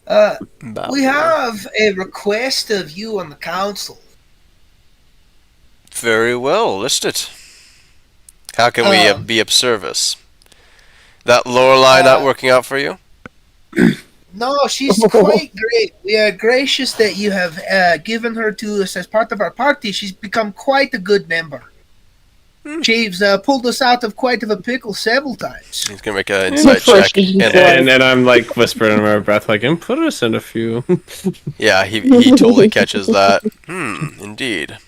Bow. We have a request of you on the council. Very well, list it. How can we be of service? That Lorelei not working out for you? No, she's quite great. We are gracious that you have given her to us as part of our party. She's become quite a good member. She's pulled us out of quite of a pickle several times. He's gonna make an insight check. And then I'm whispering under my breath, and put us in a few. Yeah, he totally catches that. Indeed.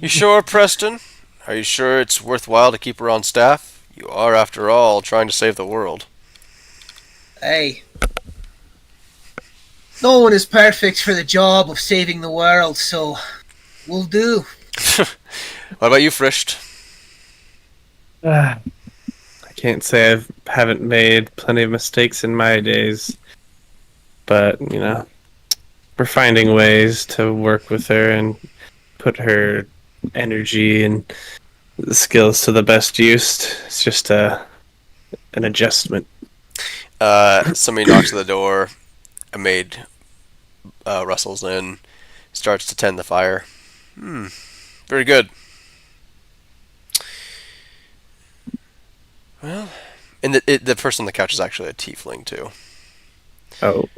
You sure, Preston? Are you sure it's worthwhile to keep her on staff? You are, after all, trying to save the world. Hey. No one is perfect for the job of saving the world, so we'll do. What about you, Frisht? I can't say I haven't made plenty of mistakes in my days, but we're finding ways to work with her and put her energy and skills to the best use. It's just an adjustment. Somebody knocks at the door. A maid rustles in, starts to tend the fire. Very good. Well, and the person on the couch is actually a tiefling too. Oh,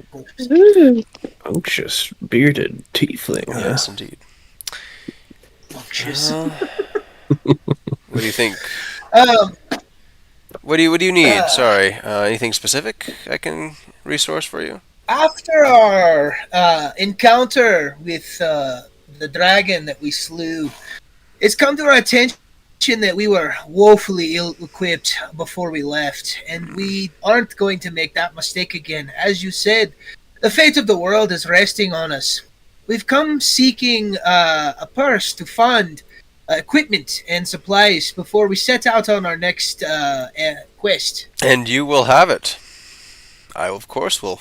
unctuous, bearded tiefling. Yes, indeed. Just, What do you think? What do you need? Sorry, anything specific I can resource for you? after our encounter with the dragon that we slew, it's come to our attention that we were woefully ill-equipped before we left, and we aren't going to make that mistake again. As you said, the fate of the world is resting on us. We've come seeking a purse to fund equipment and supplies before we set out on our next quest. And you will have it. I, of course, will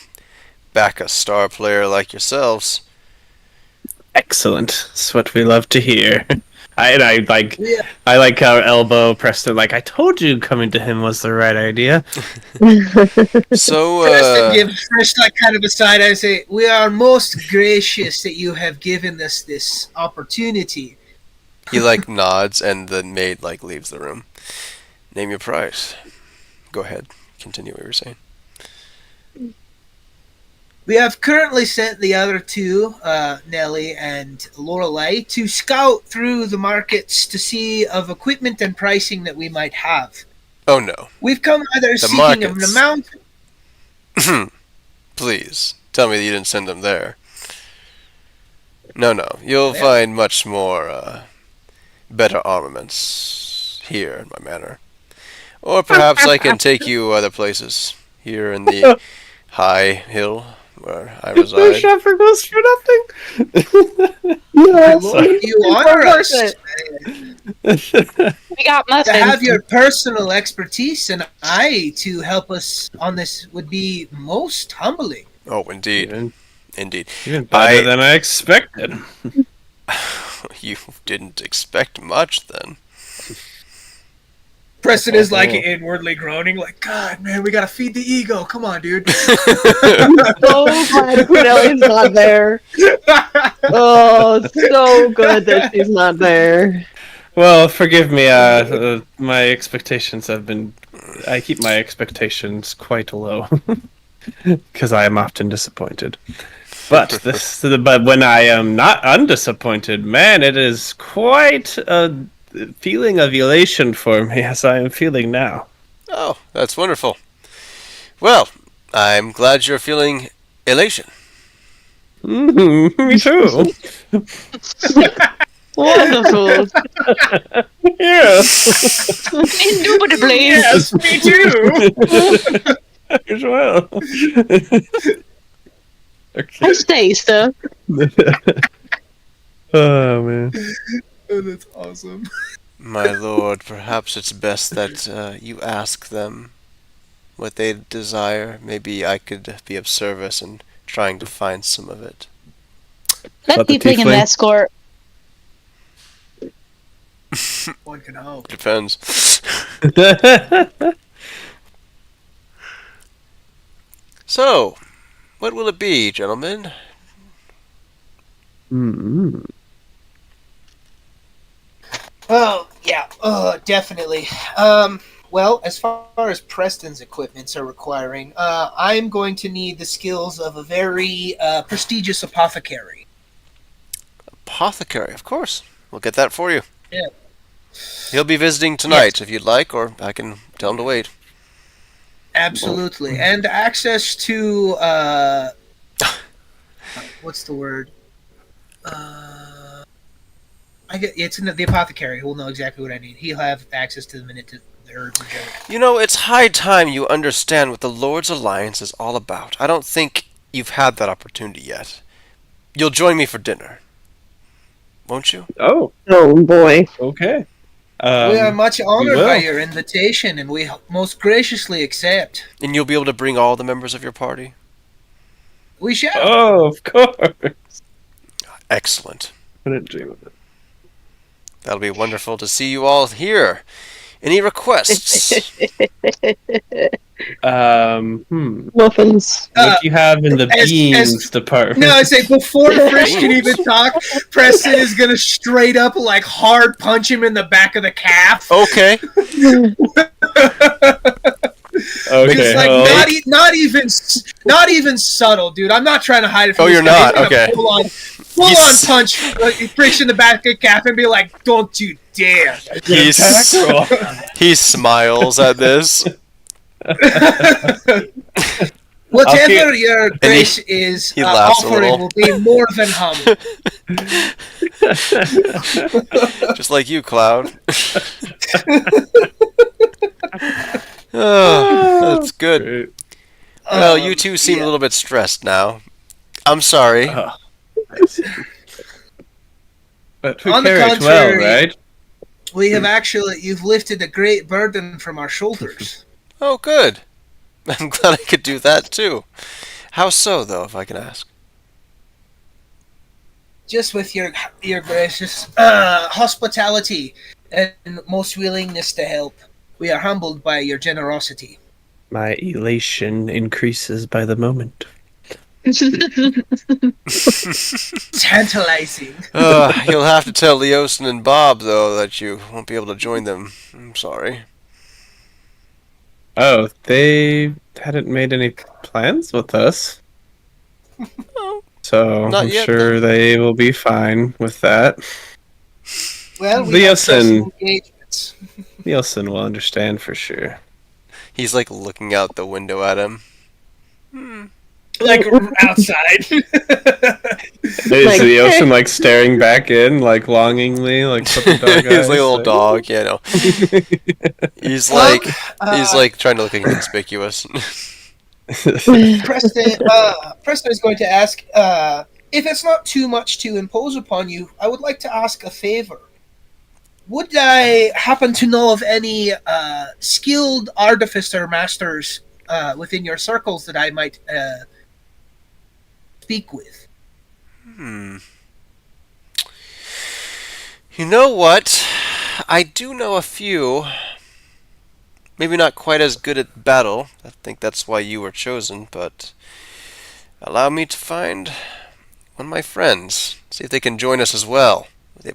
back a star player like yourselves. Excellent. That's what we love to hear. I like Yeah. I like how Elbow Preston I told you coming to him was the right idea. So, Preston gives first kind of a side. I say, we are most gracious that you have given us this opportunity. he nods, and the maid leaves the room. Name your price. Go ahead. Continue what you were saying. We have currently sent the other two, Nellie and Lorelei, to scout through the markets to see of equipment and pricing that we might have. Oh no. We've come either seeking markets. an amount. Please, tell me that you didn't send them there. No. You'll find much more, better armaments here in my manor. Or perhaps I can take you other places. Here in the high hill where I No reside. chauffeur goes for nothing. No, You honor us. We got To muffins. have your personal expertise and eye to help us on this would be most humbling. Oh, indeed. even, Indeed. even better I- than I expected. You didn't expect much then. Preston is like Oh. inwardly groaning, like, God, man, we gotta feed the ego. Come on, dude. so glad Cornelia's not there. Oh, so good that she's not there. Well, forgive me. My expectations have been. I keep my expectations quite low because I am often disappointed. But but when I am not undisappointed, man, it is quite a feeling of elation for me as I am feeling now. Oh, that's wonderful. Well, I'm glad you're feeling elation. Me too. Wonderful. Yeah. Indubitably. Yes, me too. As well. I Okay. stay, sir. Oh man. Oh, that's awesome. My lord, perhaps it's best that you ask them what they desire. Maybe I could be of service in trying to find some of it. Let What, the Tiefling and tiefling? escort. One can hope. Depends. So, what will it be, gentlemen? Mm-hmm. Oh, yeah, definitely. Well, as far as Preston's equipments are requiring, I'm going to need the skills of a very prestigious apothecary. Apothecary, of course. We'll get that for you. Yeah. He'll be visiting tonight if you'd like, or I can tell him to wait. Absolutely. And access to, what's the word? I get it's in the apothecary who will know exactly what I need. He'll have access to the minute to the herbs and drugs. You know, it's high time you understand what the Lord's Alliance is all about. I don't think you've had that opportunity yet. You'll join me for dinner. Won't you? Oh, Oh boy. okay. We are much honored will. by your invitation, and we most graciously accept. And you'll be able to bring all the members of your party? We shall. Oh, of course. Excellent. Couldn't dream of it. That'll be wonderful to see you all here. Any requests? Muffins. What do you have in the as- beans department? No, I say before Frisch can even talk, Preston is gonna straight up like hard punch him in the back of the calf. Okay. Okay. Just like well, not even subtle, dude. I'm not trying to hide it from Oh, this you're guy. not? He's gonna Okay. Full on He's- punch Frisch in the back of the calf and be like, "Don't you dare!" He smiles at this. Whatever your grace is he laughs a offering little. will be more than humble. Just like you, Cloud. Oh, that's good. Great. Well, you two seem a little bit stressed now. I'm sorry. But we On the carry it well, contrary- right? We have you've lifted a great burden from our shoulders. Oh, good. I'm glad I could do that too. How so, though, if I can ask? Just with your gracious hospitality and most willingness to help. We are humbled by your generosity. My elation increases by the moment. Tantalizing. You'll have to tell Leosin and Bob, though, that you won't be able to join them. I'm sorry. Oh, they hadn't made any plans with us. So Not I'm yet, sure they will be fine with that. Well, we Leo have personal Sin. engagements. Nielsen will understand for sure. He's like looking out the window at him. Like outside. Is Like, the ocean like staring back in, like longingly, like puppy dog He's eyes? like a little dog, you know. He's like trying to look inconspicuous. Preston is going to ask, if it's not too much to impose upon you, I would like to ask a favor. Would I happen to know of any skilled artificer masters within your circles that I might speak with? You know what? I do know a few. Maybe not quite as good at battle. I think that's why you were chosen, but allow me to find one of my friends. See if they can join us as well with the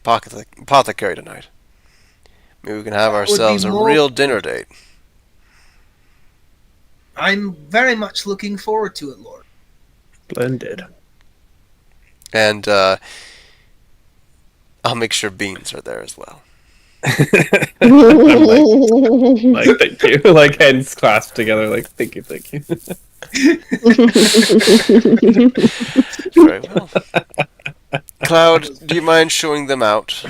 apothecary tonight. Maybe we can have ourselves a real dinner date. I'm very much looking forward to it, Lord. Splendid. And I'll make sure beans are there as well. I'm like, thank you. Like, hands clasped together, like, thank you. Very well. Cloud, do you mind showing them out?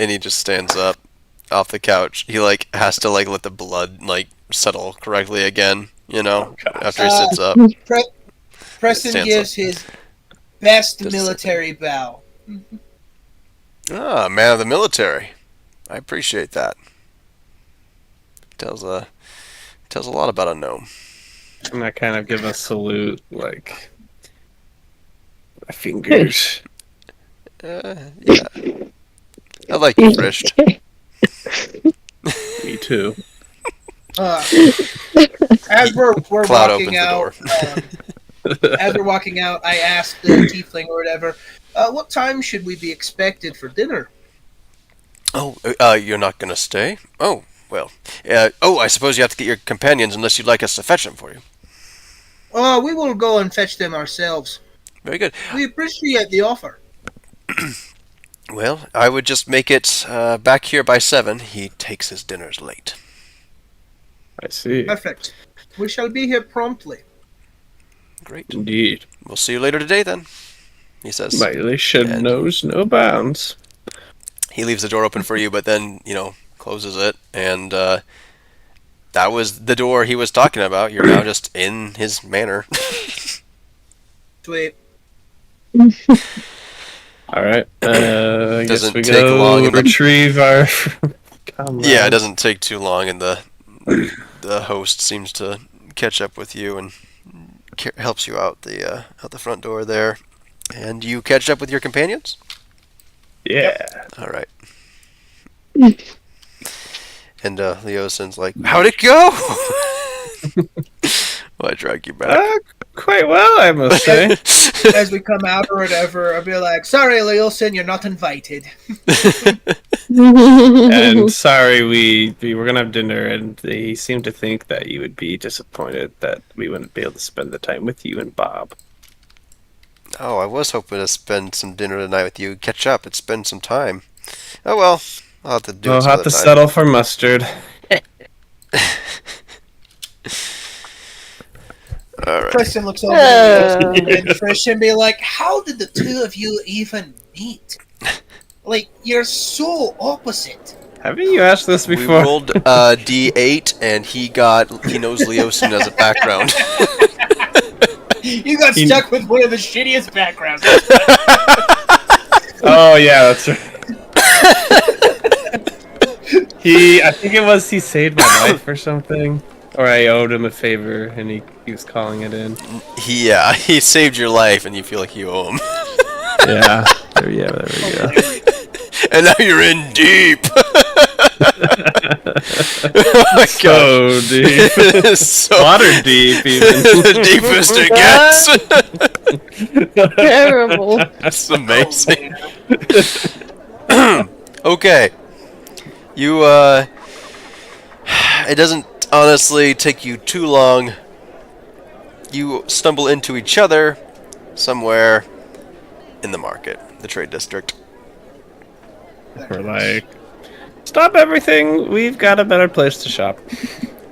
And he just stands up off the couch. He has to let the blood settle correctly again, after he sits up. Preston gives his best military bow. Ah, man of the military. I appreciate that. Tells a lot about a gnome. And I kind of give a salute, like my fingers. Yeah. I like you, Frisch. Me too. As we're Cloud walking out, as we're walking out, I asked the tiefling or whatever, what time should we be expected for dinner? Oh, you're not gonna stay? Oh, well. I suppose you have to get your companions unless you'd like us to fetch them for you. We will go and fetch them ourselves. Very good. We appreciate the offer. Well, I would just make it back here by 7. He takes his dinners late. I see. Perfect. We shall be here promptly. Great. Indeed. We'll see you later today, then, he says. Violation knows no bounds. He leaves the door open for you, but then, closes it, and that was the door he was talking about. You're now just in his manor. Sweet. All right. I guess Doesn't we take go long retrieve our. Yeah, it doesn't take too long, and the host seems to catch up with you and helps you out the front door there. And you catch up with your companions? Yeah. All right. And Leosin's like, how'd it go? Well, I drag you back. Quite well, I must say. As we come out or whatever, I'll be like, sorry, Leosin, you're not invited. And sorry, we were gonna have dinner, and they seemed to think that you would be disappointed that we wouldn't be able to spend the time with you and Bob. Oh, I was hoping to spend some dinner tonight with you, catch up, and spend some time. Oh well, I'll have to do it. We'll have to settle for mustard. All right. Preston looks over at and Trish and be like, how did the two of you even meet? Like, you're so opposite. Haven't you asked this We before? rolled D8, and he knows Leosin as a background. You got stuck with one of the shittiest backgrounds. Oh yeah, that's right. I think it was he saved my life or something. Or I owed him a favor, and he was calling it in. He saved your life, and you feel like you owe him. Yeah, there we go. And now you're in deep. Oh my So deep. So Water deep, even. The deepest it gets. Terrible. That's amazing. Okay. You, it doesn't honestly take you too long. You stumble into each other somewhere in the market, the trade district. We're like, stop everything. We've got a better place to shop.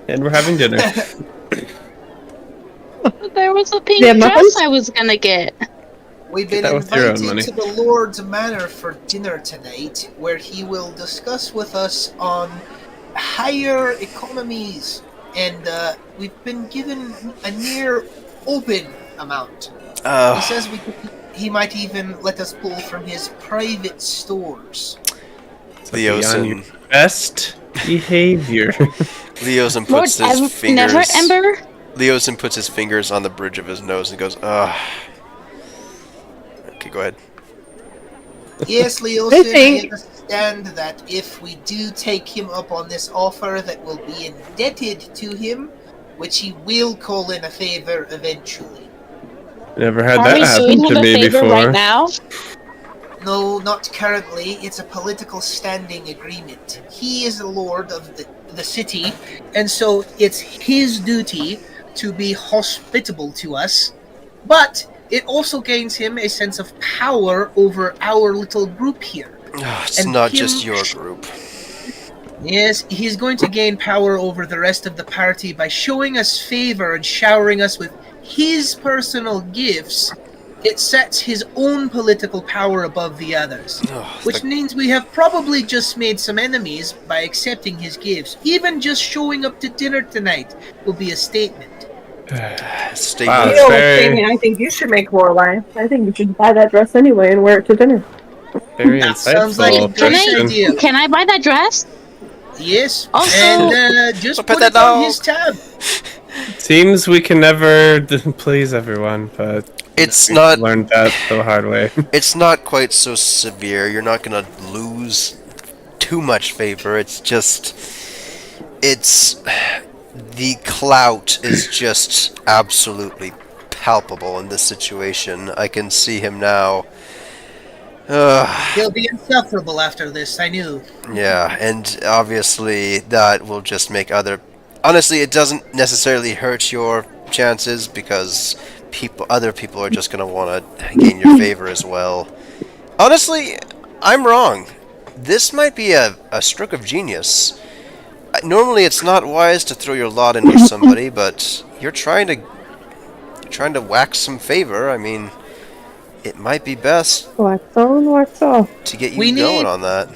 And we're having dinner. There was a pink Yeah, dress muffins? I was gonna get. We've been that with your own invited money. to the Lord's Manor for dinner tonight, where he will discuss with us on entire economies, and we've been given a near open amount. He says he might even let us pull from his private stores. Leosin. On your best behavior. Leosin Lord puts his fingers. Never Ember. Leosin puts his fingers on the bridge of his nose and goes, ugh. Okay, go ahead. Yes, Leosin, I understand that if we do take him up on this offer, that we'll be indebted to him, which he will call in a favor eventually. Never had Are that we happen doing him to a me favor before. right now? No, not currently. It's a political standing agreement. He is the lord of the city, and so it's his duty to be hospitable to us, but it also gains him a sense of power over our little group here. It's not just your group. Yes, he's going to gain power over the rest of the party by showing us favor and showering us with his personal gifts. It sets his own political power above the others, which means we have probably just made some enemies by accepting his gifts. Even just showing up to dinner tonight will be a statement. Statement. Wow, I think you should make Lorelai. I think you should buy that dress anyway and wear it to dinner. Very That insightful. sounds like a great idea. Can I buy that dress? Yes, Also, and just put it on his tab. Seems we can never please everyone, but it's we not learned that the hard way. It's not quite so severe. You're not gonna lose too much favor. It's just, the clout is just absolutely palpable in this situation. I can see him now. He'll be insufferable after this, I knew. Yeah, and obviously that will just make honestly, it doesn't necessarily hurt your chances because other people are just going to want to gain your favor as well. Honestly, I'm wrong. This might be a stroke of genius. Normally it's not wise to throw your lot in with somebody, but you're trying to wax some favor. I mean, it might be best Wax on, wax off. to get you going on that.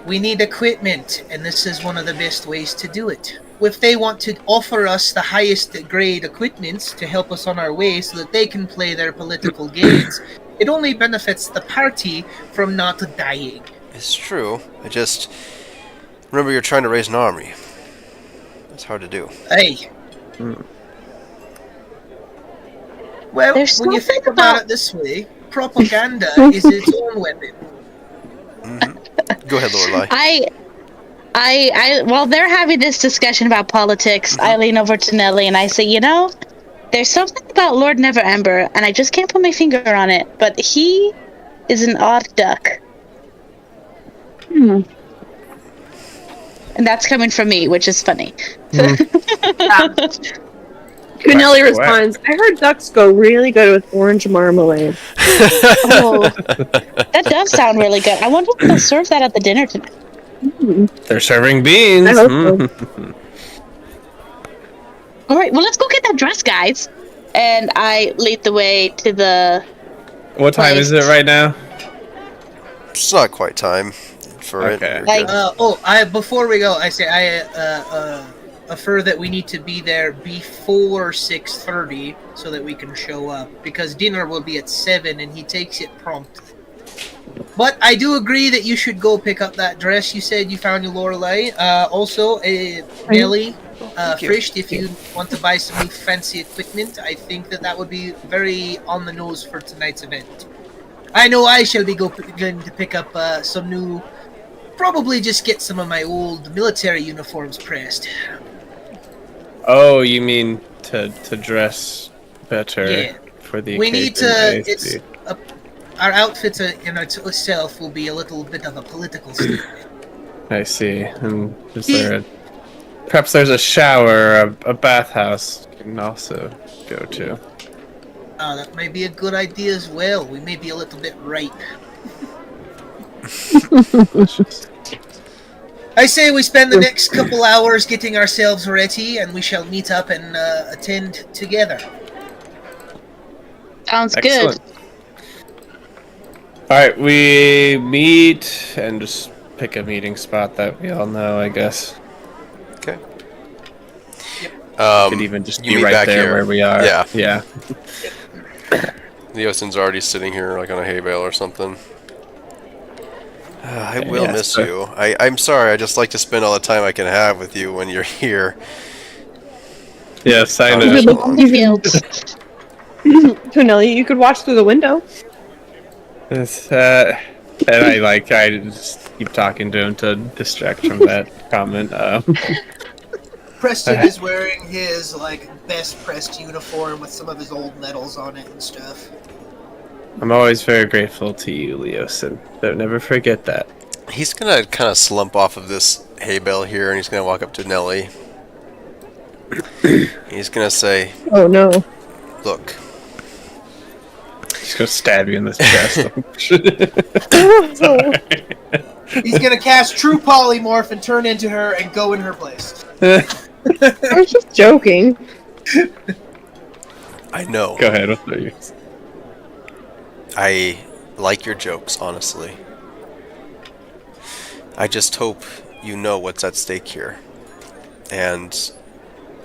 We need equipment, and this is one of the best ways to do it. If they want to offer us the highest grade equipments to help us on our way so that they can play their political games, it only benefits the party from not dying. It's true. Remember, you're trying to raise an army. That's hard to do. Hey. Well, There's when you something think about it this way, propaganda is its own weapon. Go ahead, Lorelai. While they're having this discussion about politics, I lean over to Nelly and I say, there's something about Lord Never Ember, and I just can't put my finger on it, but he is an odd duck. And that's coming from me, which is funny. Kunelli responds, I heard ducks go really good with orange marmalade. Oh, that does sound really good. I wonder if they'll serve that at the dinner tonight. They're serving beans. I hope so. All right, well, let's go get that dress, guys. And I lead the way to the... What time is it right now? It's not quite time for it. Okay. Before we go, I say I affirm that we need to be there before 6:30 so that we can show up, because dinner will be at 7 and he takes it promptly. But I do agree that you should go pick up that dress you said you found in Lorelei. Also, Nelly, Frisch, if you want to buy some new fancy equipment, I think that would be very on the nose for tonight's event. I know I shall be going to pick up some new, probably just get some of my old military uniforms pressed. Oh, you mean to dress better for the We occasion? need to. Our outfits in itself will be a little bit of a political statement. I see. And perhaps there's a shower, a bathhouse you can also go to. That might be a good idea as well. We may be a little bit ripe. I say we spend the next couple hours getting ourselves ready, and we shall meet up and attend together. Sounds Excellent. good. Alright, we meet and just pick a meeting spot that we all know, I guess. Could even just you be meet right back there here. where we are. Yeah. Yeah. Leosin's already sitting here like on a hay bale or something. I Okay, will yeah, miss so- you. I'm sorry, I just like to spend all the time I can have with you when you're here. Yes, I Oh, know. good. On the field. So Nelly, you could watch through the window. It's, and I just keep talking to him to distract from that comment. Preston is wearing his like best pressed uniform with some of his old medals on it and stuff. I'm always very grateful to you, Leosin. Don't never forget that. He's gonna kind of slump off of this hay bale here, and he's gonna walk up to Nelly. He's gonna say, Oh no. "Look, Just gonna stab you in the chest. He's gonna cast True Polymorph and turn into her and go in her place. I was just joking. I know. Go ahead. What are you? I like your jokes, honestly. I just hope you know what's at stake here. And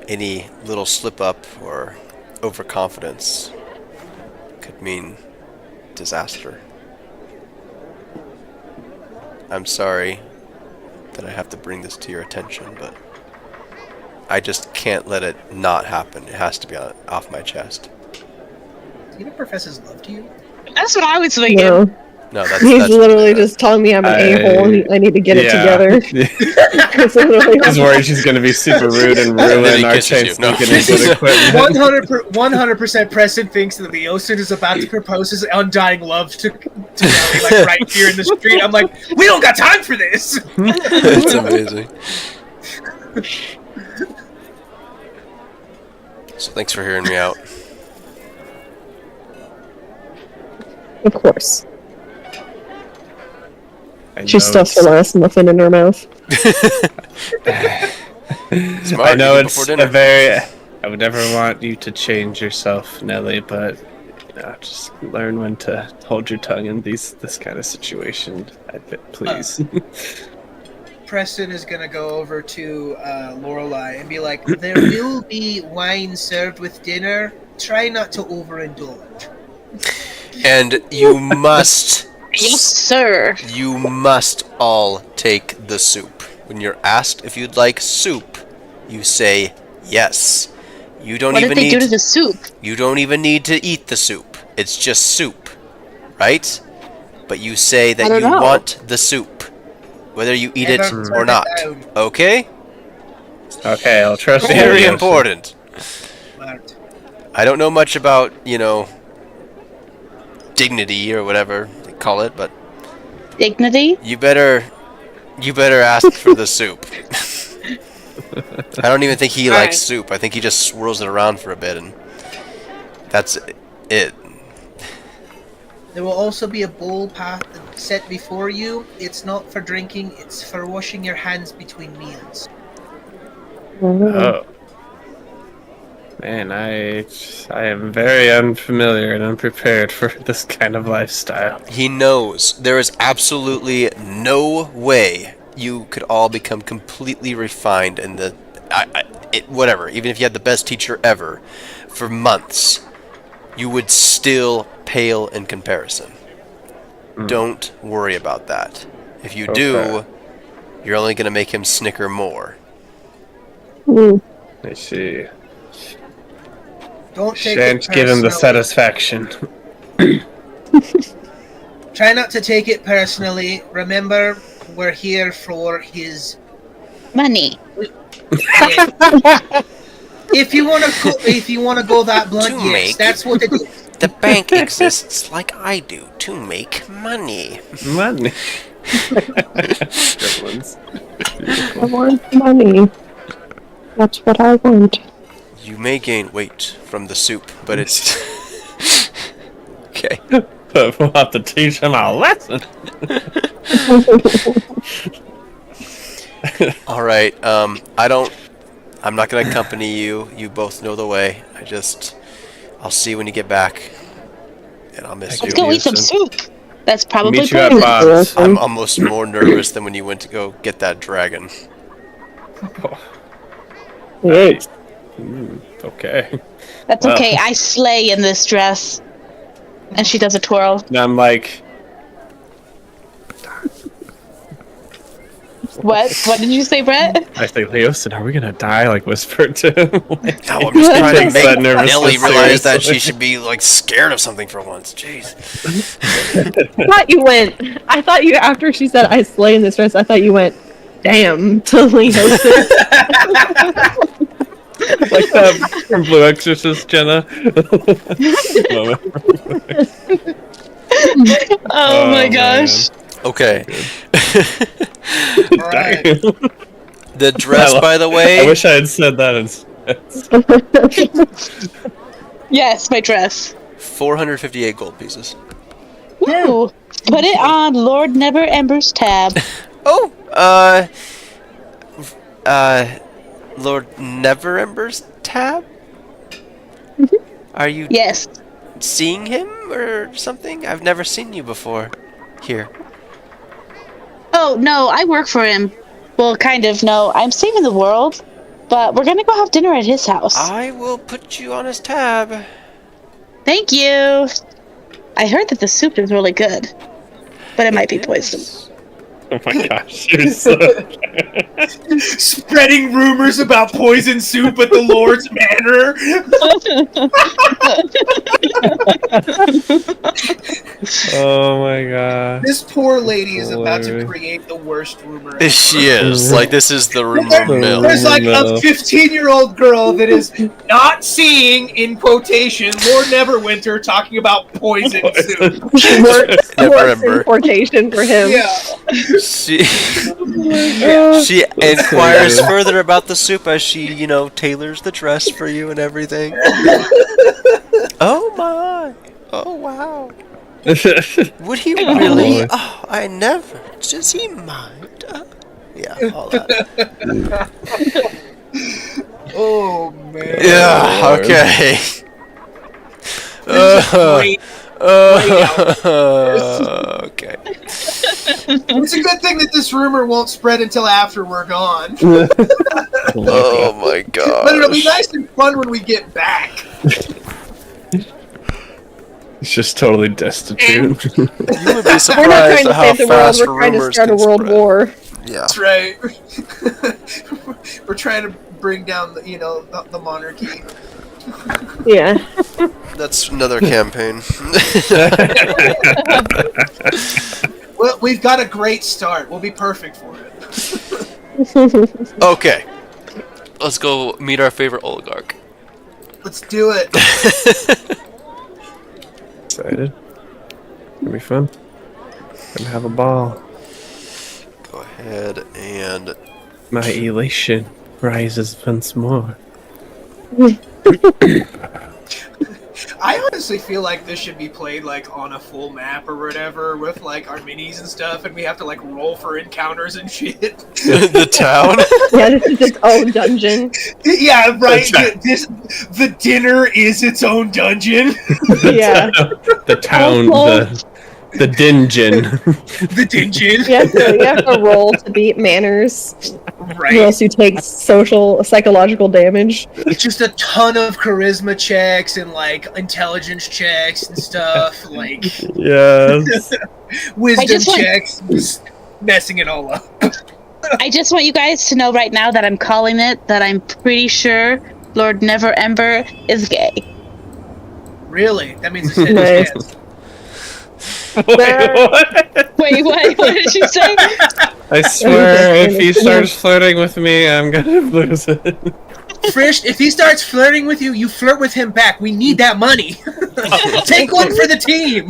any little slip up or overconfidence could mean disaster. I'm sorry that I have to bring this to your attention, but I just can't let it not happen. It has to be off my chest. Do you know professors love to you? That's what I was thinking. No. No, that's He's literally that's just telling me I'm an I- a-hole and I need to get it together. It's literally- I was worried she's gonna be super rude and then ruin he our kisses chance you. No. to get into the equipment. 100% Preston thinks that Leosin is about to propose his undying love to Nelly, like right here in the street. I'm like, we don't got time for this. It's amazing. So thanks for hearing me out. Of course. I She know stuffs the it's- last muffin in her mouth. Smart, I know even it's before dinner. a very. I would never want you to change yourself, Nelly, but just learn when to hold your tongue in this kind of situation. Please. Preston is gonna go over to Lorelai and be like, there will be wine served with dinner. Try not to overindulge. And you must, Yes, sir. you must all take the soup. When you're asked if you'd like soup, you say yes. You don't What even did they do need to the soup? you don't even need to eat the soup. It's just soup, right? But you say I that don't you know. want the soup, whether you eat it Never or turn not. it down. Okay? Okay, I'll trust you. Very Leosin. important. Smart. I don't know much about, dignity or whatever they call it, but Dignity? you better ask for the soup. I don't even think he likes Alright. soup. I think he just swirls it around for a bit and that's it. There will also be a bowl set before you. It's not for drinking, it's for washing your hands between meals. Oh. Man, I am very unfamiliar and unprepared for this kind of lifestyle. He knows there is absolutely no way you could all become completely refined in whatever. Even if you had the best teacher ever, for months, you would still pale in comparison. Don't worry about that. If you do, Okay. you're only going to make him snicker more. Mm. I see. Don't take Shan't it give him the personally. satisfaction. Try not to take it personally. Remember, we're here for his. Money. If you want to go that blunt, To yes, make- that's what it is. The bank exists like I do to make money. Money. Good ones. I want money. That's what I want. You may gain weight from the soup, but it's okay. But we'll have to teach him a lesson. All right. I'm not gonna accompany you. You both know the way. I'll see you when you get back, and I'll miss Let's you. go eat some soup. That's probably Meet you at poison. Bob's. I'm almost more nervous than when you went to go get that dragon. Wait. Okay. That's Well. okay. I slay in this dress. And she does a twirl. And I'm like, What? What did you say, Brett? I think, Leosin, are we gonna die? Like, whispered to him. Like, No, I'm just trying to takes that make nervousness Ellie realize that seriously. she should be like scared of something for once. Jeez. I thought you, after she said I slay in this dress, I thought you went, damn, to Leosin. Like that from Blue Exorcist, Jenna. Oh my gosh. Okay. Alright. The dress, by the way. I wish I had said that instead. Yes, my dress. 458 gold pieces. Ooh. Put it on Lord Never Ember's tab. Oh, Lord Neverember's tab? Are you Yes. seeing him or something? I've never seen you before. Here. Oh, no, I work for him. Well, kind of, no. I'm saving the world. But we're gonna go have dinner at his house. I will put you on his tab. Thank you. I heard that the soup is really good. But it might be poisoned. Oh my gosh, you're so... Spreading rumors about poison soup at the Lord's Manor. Oh my god. This poor lady is about to Hilarious. create the worst rumor. She is. Like, this is the rumor mill. There's like No. a 15-year-old girl that is not seeing, in quotation, Lord Neverwinter talking about poison soup. Works Neverember. importation for him. Yeah. She inquires further about the soup as she, tailors the dress for you and everything. Oh my! Oh wow! Would he really? Oh, I never. Does he mind? Yeah, all that. Oh man. Yeah. Okay. Great. Okay. It's a good thing that this rumor won't spread until after we're gone. Oh my god. But it'll be nice and fun when we get back. It's just totally destitute. You would be We're not surprised trying to at how save the world, fast we're trying to rumors start a can world spread. war. Yeah. That's right. We're trying to bring down, the monarchy. Yeah. That's another campaign. Well, we've got a great start. We'll be perfect for it. Okay. Let's go meet our favorite oligarch. Let's do it. Excited. It's gonna be fun. Gonna have a ball. Go ahead and... My elation rises once more. I honestly feel like this should be played on a full map or whatever with our minis and stuff, and we have to roll for encounters and shit. the town? Yeah, this is its own dungeon. Yeah, right. That's The dinner is its own dungeon. Yeah. The town, the dungeon. The dungeon. You have to roll to beat manners, or Right. else you take psychological damage. Just a ton of charisma checks and intelligence checks and stuff, Yes. wisdom just want- checks, just messing it all up. I just want you guys to know right now that I'm calling it, that I'm pretty sure Lord Never Ember is gay. Really? That means it's in Nice. his hands. Wait, what? Wait, what did you say? I swear, if he starts flirting with me, I'm gonna lose it. Frisch, if he starts flirting with you, you flirt with him back. We need that money. Take one for the team.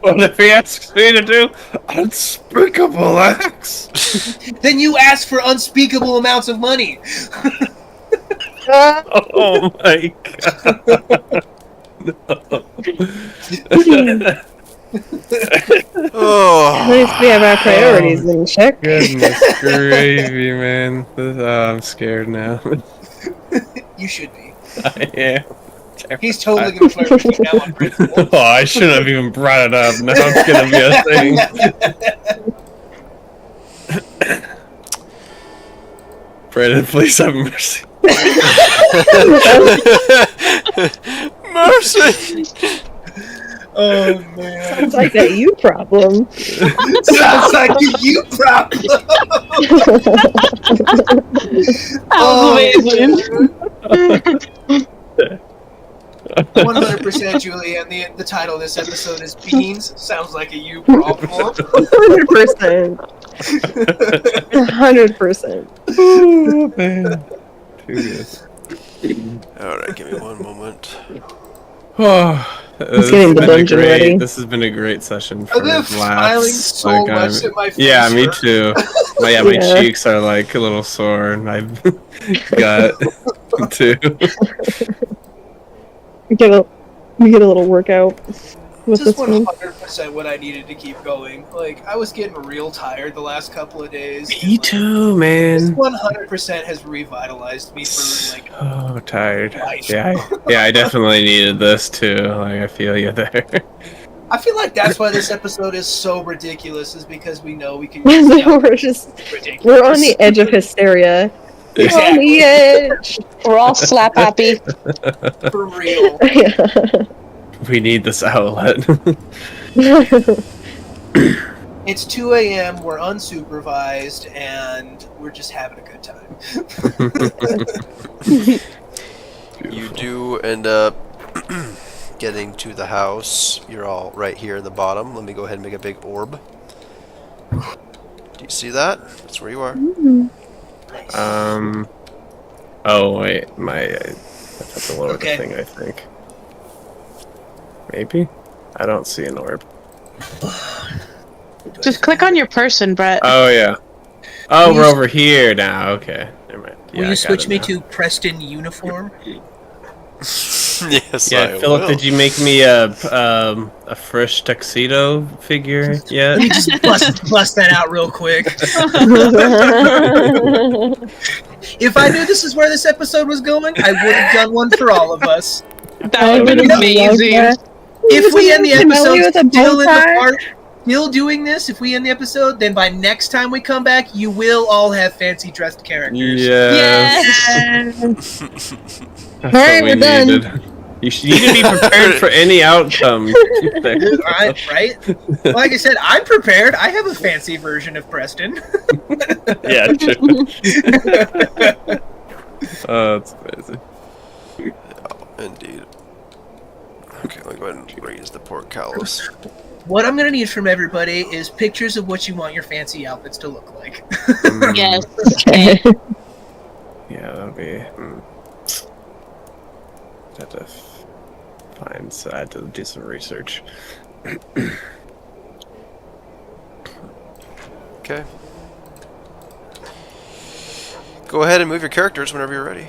What if he asks me to do unspeakable acts? Then you ask for unspeakable amounts of money. Oh my god. Oh. Nice, we have our priorities in check. Goodness gravy, man. I'm scared now. You should be. I am. He's totally gonna flirt with you now on principle. Oh, I shouldn't have even brought it up. Now it's gonna be a thing. Brandon, please have mercy. Mercy! Oh man. Sounds like a you problem. Sounds like a you problem. That was amazing. 100% Julian. The title of this episode is Beans. Sounds like a you problem. 100%. 100%. Oh, man. Too good. Alright, give me one moment. Oh, He's getting the dungeon ready. This has been a great session for I've been smiling laughs. so Like, much at my face. yeah, me hurt. too. My Yeah. cheeks are like a little sore, and I've got too. You get a little workout with This this is one. 100% what I needed to keep going. Like, I was getting real tired the last couple of days. Me too, This man. 100% has revitalized me for, like, Oh, tired. life. Yeah, I definitely needed this too. Like, I feel you there. I feel like that's why this episode is so ridiculous, is because we know we can use it. We're on the edge of hysteria. We're on Exactly. the edge. We're all slap happy. For real. We need this outlet. It's 2 a.m., we're unsupervised, and we're just having a good time. You do end up getting to the house. You're all right here in the bottom. Let me go ahead and make a big orb. Do you see that? That's where you are. Oh wait, I have to lower Okay. the thing. I think. Maybe. I don't see an orb. Just click on your person, Brett. Oh yeah. Oh, Will we're you- over here now. Okay, never mind. Will Yeah, I you got switch it me now. to Preston uniform? Yes, Yeah, I Philip, will. did you make me a fresh tuxedo figure yet? Let me just bust that out real quick. If I knew this is where this episode was going, I would have done one for all of us. That would have been amazing. If we end the Somebody episode with a still bow in tie? the part, still doing this, if we end the episode, then by next time we come back, you will all have fancy dressed characters. Yes. Yes. That's Alright, what we we're done. needed. You need to be prepared for any outcome. Right? Like I said, I'm prepared. I have a fancy version of Preston. Yeah, true. Oh, that's amazing. Indeed. Okay, let me go ahead and raise the portcullis. What I'm gonna need from everybody is pictures of what you want your fancy outfits to look like. Yes. Okay. Yeah, that'll be. Had to find. So I had to do some research. Okay. Go ahead and move your characters whenever you're ready.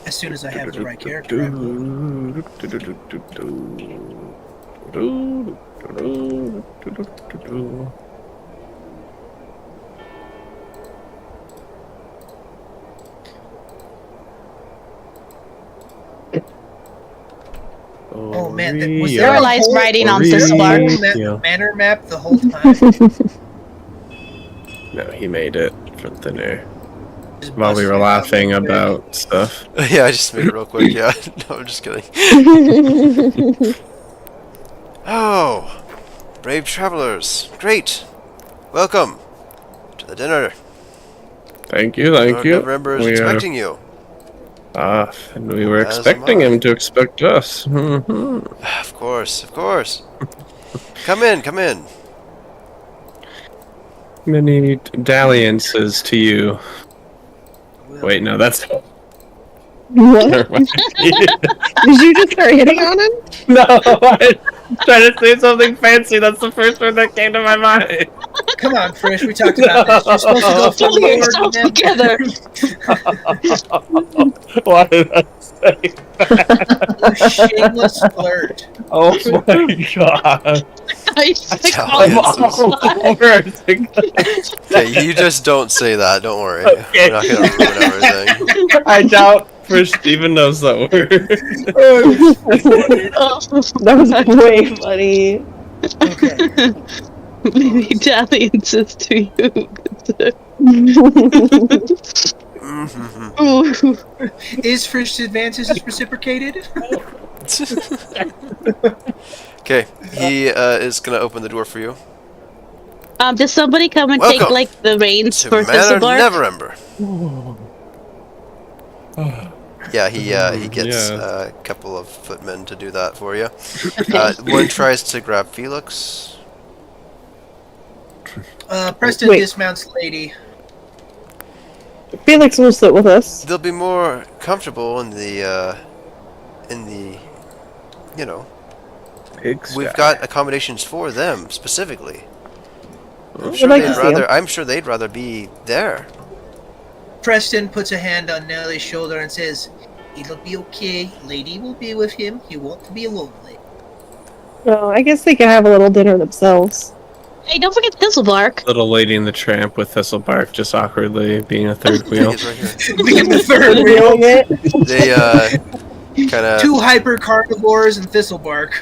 As soon as I have the right character, I will. Oh man, was there a Paralyzed whole writing on the spark. manner map the whole time? No, he made it for thinner. Just While we busted were it laughing out. about stuff. Yeah, I just made it real quick. Yeah, no, I'm just kidding. Oh, brave travelers! Great, welcome to the dinner. Thank you, thank Lord you. November is We, expecting you. And we were As am expecting I. him to expect us. Mhm. Of course, of course. Come in, come in. Many dalliances to you. Will. Wait, no, that's. What? Never mind. Did you just start hitting on him? No, I trying to say something fancy. That's the first word that came to my mind. Come on, Frisch, we talked about this. You're supposed to go Pull forward yourself and then together. Why did I say you shameless flirt. Oh my god. I said, I'm all over. Okay, you just don't say that. Don't worry. Okay. We're not gonna ruin everything. I doubt Frisch even knows that word. That was way funny. Okay. Maybe dalliances to you. Ooh. Is first advances reciprocated? Okay, he is gonna open the door for you. Does somebody come and take Welcome like the reins To for Manor Thistlebark? Neverember. Yeah, he gets Yeah. a couple of footmen to do that for you. One tries to grab Felix. Preston Wait. dismounts lady. Felix will sit with us. They'll be more comfortable in the, you know, we've got accommodations for them specifically. I'm sure like they'd to see rather. 'em. I'm sure they'd rather be there. Preston puts a hand on Nelly's shoulder and says, "It'll be okay. Lady will be with him. He won't be alone." Oh, I guess they can have a little dinner themselves. Hey, don't forget Thistlebark. Little Lady and the Tramp with Thistlebark just awkwardly being a third wheel. He's right here. Being the third wheel. Doing it. They kind of. Two hyper carnivores and Thistlebark.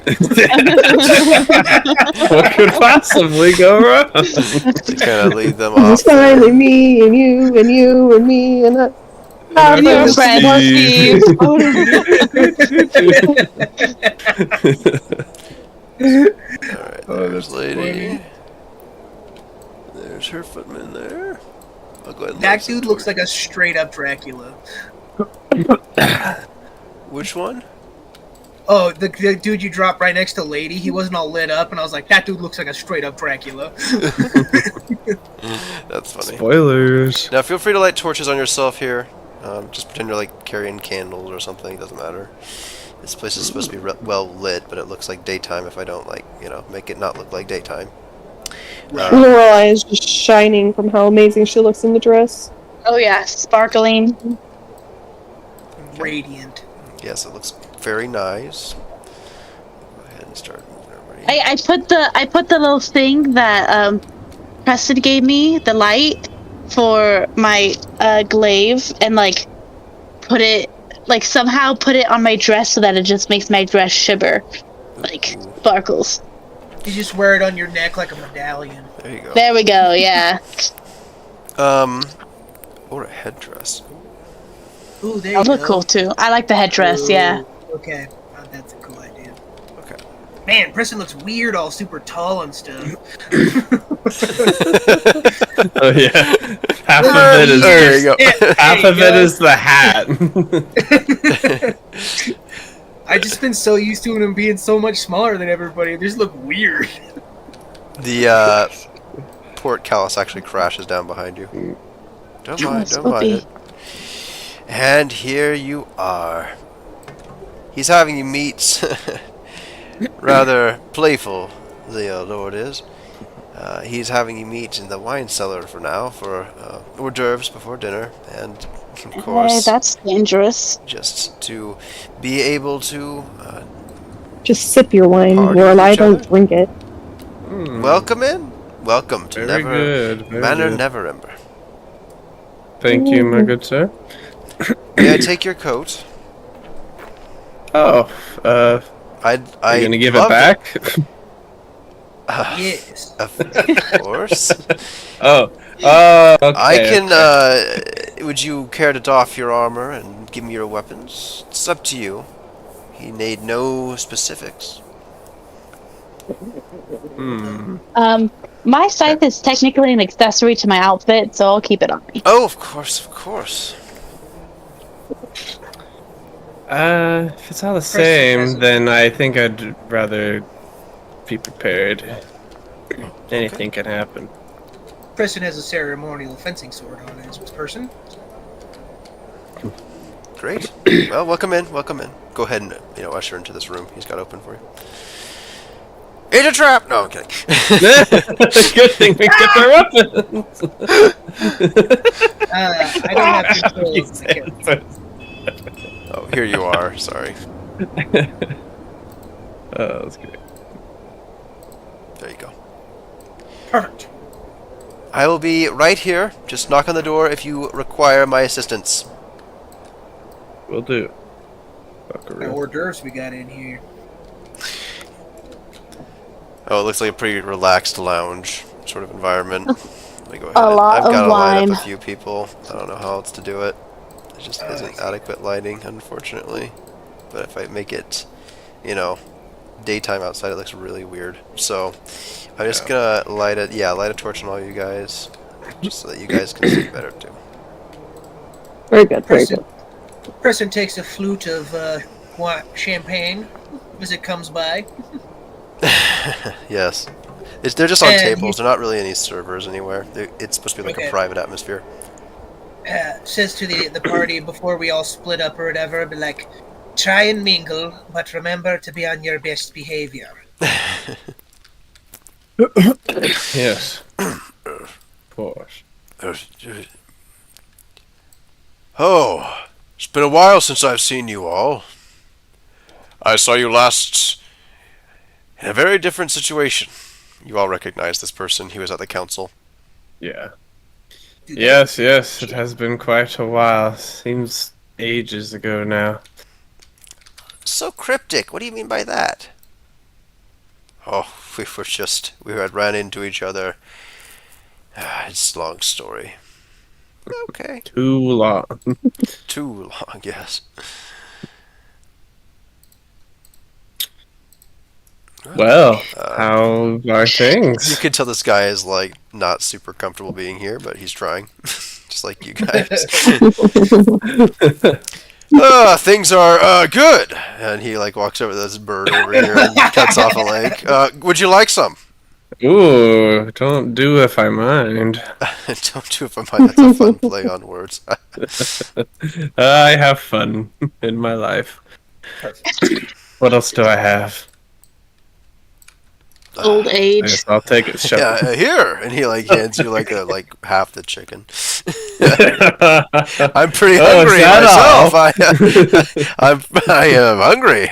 What could possibly go wrong? They kind of lead them It's off. there. finally me and you and you and me and us. And Your I'm friend Steve. Steve. Alright, Oh, there's that's Lady. funny. There's her footman there. I'll go ahead and That lock dude the looks door. like a straight up Dracula. Which one? Oh, the dude you dropped right next to Lady, he wasn't all lit up, and I was like, that dude looks like a straight up Dracula. That's funny. Spoilers. Now feel free to light torches on yourself here. Just pretend you're like carrying candles or something. It doesn't matter. This place is supposed to be well lit, but it looks like daytime if I don't make it not look like daytime. Lorelai is just shining from how amazing she looks in the dress. Oh yeah, sparkling. Radiant. Yes, it looks very nice. Go ahead and start moving everybody. I put the little thing that Preston gave me, the light for my glaive, and like somehow put it on my dress so that it just makes my dress shiver, like sparkles. You just wear it on your neck like a medallion. There you go. There we go. Yeah. Or a headdress. Ooh, there you That'll go. look cool too. I like the headdress. Yeah. Ooh, okay, that's a cool idea. Okay. Man, Preston looks weird, all super tall and stuff. Oh yeah. Half of it is There you go. half of it is the hat. I just been so used to him being so much smaller than everybody. They just look weird. The portcullis actually crashes down behind you. Don't mind it. And here you are. He's having you meet rather playful, the Lord is. He's having you meet in the wine cellar for now for hors d'oeuvres before dinner, and of Hey, course, that's dangerous. just to be able to Just sip your wine, Party with Lorelai. each Don't other? drink it. welcome in. Welcome to Very good. Very Manor good. Neverember. Thank you, my good sir. May I take your coat? Oh, Are are you gonna give it back? Yes. Of course. Oh, okay. I can, would you care to doff your armor and give me your weapons? It's up to you. He made no specifics. My scythe is technically an accessory to my outfit, so I'll keep it on me. Oh, of course, of course. If it's all the same, then I think I'd rather be prepared. Anything can happen. Preston has a ceremonial fencing sword on his person. Great. Well, welcome in, welcome in. Go ahead and, usher into this room he's got open for you. It's a trap! No, I'm kidding. Good thing we get the weapons. I don't have control You of the said character. Oh, here you are, sorry. Oh, that's great. There you go. Perfect. I will be right here. Just knock on the door if you require my assistance. Will do. What Buckaroo. hors d'oeuvres we got in here? Oh, it looks like a pretty relaxed lounge sort of environment. Let me go ahead. A lot I've got of to line wine. up a few people. I don't know how else to do it. It just isn't adequate lighting, unfortunately. But if I make it, daytime outside, it looks really weird. So I'm just gonna light a torch on all you guys, just so that you guys can see better too. Very good, very good. Person takes a flute of champagne as it comes by. Yes. They're just on And tables. They're not really any servers anywhere. It's supposed to be like a private atmosphere. Says to the party before we all split up or whatever, but like, try and mingle, but remember to be on your best behavior. Yes. Of course. Oh, it's been a while since I've seen you all. I saw you last in a very different situation. You all recognize this person. He was at the council. Yeah. Yes, it has been quite a while. Seems ages ago now. So cryptic. What do you mean by that? Oh, we had ran into each other. It's a long story. Okay. Too long. Too long, yes. Well, how are things? You can tell this guy is like not super comfortable being here, but he's trying, just like you guys. Things are good. And he like walks over to this bird over here and cuts off a leg. Would you like some? Ooh, don't do if I mind. Don't do if I mind. That's a fun play on words. I have fun in my life. What else do I have? Old I age. guess I'll take it. Shut Yeah, here, and he like hands you like half the chicken. I'm pretty hungry myself. I am hungry.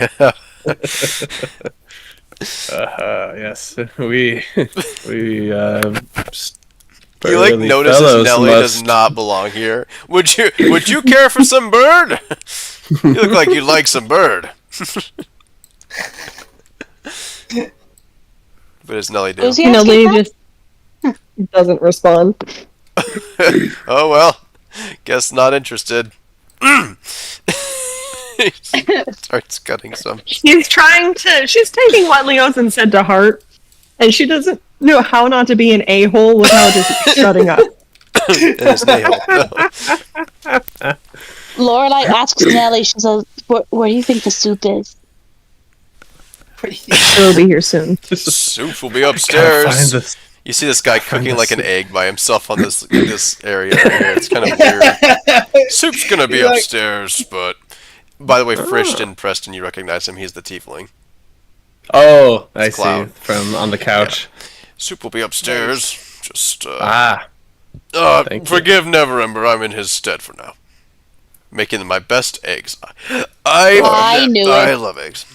Yes, we You like notices Nelly does not belong here. Would you care for some bird? You look like you'd like some bird. What does Nelly do? Who's he asking Nelly for? just doesn't respond. Oh well, guess not interested. He starts cutting some. She's taking what Leosin said to heart, and she doesn't know how not to be an a-hole without just shutting up. And his nail. Lorelai asks Nellie, she says, where do you think the soup is? She'll be here soon. Soup will be Gotta upstairs. find this. You see this guy cooking like an egg by himself on this area right here. It's kind of weird. Soup's gonna be upstairs, but by the way, Frisht and Preston, you recognize him. He's the tiefling. Oh, I It's Cloud. see. From on the couch. Soup will be upstairs. Just Thank you. forgive Neverember. I'm in his stead for now, making my best eggs. I love eggs.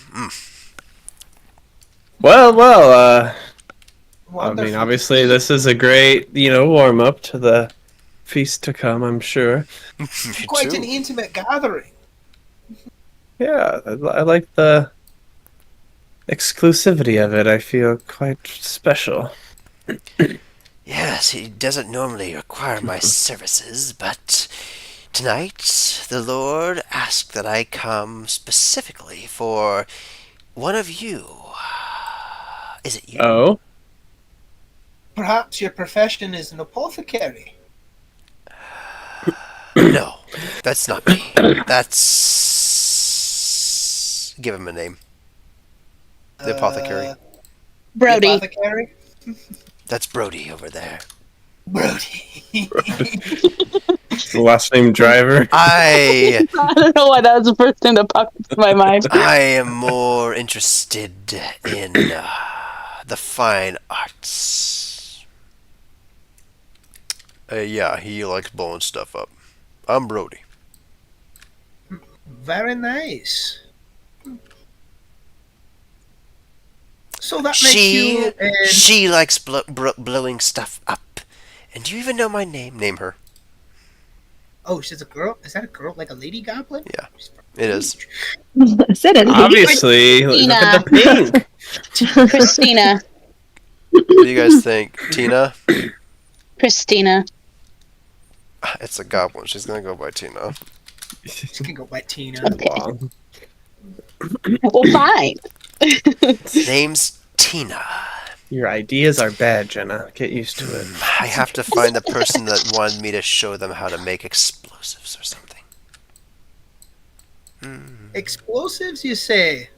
Well, I Wonderful. mean, obviously, this is a great, warm up to the feast to come, I'm sure. Me Quite too. an intimate gathering. Yeah, I like the exclusivity of it. I feel quite special. Yes, he doesn't normally require my services, but tonight the Lord asked that I come specifically for one of you. Is it you? Oh? Perhaps your profession is an apothecary. No, that's not me. That's... Give him a name. The apothecary. Brody. The apothecary? That's Brody over there. Brody. The last name Driver? I don't know why that was the first thing that popped into my mind. am more interested in the fine arts. Yeah, he likes blowing stuff up. I'm Brody. Very nice. So that makes you... She likes blowing stuff up. And do you even know my name? Name her. Oh, she's a girl? Is that a girl? Like a lady goblin? Yeah, it is. I said it. Obviously, look at the pink. Christina. What do you guys think? Tina? Christina. It's a goblin. She's gonna go by Tina. Just gonna go by Tina. Long. Well, fine. Name's Tina. Your ideas are bad, Jenna. Get used to it. I have to find the person that wanted me to show them how to make explosives or something. Explosives, you say?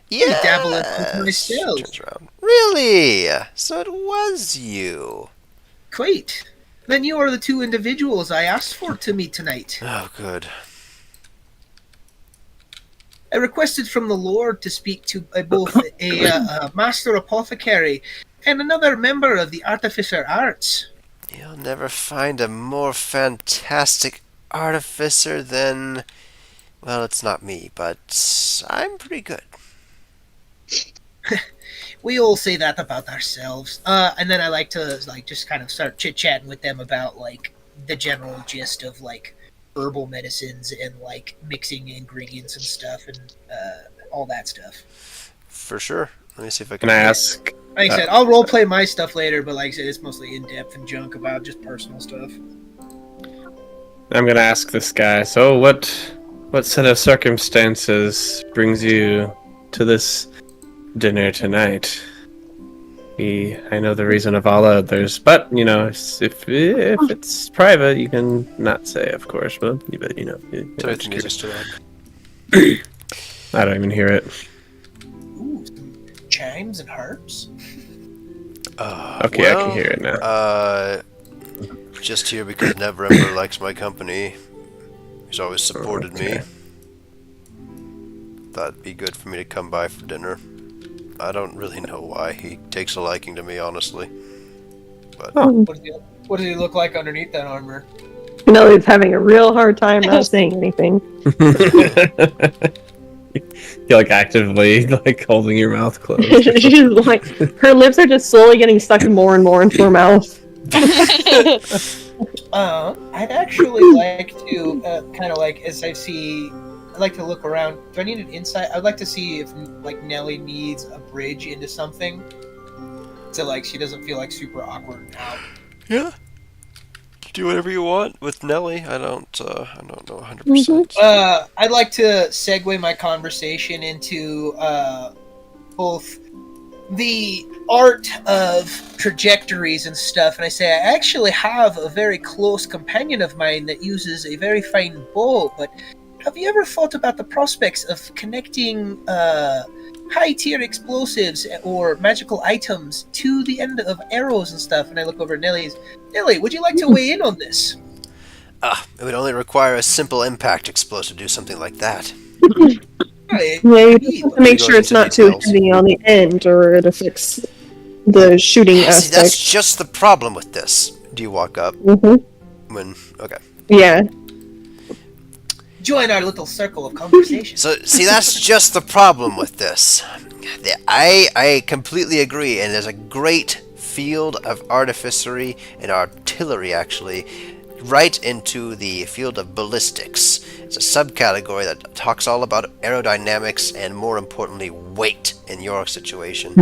Yeah. Dabble in them myself. Turns around. Really? So it was you. Quite. Then you are the two individuals I asked for to meet tonight. Oh, good. I requested from the Lord to speak to both a master apothecary and another member of the artificer arts. You'll never find a more fantastic artificer than... Well, it's not me, but I'm pretty good. We all say that about ourselves. And then I like to just kind of start chit-chatting with them about the general gist of herbal medicines and mixing ingredients and stuff and all that stuff. For sure. Let me see if I can... Can I ask? Like I said, I'll roleplay my stuff later, but like I said, it's mostly in-depth and junk about just personal stuff. I'm gonna ask this guy. So, what set of circumstances brings you to this dinner tonight? I know the reason of all others, but if it's private, you can not say, of course. But Turn the music still on. I don't even hear it. Ooh, some chimes and harps. Okay, I can hear it now. Just here because Neverember likes my company. He's always supported me. Thought it'd be good for me to come by for dinner. I don't really know why. He takes a liking to me, honestly. But What does he look like underneath that armor? Nelly's having a real hard time not saying anything. You're actively holding your mouth closed. She's her lips are just slowly getting stuck more and more into her mouth. I'd actually like to as I see. I'd like to look around. Do I need an insight? I'd like to see if Nelly needs a bridge into something, so she doesn't feel super awkward now. yeah, do whatever you want with Nelly. I don't know 100%. I'd like to segue my conversation into both the art of trajectories and stuff, and I say I actually have a very close companion of mine that uses a very fine bow, but have you ever thought about the prospects of connecting high-tier explosives or magical items to the end of arrows and stuff? And I look over at Nelly. Nelly, would you like to weigh in on this? It would only require a simple impact explosive to do something like that. Right. Yeah, you have to make sure it's not too heavy on the end, or it affects the shooting See, aspect. that's just the problem with this. Do you walk up? Okay. Yeah. Join our little circle of conversation. So, see, that's just the problem with this. I completely agree, and there's a great field of artificery and artillery, actually, right into the field of ballistics. It's a subcategory that talks all about aerodynamics and, more importantly, weight in your situation.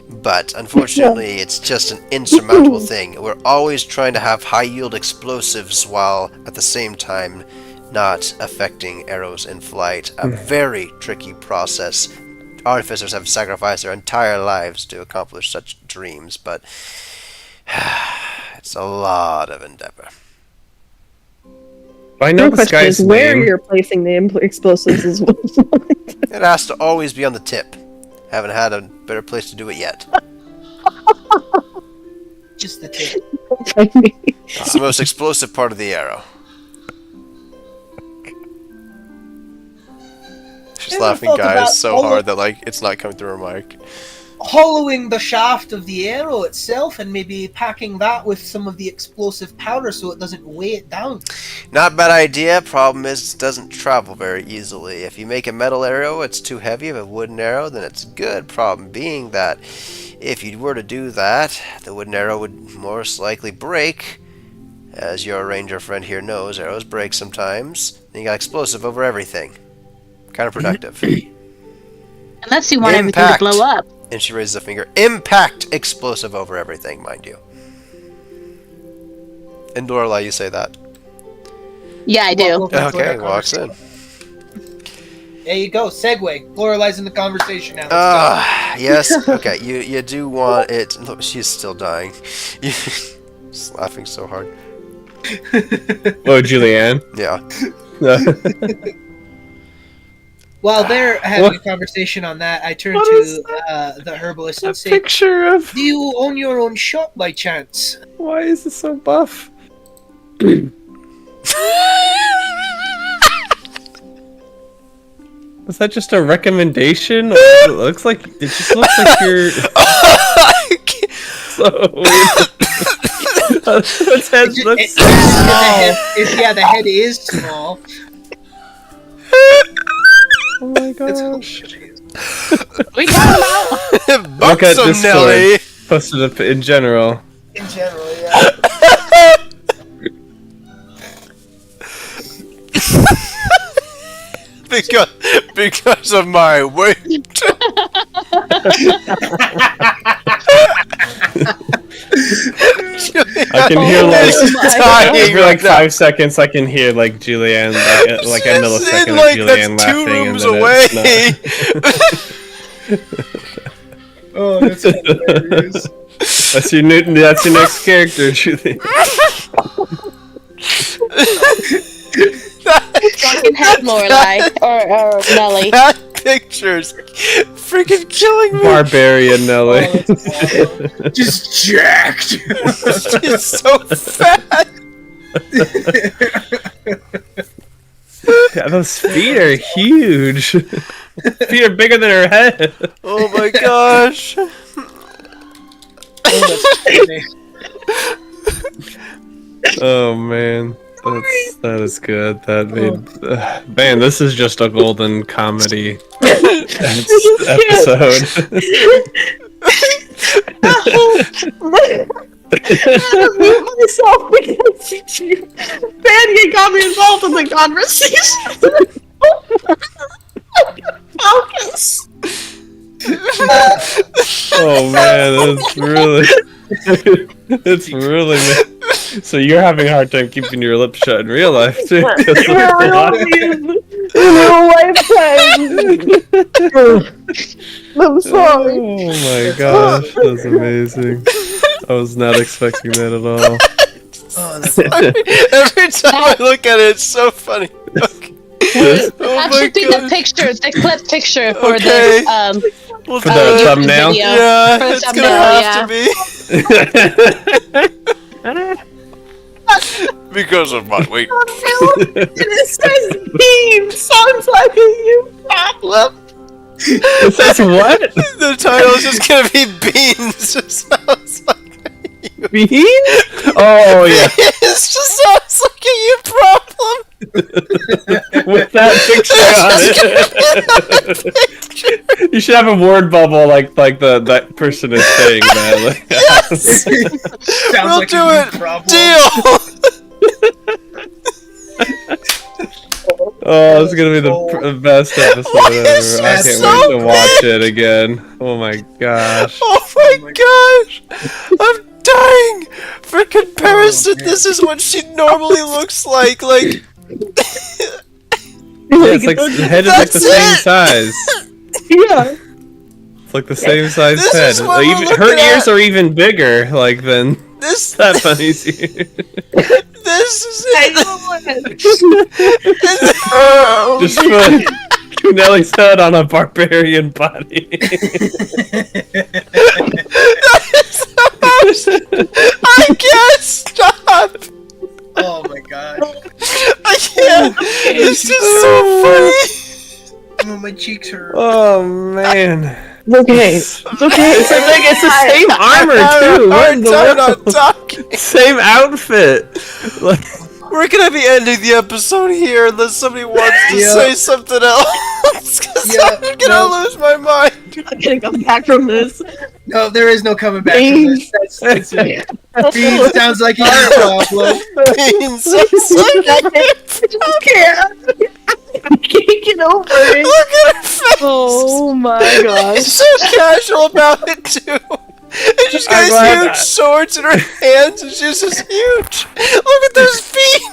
But unfortunately, it's just an insurmountable thing. We're always trying to have high-yield explosives while at the same time not affecting arrows in flight. A very tricky process. Artificers have sacrificed their entire lives to accomplish such dreams, but it's a lot of endeavor. I know The this question guy's is where name. you're placing the explosives as well. It has to always be on the tip. Haven't had a better place to do it yet. Just the tip. It's the most explosive part of the arrow. She's Ever laughing, thought about guys, so all the- hard that it's not coming through her mic. Hollowing the shaft of the arrow itself and maybe packing that with some of the explosive powder so it doesn't weigh it down. Not a bad idea. Problem is, it doesn't travel very easily. If you make a metal arrow, it's too heavy. If a wooden arrow, then it's good. Problem being that if you were to do that, the wooden arrow would most likely break. As your ranger friend here knows, arrows break sometimes. And you got explosive over everything. Counterproductive. Unless you want everything to Impact. blow up. And she raises a finger. Impact explosive over everything, mind you. In Lorelei, you say that. Yeah, I do. Okay, walks in. There you go. Segue. Pluralizing the conversation now. Yes. Okay, you do want it. Look, she's still dying. She's laughing so hard. Oh, Julianne. Yeah. While they're having What? a conversation on that, I turn What to is the herbalist A and say, picture of. "Do you own your own shop by chance?" Why is it so buff? Was that just a recommendation? Or it looks like it just looks like you're so weird. Its head looks so small. The head is small. Oh my That's gosh. We talking about? Look at Buxom this Nelly. sword. Posted up in general. In general, yeah. Because of my weight. I can hear like dying every like 5 seconds. I can hear like Julianne like a millisecond in, of like, Julianne that's 2 laughing rooms and then away. Oh, that's hilarious. That's your next character, Julianne. Fucking head, Lorelai or Nelly. That picture's freaking killing me. Barbarian Nelly. Oh, that's awesome. Just jacked. She's so fat. Yeah, those feet are huge. Feet are bigger than her head. Oh my gosh. Oh, that's funny. Oh man. That is good. That made man. This is just a golden comedy episode. I mute myself because Fanny got me involved in the conversation. Focus. Oh man, it's really. So you're having a hard time keeping your lips shut in real life too. I'm sorry. Oh my gosh, that's amazing. I was not expecting that at all. Oh, that's Every time I look at it, it's so funny. Okay. That Oh my should be god. the picture, the clip picture for Okay. this We'll For do the it. YouTube thumbnail? video. Yeah, For the it's thumbnail, gonna yeah. have to be. Because of my weight. It says beam. Sounds like a you problem. It says what? The title is just gonna be Beans. It sounds like Beans? Oh yeah. it just sounds like a you problem. With that picture on it. You should have a word bubble like that person is saying that. Like, Yes. sounds We'll like do a it. problem. Deal. oh, it's gonna be the best episode Why ever. is I that can't so wait to watch it again. Oh my gosh. Oh my gosh. I'm dying. For comparison, this is what she normally looks like. Like. Yeah, it's like the head is like the That's same it! size. Yeah. It's like the same size This head. is what Like, we're even, her looking ears at. are even bigger, like than This. that bunny's ears. This is it. Just put Nelly's head on a barbarian body. I can't stop. Oh my god. I can't. It's just so funny. Oh, my cheeks hurt. Oh man. Okay. It's okay. It's the same armor too. What in the I'm not world? talking. Same outfit. Like, We're gonna be ending the episode here unless somebody wants to Yeah. say something else. Cause Yeah, I'm gonna lose my mind. I'm gonna come back from this. No, there is no coming back from this. That's Beans sounds like he's a problem. Beans, it's like- I just can't. I can't get over it. look at her face. Oh my gosh. She's so casual about it too. And she's got I'm these glad huge swords in her hands, and she's just huge. Look at those feet.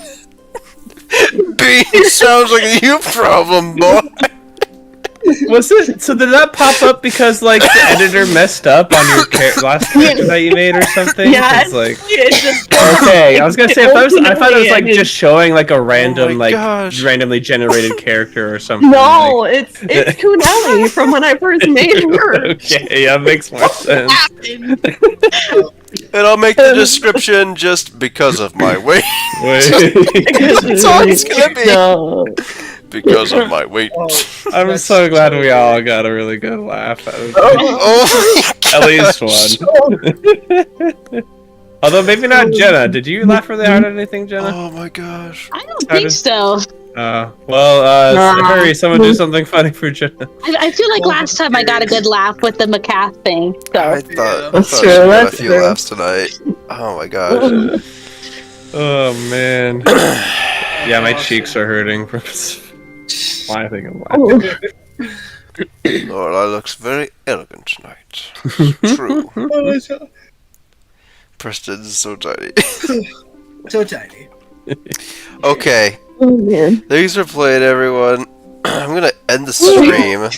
Bean sounds like a you problem, boy. Was it? So did that pop up because like the editor messed up on your last character that you made or something? Yeah, 'Cause, like, it just okay, I was gonna say if I thought it was like ultimately just showing like a random my like gosh. randomly generated character or something. No, like- it's Kunelli from when I first made her. Okay, yeah, makes more sense. And I'll make the description just because of my weight. That's all it's gonna be. No. Because of my weight. I'm That's so glad we all got a really good laugh. Out of it. Oh At least one. Although maybe not Jenna. Did you laugh really hard at anything, Jenna? Oh my gosh. I don't think so. Hurry, someone do something funny for Jenna. I feel like last time I got a good laugh with the macaque thing. I So thought That's she true, got a that's few true. laughs tonight. Oh my gosh. Oh man. Yeah, my cheeks are hurting from why I think I'm laughing. Lord, I looks very elegant tonight. True. Preston's so tiny. So tiny. Okay. Oh man. Thanks for playing, everyone. I'm gonna end the stream.